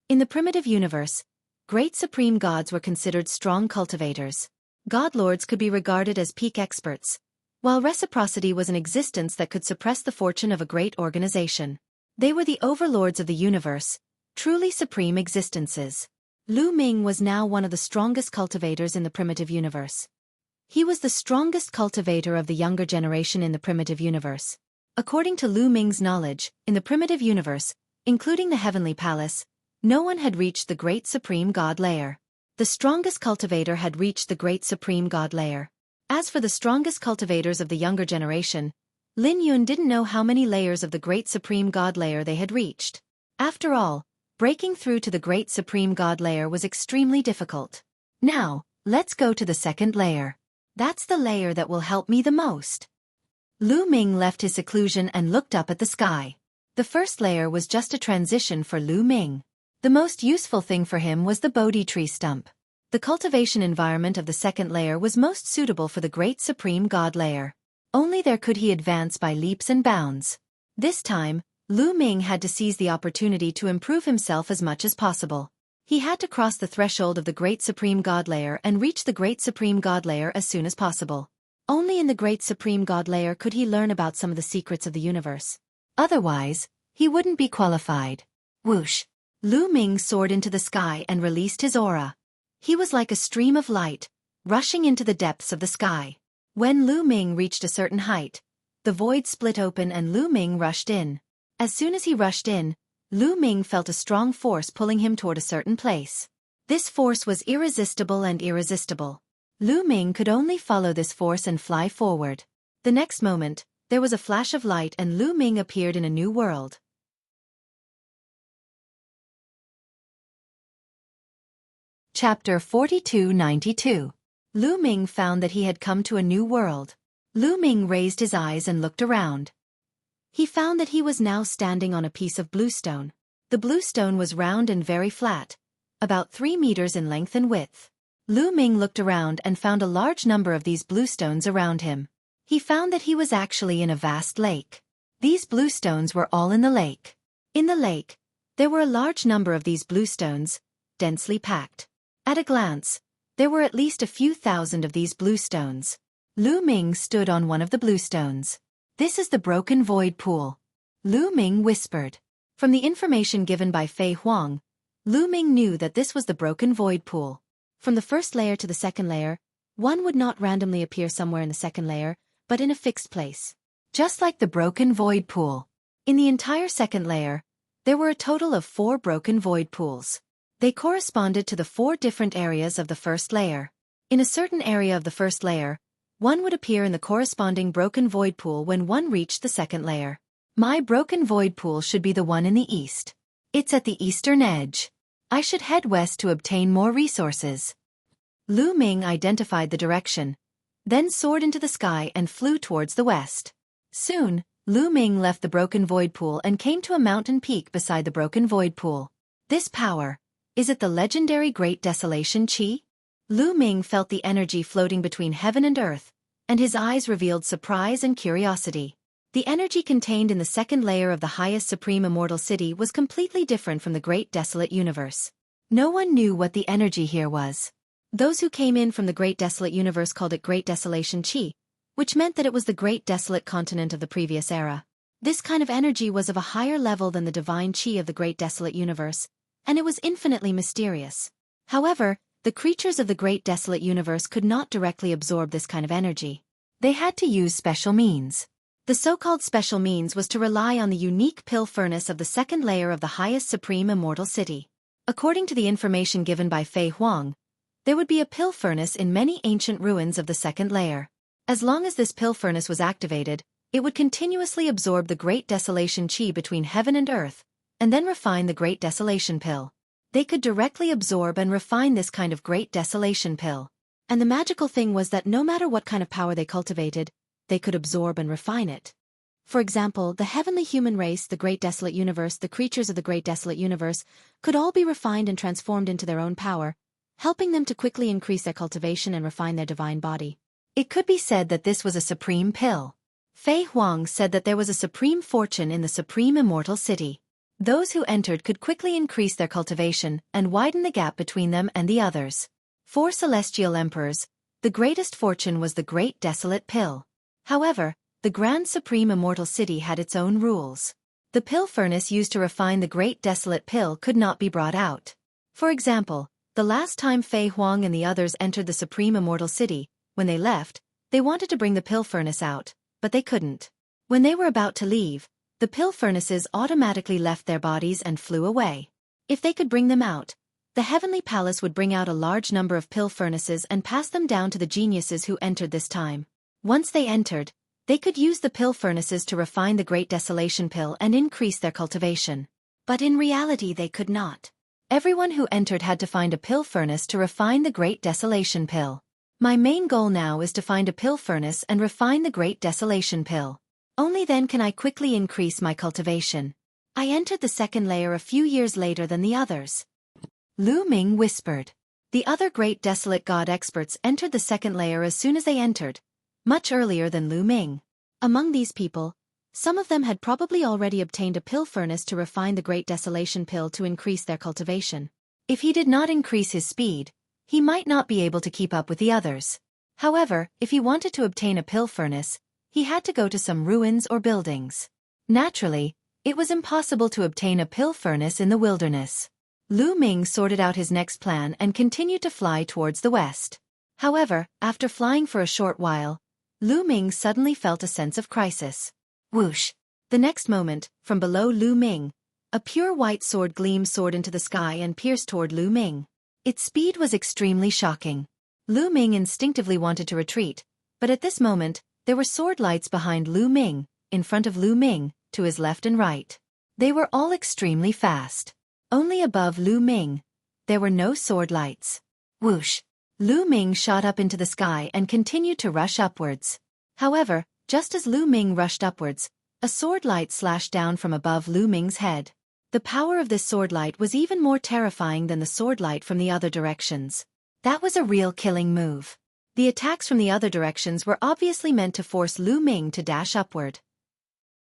In the primitive universe, great supreme gods were considered strong cultivators. Godlords could be regarded as peak experts, while reciprocity was an existence that could suppress the fortune of a great organization. They were the overlords of the universe, truly supreme existences. Lu Ming was now one of the strongest cultivators in the primitive universe. He was the strongest cultivator of the younger generation in the primitive universe. According to Lu Ming's knowledge, in the primitive universe, including the heavenly palace, no one had reached the great supreme god layer. The strongest cultivator had reached the great supreme god layer. As for the strongest cultivators of the younger generation, Lin Yun didn't know how many layers of the great supreme god layer they had reached. After all, breaking through to the great supreme god layer was extremely difficult. Now, let's go to the second layer. That's the layer that will help me the most. Lu Ming left his seclusion and looked up at the sky. The first layer was just a transition for Lu Ming. The most useful thing for him was the Bodhi tree stump. The cultivation environment of the second layer was most suitable for the great supreme god layer. Only there could he advance by leaps and bounds. This time, Lu Ming had to seize the opportunity to improve himself as much as possible. He had to cross the threshold of the great supreme god layer and reach the great supreme god layer as soon as possible. Only in the great supreme god layer could he learn about some of the secrets of the universe. Otherwise, he wouldn't be qualified. Whoosh! Lu Ming soared into the sky and released his aura. He was like a stream of light, rushing into the depths of the sky. When Lu Ming reached a certain height, the void split open and Lu Ming rushed in. As soon as he rushed in, Lu Ming felt a strong force pulling him toward a certain place. This force was irresistible and irresistible. Lu Ming could only follow this force and fly forward. The next moment, there was a flash of light and Lu Ming appeared in a new world. Chapter 4292. Lu Ming found that he had come to a new world. Lu Ming raised his eyes and looked around. He found that he was now standing on a piece of bluestone. The bluestone was round and very flat, about 3 meters in length and width. Lu Ming looked around and found a large number of these bluestones around him. He found that he was actually in a vast lake. These bluestones were all in the lake. In the lake, there were a large number of these bluestones, densely packed. At a glance, there were at least a few thousand of these bluestones. Lu Ming stood on one of the bluestones. This is the broken void pool, Lu Ming whispered. From the information given by Fei Huang, Lu Ming knew that this was the broken void pool. From the first layer to the second layer, one would not randomly appear somewhere in the second layer, but in a fixed place. Just like the broken void pool. In the entire second layer, there were a total of 4 broken void pools. They corresponded to the 4 different areas of the first layer. In a certain area of the first layer, one would appear in the corresponding broken void pool when one reached the second layer. My broken void pool should be the one in the east. It's at the eastern edge. I should head west to obtain more resources. Lu Ming identified the direction, then soared into the sky and flew towards the west. Soon, Lu Ming left the broken void pool and came to a mountain peak beside the broken void pool. This power, is it the legendary Great Desolation Qi? Lu Ming felt the energy floating between heaven and earth, and his eyes revealed surprise and curiosity. The energy contained in the second layer of the highest supreme immortal city was completely different from the Great Desolate Universe. No one knew what the energy here was. Those who came in from the Great Desolate Universe called it Great Desolation Qi, which meant that it was the Great Desolate Continent of the previous era. This kind of energy was of a higher level than the divine Qi of the Great Desolate Universe, and it was infinitely mysterious. However, the creatures of the great desolate universe could not directly absorb this kind of energy. They had to use special means. The so-called special means was to rely on the unique pill furnace of the second layer of the highest supreme immortal city. According to the information given by Fei Huang, there would be a pill furnace in many ancient ruins of the second layer. As long as this pill furnace was activated, it would continuously absorb the great desolation qi between heaven and earth, and then refine the great desolation pill. They could directly absorb and refine this kind of great desolation pill. And the magical thing was that no matter what kind of power they cultivated, they could absorb and refine it. For example, the heavenly human race, the great desolate universe, the creatures of the great desolate universe, could all be refined and transformed into their own power, helping them to quickly increase their cultivation and refine their divine body. It could be said that this was a supreme pill. Fei Huang said that there was a supreme fortune in the supreme immortal city. Those who entered could quickly increase their cultivation and widen the gap between them and the others. For celestial emperors, the greatest fortune was the great desolate pill. However, the grand supreme immortal city had its own rules. The pill furnace used to refine the great desolate pill could not be brought out. For example, the last time Fei Huang and the others entered the supreme immortal city, when they left, they wanted to bring the pill furnace out, but they couldn't. When they were about to leave, the pill furnaces automatically left their bodies and flew away. If they could bring them out, the heavenly palace would bring out a large number of pill furnaces and pass them down to the geniuses who entered this time. Once they entered, they could use the pill furnaces to refine the great desolation pill and increase their cultivation. But in reality they could not. Everyone who entered had to find a pill furnace to refine the great desolation pill. My main goal now is to find a pill furnace and refine the great desolation pill. Only then can I quickly increase my cultivation. I entered the second layer a few years later than the others. Lu Ming whispered. The other great desolate god experts entered the second layer as soon as they entered, much earlier than Lu Ming. Among these people, some of them had probably already obtained a pill furnace to refine the great desolation pill to increase their cultivation. If he did not increase his speed, he might not be able to keep up with the others. However, if he wanted to obtain a pill furnace, he had to go to some ruins or buildings. Naturally, it was impossible to obtain a pill furnace in the wilderness. Lu Ming sorted out his next plan and continued to fly towards the west. However, after flying for a short while, Lu Ming suddenly felt a sense of crisis. Whoosh! The next moment, from below Lu Ming, a pure white sword gleam soared into the sky and pierced toward Lu Ming. Its speed was extremely shocking. Lu Ming instinctively wanted to retreat, but at this moment, there were sword lights behind Lu Ming, in front of Lu Ming, to his left and right. They were all extremely fast. Only above Lu Ming, there were no sword lights. Whoosh! Lu Ming shot up into the sky and continued to rush upwards. However, just as Lu Ming rushed upwards, a sword light slashed down from above Lu Ming's head. The power of this sword light was even more terrifying than the sword light from the other directions. That was a real killing move. The attacks from the other directions were obviously meant to force Lu Ming to dash upward.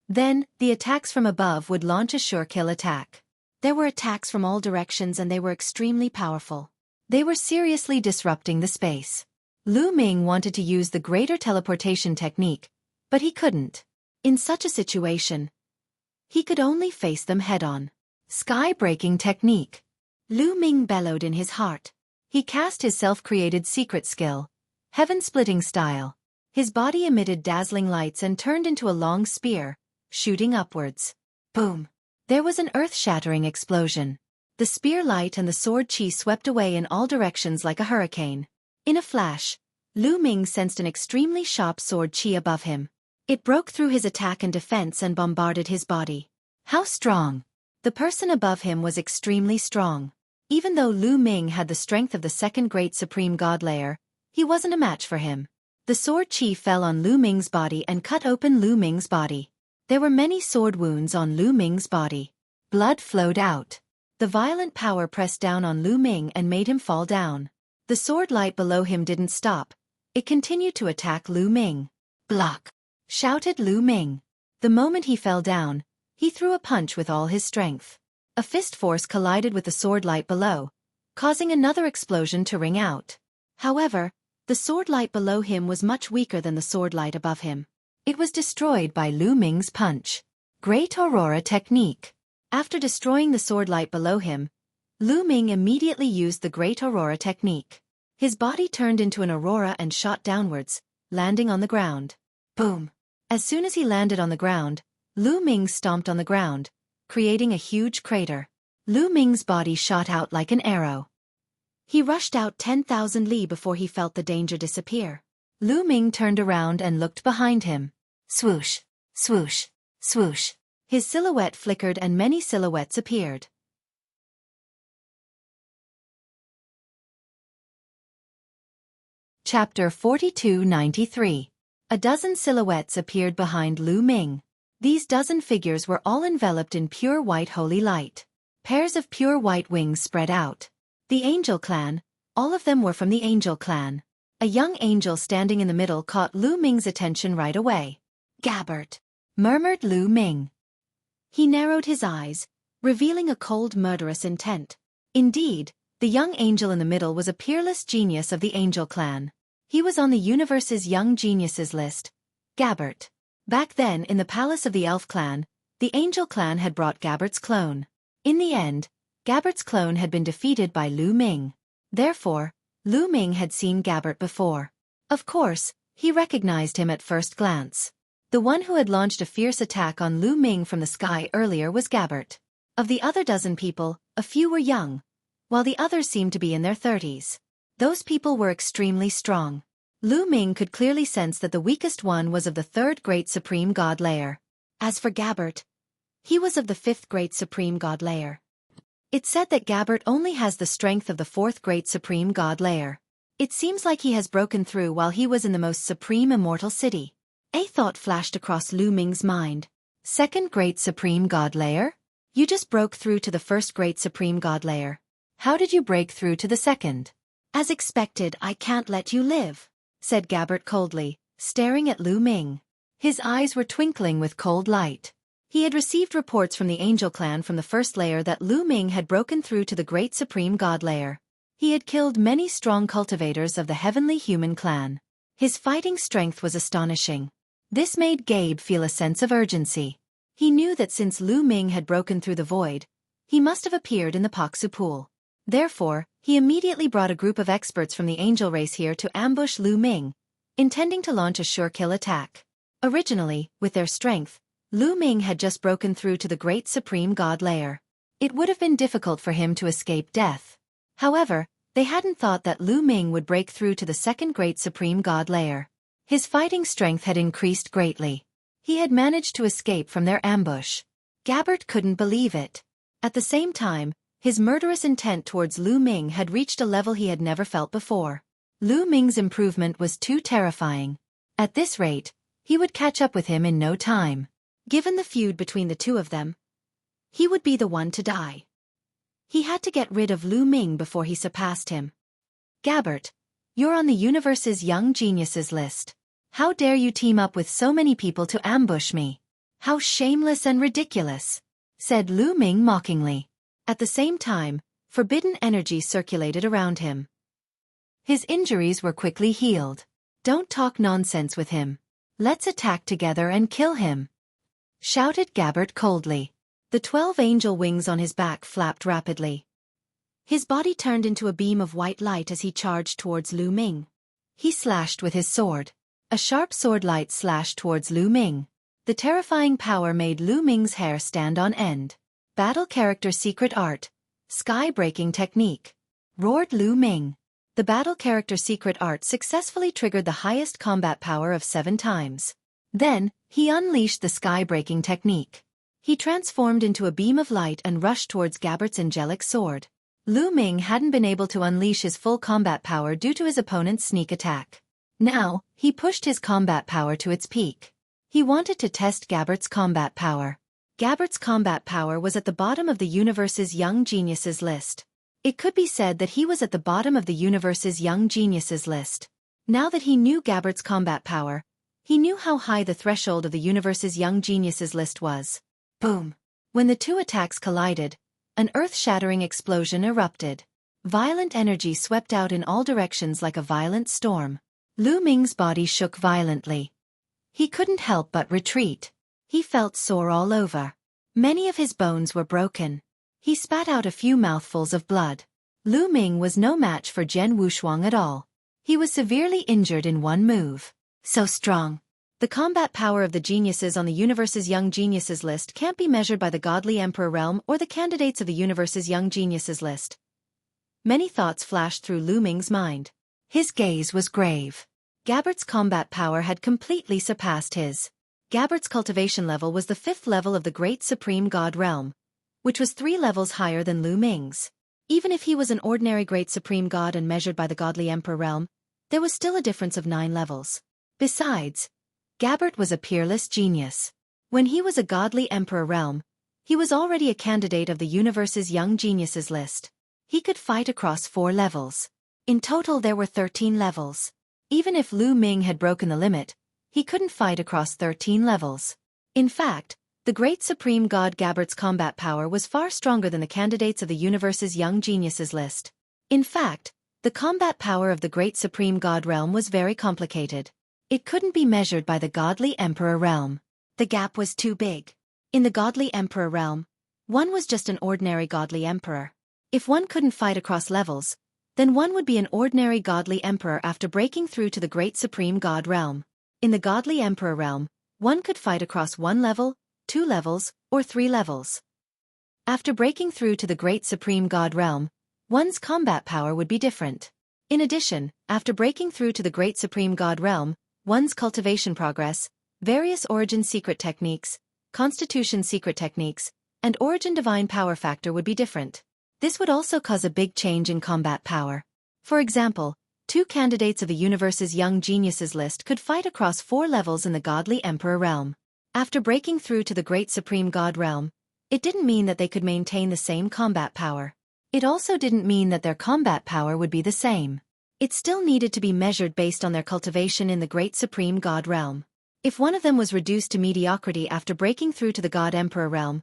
Then, the attacks from above would launch a sure kill attack. There were attacks from all directions and they were extremely powerful. They were seriously disrupting the space. Lu Ming wanted to use the greater teleportation technique, but he couldn't. In such a situation, he could only face them head-on. Sky-breaking technique. Lu Ming bellowed in his heart. He cast his self-created secret skill, heaven-splitting style. His body emitted dazzling lights and turned into a long spear, shooting upwards. Boom! There was an earth-shattering explosion. The spear light and the sword qi swept away in all directions like a hurricane. In a flash, Lu Ming sensed an extremely sharp sword qi above him. It broke through his attack and defense and bombarded his body. How strong! The person above him was extremely strong. Even though Lu Ming had the strength of the second great supreme god layer, he wasn't a match for him. The sword qi fell on Lu Ming's body and cut open Lu Ming's body. There were many sword wounds on Lu Ming's body. Blood flowed out. The violent power pressed down on Lu Ming and made him fall down. The sword light below him didn't stop. It continued to attack Lu Ming. Block! Shouted Lu Ming. The moment he fell down, he threw a punch with all his strength. A fist force collided with the sword light below, causing another explosion to ring out. However, the sword light below him was much weaker than the sword light above him. It was destroyed by Lu Ming's punch. Great Aurora technique. After destroying the sword light below him, Lu Ming immediately used the Great Aurora technique. His body turned into an aurora and shot downwards, landing on the ground. Boom! As soon as he landed on the ground, Lu Ming stomped on the ground, creating a huge crater. Lu Ming's body shot out like an arrow. He rushed out 10,000 li before he felt the danger disappear. Lu Ming turned around and looked behind him. Swoosh! Swoosh! Swoosh! His silhouette flickered and many silhouettes appeared. Chapter 4293. A dozen silhouettes appeared behind Lu Ming. These dozen figures were all enveloped in pure white holy light. Pairs of pure white wings spread out. The Angel Clan, all of them were from the Angel Clan. A young angel standing in the middle caught Lu Ming's attention right away. "Gabbert," murmured Lu Ming. He narrowed his eyes, revealing a cold, murderous intent. Indeed, the young angel in the middle was a peerless genius of the Angel Clan. He was on the universe's young geniuses list. Gabbert. Back then, in the palace of the Elf Clan, the Angel Clan had brought Gabbert's clone. In the end, Gabbert's clone had been defeated by Lu Ming. Therefore, Lu Ming had seen Gabbert before. Of course, he recognized him at first glance. The one who had launched a fierce attack on Lu Ming from the sky earlier was Gabbert. Of the other dozen people, a few were young, while the others seemed to be in their 30s. Those people were extremely strong. Lu Ming could clearly sense that the weakest one was of the third great supreme god layer. As for Gabbert, he was of the fifth great supreme god layer. It's said that Gabbert only has the strength of the fourth great supreme god layer. It seems like he has broken through while he was in the most supreme immortal city. A thought flashed across Lu Ming's mind. Second great supreme god layer? You just broke through to the first great supreme god layer. How did you break through to the second? As expected, I can't let you live, said Gabbert coldly, staring at Lu Ming. His eyes were twinkling with cold light. He had received reports from the Angel Clan from the first layer that Lu Ming had broken through to the great supreme god layer. He had killed many strong cultivators of the heavenly human clan. His fighting strength was astonishing. This made Gabe feel a sense of urgency. He knew that since Lu Ming had broken through the void, he must have appeared in the Paksu pool. Therefore, he immediately brought a group of experts from the angel race here to ambush Lu Ming, intending to launch a sure kill attack. Originally, with their strength, Lu Ming had just broken through to the great supreme god layer. It would have been difficult for him to escape death. However, they hadn't thought that Lu Ming would break through to the second great supreme god layer. His fighting strength had increased greatly. He had managed to escape from their ambush. Gabbert couldn't believe it. At the same time, his murderous intent towards Lu Ming had reached a level he had never felt before. Lu Ming's improvement was too terrifying. At this rate, he would catch up with him in no time. Given the feud between the two of them, he would be the one to die. He had to get rid of Lu Ming before he surpassed him. Gabbert, you're on the universe's young geniuses list. How dare you team up with so many people to ambush me? How shameless and ridiculous, said Lu Ming mockingly. At the same time, forbidden energy circulated around him. His injuries were quickly healed. Don't talk nonsense with him. Let's attack together and kill him, shouted Gabbert coldly. The 12 angel wings on his back flapped rapidly. His body turned into a beam of white light as he charged towards Lu Ming. He slashed with his sword. A sharp sword light slashed towards Lu Ming. The terrifying power made Lu Ming's hair stand on end. Battle character secret art. Sky-breaking technique, roared Lu Ming. The battle character secret art successfully triggered the highest combat power of 7 times. Then, he unleashed the sky-breaking technique. He transformed into a beam of light and rushed towards Gabbert's angelic sword. Lu Ming hadn't been able to unleash his full combat power due to his opponent's sneak attack. Now, he pushed his combat power to its peak. He wanted to test Gabbert's combat power. Gabbert's combat power was at the bottom of the universe's young geniuses list. It could be said that he was at the bottom of the universe's young geniuses list. Now that he knew Gabbert's combat power, he knew how high the threshold of the universe's young geniuses list was. Boom! When the two attacks collided, an earth-shattering explosion erupted. Violent energy swept out in all directions like a violent storm. Lu Ming's body shook violently. He couldn't help but retreat. He felt sore all over. Many of his bones were broken. He spat out a few mouthfuls of blood. Lu Ming was no match for Zhen Wushuang at all. He was severely injured in one move. So strong. The combat power of the geniuses on the universe's Young Geniuses list can't be measured by the godly Emperor realm or the candidates of the universe's Young Geniuses list. Many thoughts flashed through Lu Ming's mind. His gaze was grave. Gabert's combat power had completely surpassed his. Gabert's cultivation level was the 5th level of the Great Supreme God realm, which was 3 levels higher than Lu Ming's. Even if he was an ordinary Great Supreme God and measured by the godly Emperor realm, there was still a difference of 9 levels. Besides, Gabert was a peerless genius. When he was a godly Emperor realm, he was already a candidate of the universe's Young Geniuses list. He could fight across 4 levels. In total there were 13 levels. Even if Lu Ming had broken the limit, he couldn't fight across 13 levels. In fact, the Great Supreme God Gabert's combat power was far stronger than the candidates of the universe's Young Geniuses list. In fact, the combat power of the Great Supreme God realm was very complicated. It couldn't be measured by the godly Emperor realm. The gap was too big. In the godly Emperor realm, one was just an ordinary godly emperor. If one couldn't fight across levels, then one would be an ordinary godly emperor after breaking through to the Great Supreme God realm. In the godly Emperor realm, one could fight across 1 level, 2 levels, or 3 levels. After breaking through to the Great Supreme God realm, one's combat power would be different. In addition, after breaking through to the Great Supreme God realm, one's cultivation progress, various origin secret techniques, constitution secret techniques, and origin divine power factor would be different. This would also cause a big change in combat power. For example, 2 candidates of the universe's Young Geniuses list could fight across 4 levels in the godly Emperor realm. After breaking through to the Great Supreme God realm, it didn't mean that they could maintain the same combat power. It also didn't mean that their combat power would be the same. It still needed to be measured based on their cultivation in the Great Supreme God realm. If one of them was reduced to mediocrity after breaking through to the God Emperor realm,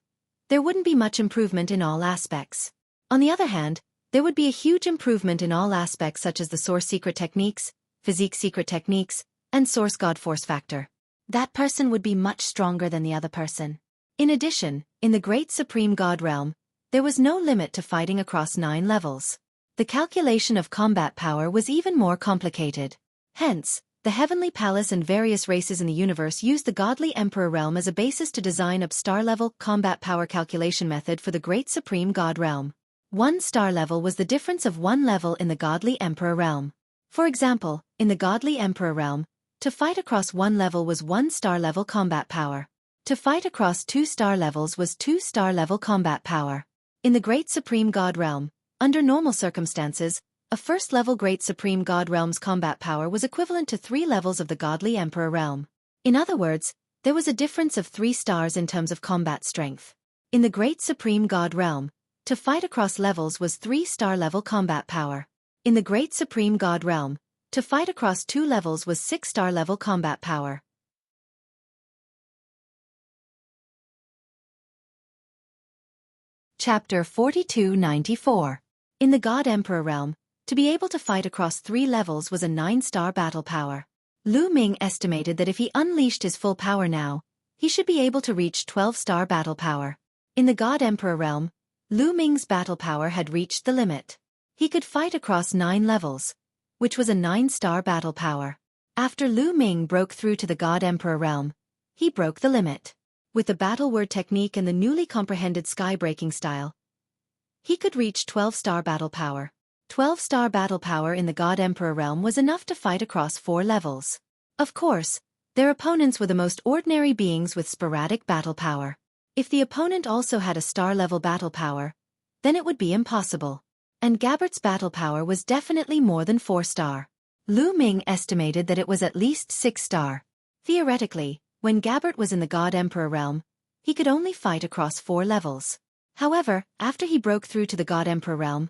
there wouldn't be much improvement in all aspects. On the other hand, there would be a huge improvement in all aspects such as the source secret techniques, physique secret techniques, and source God force factor. That person would be much stronger than the other person. In addition, in the Great Supreme God realm, there was no limit to fighting across 9 levels. The calculation of combat power was even more complicated. Hence, the Heavenly Palace and various races in the universe used the godly Emperor realm as a basis to design a star-level combat power calculation method for the Great Supreme God realm. 1 star level was the difference of 1 level in the godly Emperor realm. For example, in the godly Emperor realm, to fight across 1 level was 1 star level combat power. To fight across 2 star levels was 2 star level combat power. In the Great Supreme God realm, under normal circumstances, a first-level Great Supreme God realm's combat power was equivalent to 3 levels of the godly Emperor realm. In other words, there was a difference of 3 stars in terms of combat strength. In the Great Supreme God realm, to fight across levels was 3-star level combat power. In the Great Supreme God realm, to fight across 2 levels was 6-star level combat power. Chapter 4294. In the God Emperor realm, to be able to fight across 3 levels was a 9-star battle power. Lu Ming estimated that if he unleashed his full power now, he should be able to reach 12-star battle power. In the God Emperor realm, Lu Ming's battle power had reached the limit. He could fight across 9 levels, which was a 9-star battle power. After Lu Ming broke through to the God Emperor realm, he broke the limit. With the battle word technique and the newly comprehended sky-breaking style, he could reach 12-star battle power. 12-star battle power in the God Emperor realm was enough to fight across 4 levels. Of course, their opponents were the most ordinary beings with sporadic battle power. If the opponent also had a star-level battle power, then it would be impossible. And Gabert's battle power was definitely more than 4-star. Lu Ming estimated that it was at least 6-star. Theoretically, when Gabert was in the God Emperor realm, he could only fight across 4 levels. However, after he broke through to the God Emperor realm,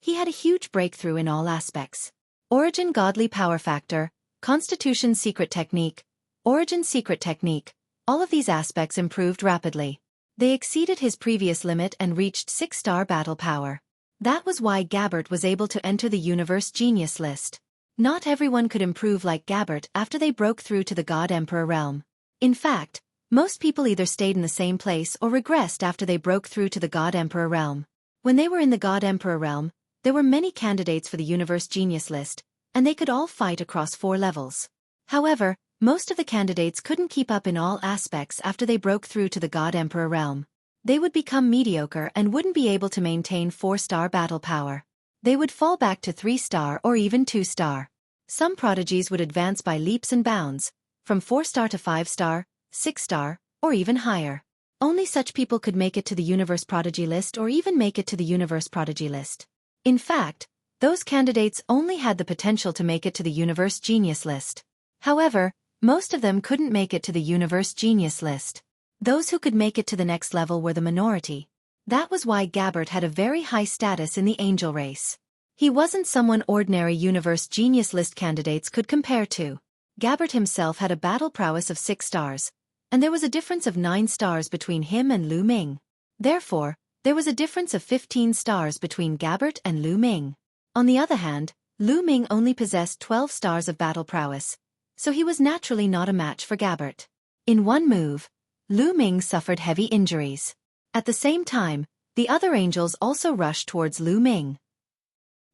he had a huge breakthrough in all aspects. Origin Godly Power Factor, Constitution Secret Technique, Origin Secret Technique, all of these aspects improved rapidly. They exceeded his previous limit and reached 6-star battle power. That was why Gabert was able to enter the Universe Genius list. Not everyone could improve like Gabert after they broke through to the God Emperor realm. In fact, Most people either stayed in the same place or regressed after they broke through to the God-Emperor realm. When they were in the God-Emperor realm, there were many candidates for the Universe Genius list, and they could all fight across 4 levels. However, most of the candidates couldn't keep up in all aspects after they broke through to the God-Emperor realm. They would become mediocre and wouldn't be able to maintain 4-star battle power. They would fall back to 3-star or even 2-star. Some prodigies would advance by leaps and bounds, from 4-star to 5-star, 6-star, or even higher. Only such people could make it to the Universe Prodigy list or even make it to the Universe Prodigy list. In fact, those candidates only had the potential to make it to the Universe Genius list. However, most of them couldn't make it to the Universe Genius list. Those who could make it to the next level were the minority. That was why Gabbert had a very high status in the angel race. He wasn't someone ordinary Universe Genius list candidates could compare to. Gabbert himself had a battle prowess of 6 stars, and there was a difference of 9 stars between him and Lu Ming. Therefore, there was a difference of 15 stars between Gabbert and Lu Ming. On the other hand, Lu Ming only possessed 12 stars of battle prowess, so he was naturally not a match for Gabbert. In one move, Lu Ming suffered heavy injuries. At the same time, the other angels also rushed towards Lu Ming.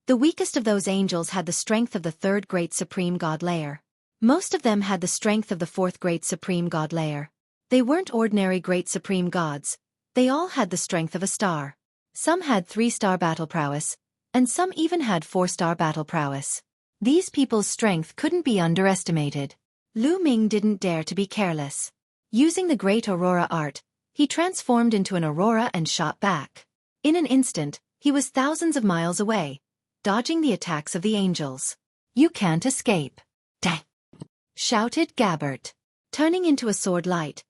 The weakest of those angels had the strength of the 3rd Great Supreme God layer. Most of them had the strength of the 4th Great Supreme God layer. They weren't ordinary Great Supreme Gods. They all had the strength of a star. Some had 3-star battle prowess, and some even had 4-star battle prowess. These people's strength couldn't be underestimated. Lu Ming didn't dare to be careless. Using the Great Aurora art, he transformed into an aurora and shot back. In an instant, he was thousands of miles away, dodging the attacks of the angels. "You can't escape!" shouted Gabbert. Turning into a sword light,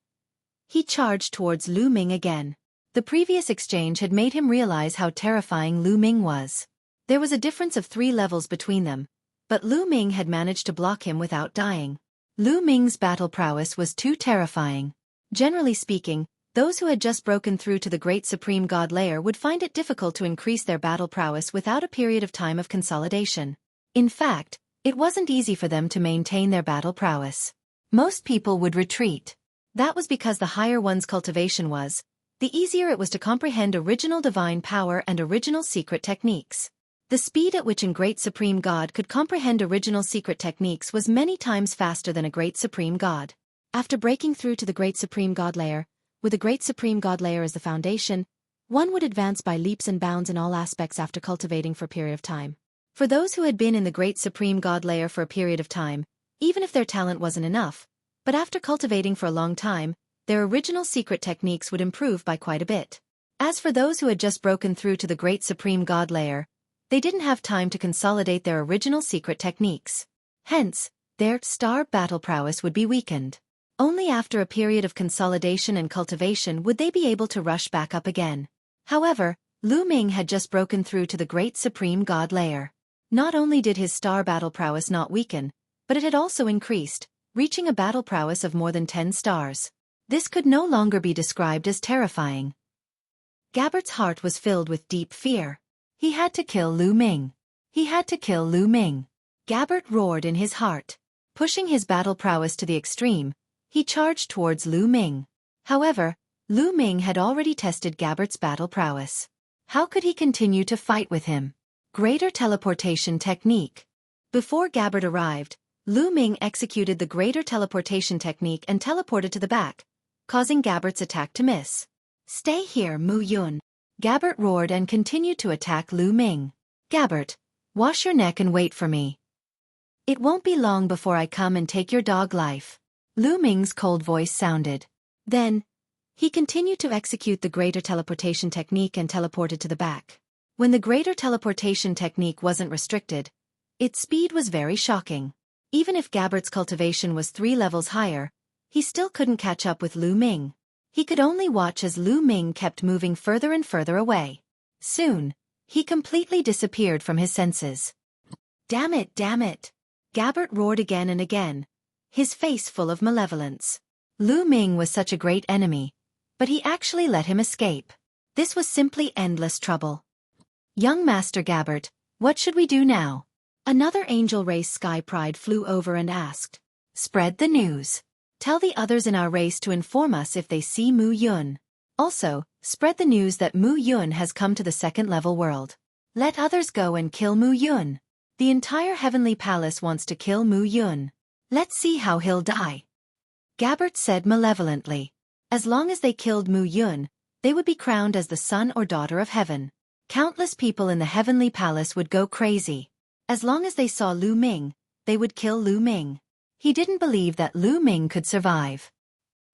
he charged towards Lu Ming again. The previous exchange had made him realize how terrifying Lu Ming was. There was a difference of 3 levels between them, but Lu Ming had managed to block him without dying. Lu Ming's battle prowess was too terrifying. Generally speaking, those who had just broken through to the Great Supreme God layer would find it difficult to increase their battle prowess without a period of time of consolidation. In fact, it wasn't easy for them to maintain their battle prowess. Most people would retreat. That was because the higher one's cultivation was, the easier it was to comprehend original divine power and original secret techniques. The speed at which a Great Supreme God could comprehend original secret techniques was many times faster than a Great Supreme God. After breaking through to the Great Supreme God layer, with the Great Supreme God layer as the foundation, one would advance by leaps and bounds in all aspects after cultivating for a period of time. For those who had been in the Great Supreme God layer for a period of time, even if their talent wasn't enough, but after cultivating for a long time, their original secret techniques would improve by quite a bit. As for those who had just broken through to the Great Supreme God layer, they didn't have time to consolidate their original secret techniques. Hence, their star battle prowess would be weakened. Only after a period of consolidation and cultivation would they be able to rush back up again. However, Lu Ming had just broken through to the Great Supreme God layer. Not only did his star battle prowess not weaken, but it had also increased, reaching a battle prowess of more than 10 stars. This could no longer be described as terrifying. Gabbert's heart was filled with deep fear. He had to kill Lu Ming. He had to kill Lu Ming. Gabbert roared in his heart. Pushing his battle prowess to the extreme, he charged towards Lu Ming. However, Lu Ming had already tested Gabbert's battle prowess. How could he continue to fight with him? Greater teleportation technique. Before Gabbert arrived, Lu Ming executed the greater teleportation technique and teleported to the back, causing Gabbert's attack to miss. "Stay here, Mu Yun!" Gabbert roared and continued to attack Lu Ming. "Gabbert, wash your neck and wait for me. It won't be long before I come and take your dog life." Lu Ming's cold voice sounded. Then, he continued to execute the greater teleportation technique and teleported to the back. When the greater teleportation technique wasn't restricted, its speed was very shocking. Even if Gabbert's cultivation was 3 levels higher, he still couldn't catch up with Lu Ming. He could only watch as Lu Ming kept moving further and further away. Soon, he completely disappeared from his senses. "Damn it, damn it!" Gabbert roared again and again, his face full of malevolence. Lu Ming was such a great enemy, but he actually let him escape. This was simply endless trouble. "Young Master Gabbert, what should we do now?" Another angel race Sky Pride flew over and asked. "Spread the news. Tell the others in our race to inform us if they see Mu Yun. Also, spread the news that Mu Yun has come to the second-level world. Let others go and kill Mu Yun. The entire Heavenly Palace wants to kill Mu Yun. Let's see how he'll die. Gabbert said malevolently. As long as they killed Mu Yun, they would be crowned as the son or daughter of heaven. Countless people in the Heavenly Palace would go crazy. As long as they saw Lu Ming, they would kill Lu Ming. He didn't believe that Lu Ming could survive.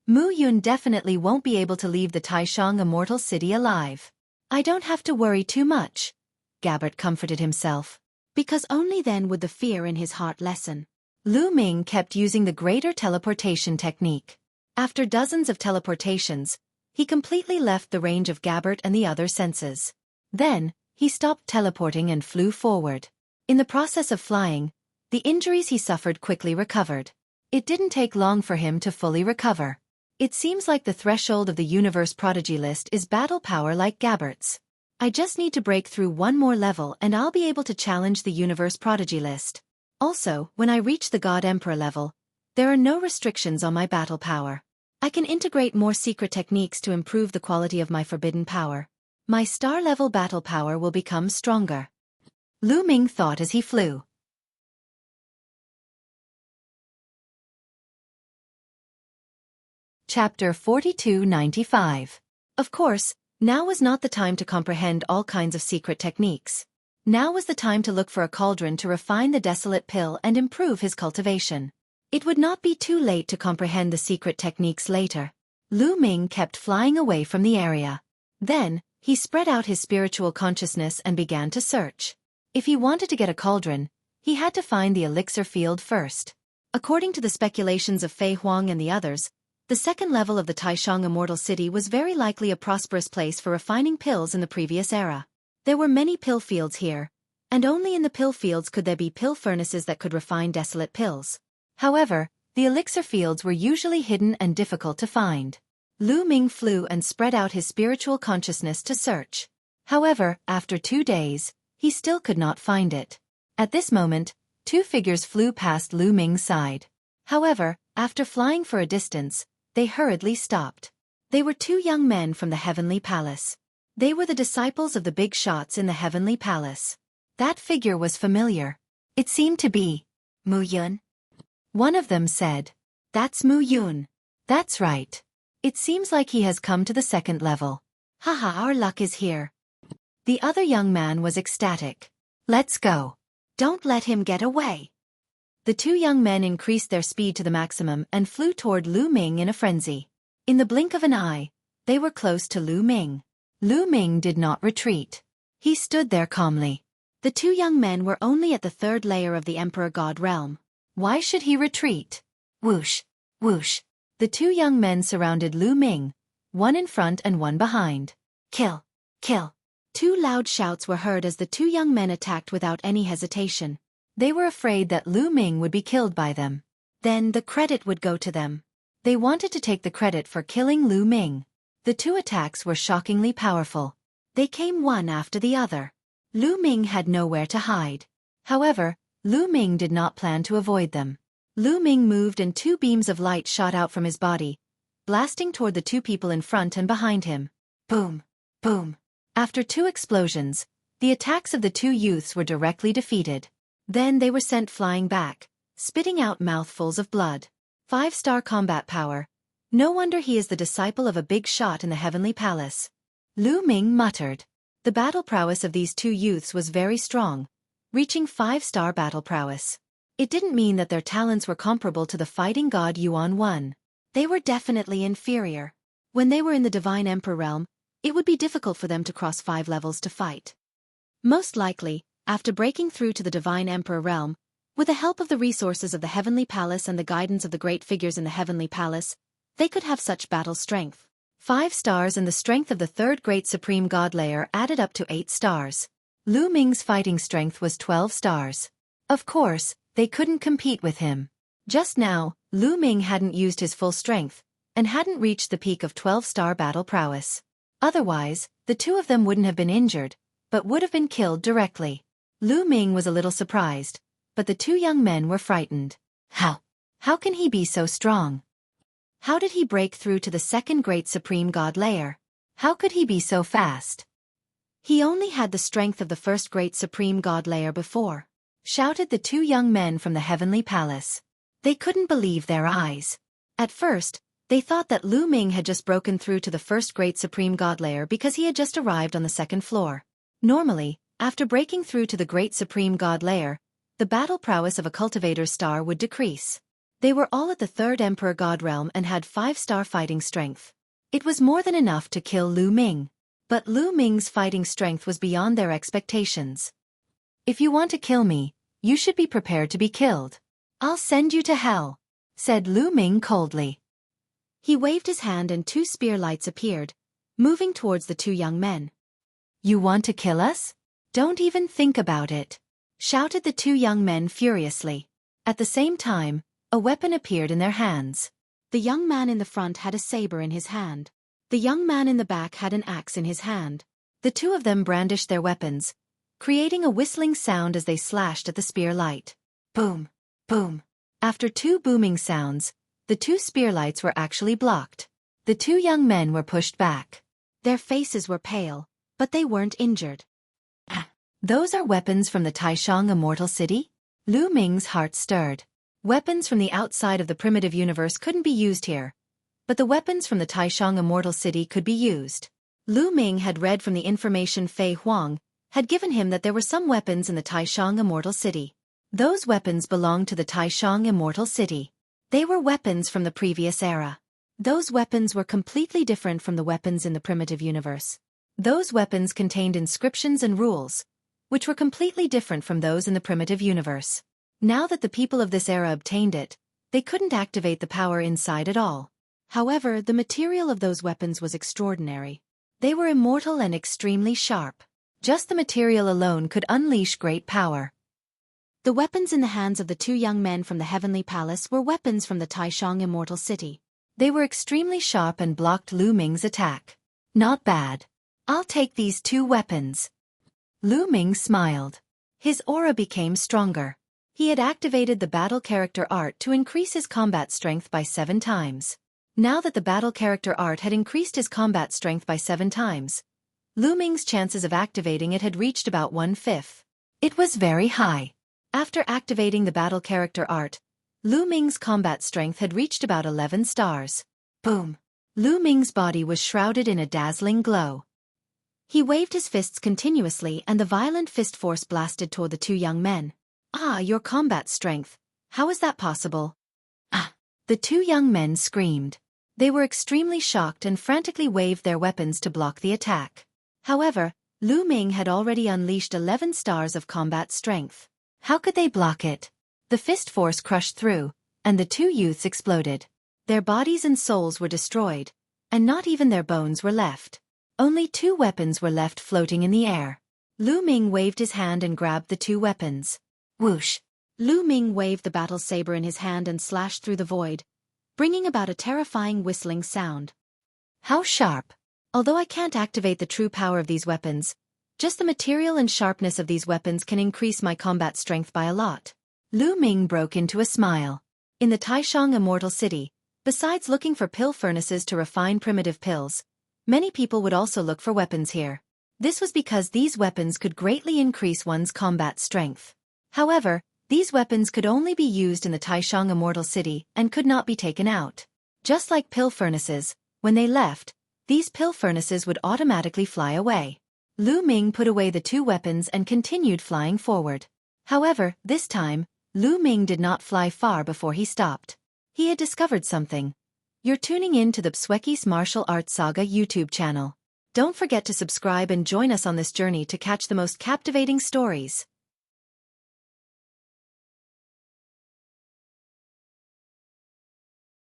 Mu Yun definitely won't be able to leave the Taishang Immortal City alive. I don't have to worry too much, Gabbert comforted himself, because only then would the fear in his heart lessen. Lu Ming kept using the greater teleportation technique. After dozens of teleportations, he completely left the range of Gabbert and the other senses. Then, he stopped teleporting and flew forward. In the process of flying, the injuries he suffered quickly recovered. It didn't take long for him to fully recover. It seems like the threshold of the universe prodigy list is battle power like Gabbert's. I just need to break through one more level and I'll be able to challenge the universe prodigy list. Also, when I reach the God Emperor level, there are no restrictions on my battle power. I can integrate more secret techniques to improve the quality of my forbidden power. My star-level battle power will become stronger. Lu Ming thought as he flew. Chapter 4295. Of course, now was not the time to comprehend all kinds of secret techniques. Now was the time to look for a cauldron to refine the desolate pill and improve his cultivation. It would not be too late to comprehend the secret techniques later. Lu Ming kept flying away from the area. Then, he spread out his spiritual consciousness and began to search. If he wanted to get a cauldron, he had to find the elixir field first. According to the speculations of Fei Huang and the others, the second level of the Taishang Immortal City was very likely a prosperous place for refining pills in the previous era. There were many pill fields here, and only in the pill fields could there be pill furnaces that could refine desolate pills. However, the elixir fields were usually hidden and difficult to find. Lu Ming flew and spread out his spiritual consciousness to search. However, after 2 days, he still could not find it. At this moment, 2 figures flew past Lu Ming's side. However, after flying for a distance, they hurriedly stopped. They were 2 young men from the Heavenly Palace. They were the disciples of the big shots in the Heavenly Palace. That figure was familiar. It seemed to be Mu Yun. One of them said, "That's Mu Yun." That's right. It seems like he has come to the second level. Haha, our luck is here. The other young man was ecstatic. Let's go. Don't let him get away. The 2 young men increased their speed to the maximum and flew toward Lu Ming in a frenzy. In the blink of an eye, they were close to Lu Ming. Lu Ming did not retreat. He stood there calmly. The 2 young men were only at the 3rd layer of the Emperor God realm. Why should he retreat? Whoosh, whoosh. The 2 young men surrounded Lu Ming, one in front and one behind. Kill, kill. 2 loud shouts were heard as the 2 young men attacked without any hesitation. They were afraid that Lu Ming would be killed by them. Then the credit would go to them. They wanted to take the credit for killing Lu Ming. The 2 attacks were shockingly powerful. They came one after the other. Lu Ming had nowhere to hide. However, Lu Ming did not plan to avoid them. Lu Ming moved and 2 beams of light shot out from his body, blasting toward the 2 people in front and behind him. Boom, boom. After 2 explosions, the attacks of the 2 youths were directly defeated. Then they were sent flying back, spitting out mouthfuls of blood. 5-star combat power. No wonder he is the disciple of a big shot in the Heavenly Palace. Lu Ming muttered. The battle prowess of these 2 youths was very strong, reaching 5-star battle prowess. It didn't mean that their talents were comparable to the fighting god Yuan 1. They were definitely inferior. When they were in the Divine Emperor realm, it would be difficult for them to cross 5 levels to fight. Most likely, after breaking through to the Divine Emperor realm, with the help of the resources of the Heavenly Palace and the guidance of the great figures in the Heavenly Palace, they could have such battle strength. 5 stars and the strength of the 3rd great supreme god layer added up to 8 stars. Lu Ming's fighting strength was 12 stars. Of course, they couldn't compete with him. Just now, Lu Ming hadn't used his full strength, and hadn't reached the peak of 12-star battle prowess. Otherwise, the 2 of them wouldn't have been injured, but would have been killed directly. Lu Ming was a little surprised, but the 2 young men were frightened. How can he be so strong? How did he break through to the second great supreme god layer? How could he be so fast? He only had the strength of the first great supreme god layer before, shouted the two young men from the heavenly palace. They couldn't believe their eyes. At first, they thought that Lu Ming had just broken through to the first great supreme god layer because he had just arrived on the second floor. Normally, after breaking through to the great supreme god layer, the battle prowess of a cultivator's star would decrease. They were all at the third emperor god realm and had 5-star fighting strength. It was more than enough to kill Lu Ming. But Lu Ming's fighting strength was beyond their expectations. If you want to kill me, you should be prepared to be killed. I'll send you to hell, said Lu Ming coldly. He waved his hand and 2 spear lights appeared, moving towards the 2 young men. You want to kill us? Don't even think about it, shouted the 2 young men furiously. At the same time, a weapon appeared in their hands. The young man in the front had a saber in his hand. The young man in the back had an axe in his hand. The 2 of them brandished their weapons, creating a whistling sound as they slashed at the spear light. Boom! Boom! After 2 booming sounds, the 2 spear lights were actually blocked. The 2 young men were pushed back. Their faces were pale, but they weren't injured. Those are weapons from the Taishang Immortal City? Lu Ming's heart stirred. Weapons from the outside of the primitive universe couldn't be used here, but the weapons from the Taishang Immortal City could be used. Lu Ming had read from the information Fei Huang had given him that there were some weapons in the Taishang Immortal City. Those weapons belonged to the Taishang Immortal City. They were weapons from the previous era. Those weapons were completely different from the weapons in the primitive universe. Those weapons contained inscriptions and rules, which were completely different from those in the primitive universe. Now that the people of this era obtained it, they couldn't activate the power inside at all. However, the material of those weapons was extraordinary. They were immortal and extremely sharp. Just the material alone could unleash great power. The weapons in the hands of the 2 young men from the Heavenly Palace were weapons from the Taishang Immortal City. They were extremely sharp and blocked Lu Ming's attack. Not bad. I'll take these 2 weapons. Lu Ming smiled. His aura became stronger. He had activated the battle character art to increase his combat strength by 7 times. Now that the battle character art had increased his combat strength by 7 times, Lu Ming's chances of activating it had reached about 1/5. It was very high. After activating the battle character art, Lu Ming's combat strength had reached about 11 stars. Boom! Lu Ming's body was shrouded in a dazzling glow. He waved his fists continuously and the violent fist force blasted toward the 2 young men. Ah, your combat strength. How is that possible? Ah! The 2 young men screamed. They were extremely shocked and frantically waved their weapons to block the attack. However, Lu Ming had already unleashed 11 stars of combat strength. How could they block it? The fist force crushed through, and the 2 youths exploded. Their bodies and souls were destroyed, and not even their bones were left. Only 2 weapons were left floating in the air. Lu Ming waved his hand and grabbed the 2 weapons. Whoosh! Lu Ming waved the battle saber in his hand and slashed through the void, bringing about a terrifying whistling sound. How sharp! Although I can't activate the true power of these weapons, just the material and sharpness of these weapons can increase my combat strength by a lot. Lu Ming broke into a smile. In the Taishang Immortal City, besides looking for pill furnaces to refine primitive pills, many people would also look for weapons here. This was because these weapons could greatly increase one's combat strength. However, these weapons could only be used in the Taishang Immortal City and could not be taken out. Just like pill furnaces, when they left, these pill furnaces would automatically fly away. Lu Ming put away the 2 weapons and continued flying forward. However, this time, Lu Ming did not fly far before he stopped. He had discovered something. You're tuning in to the Xueqi's Martial Arts Saga YouTube channel. Don't forget to subscribe and join us on this journey to catch the most captivating stories.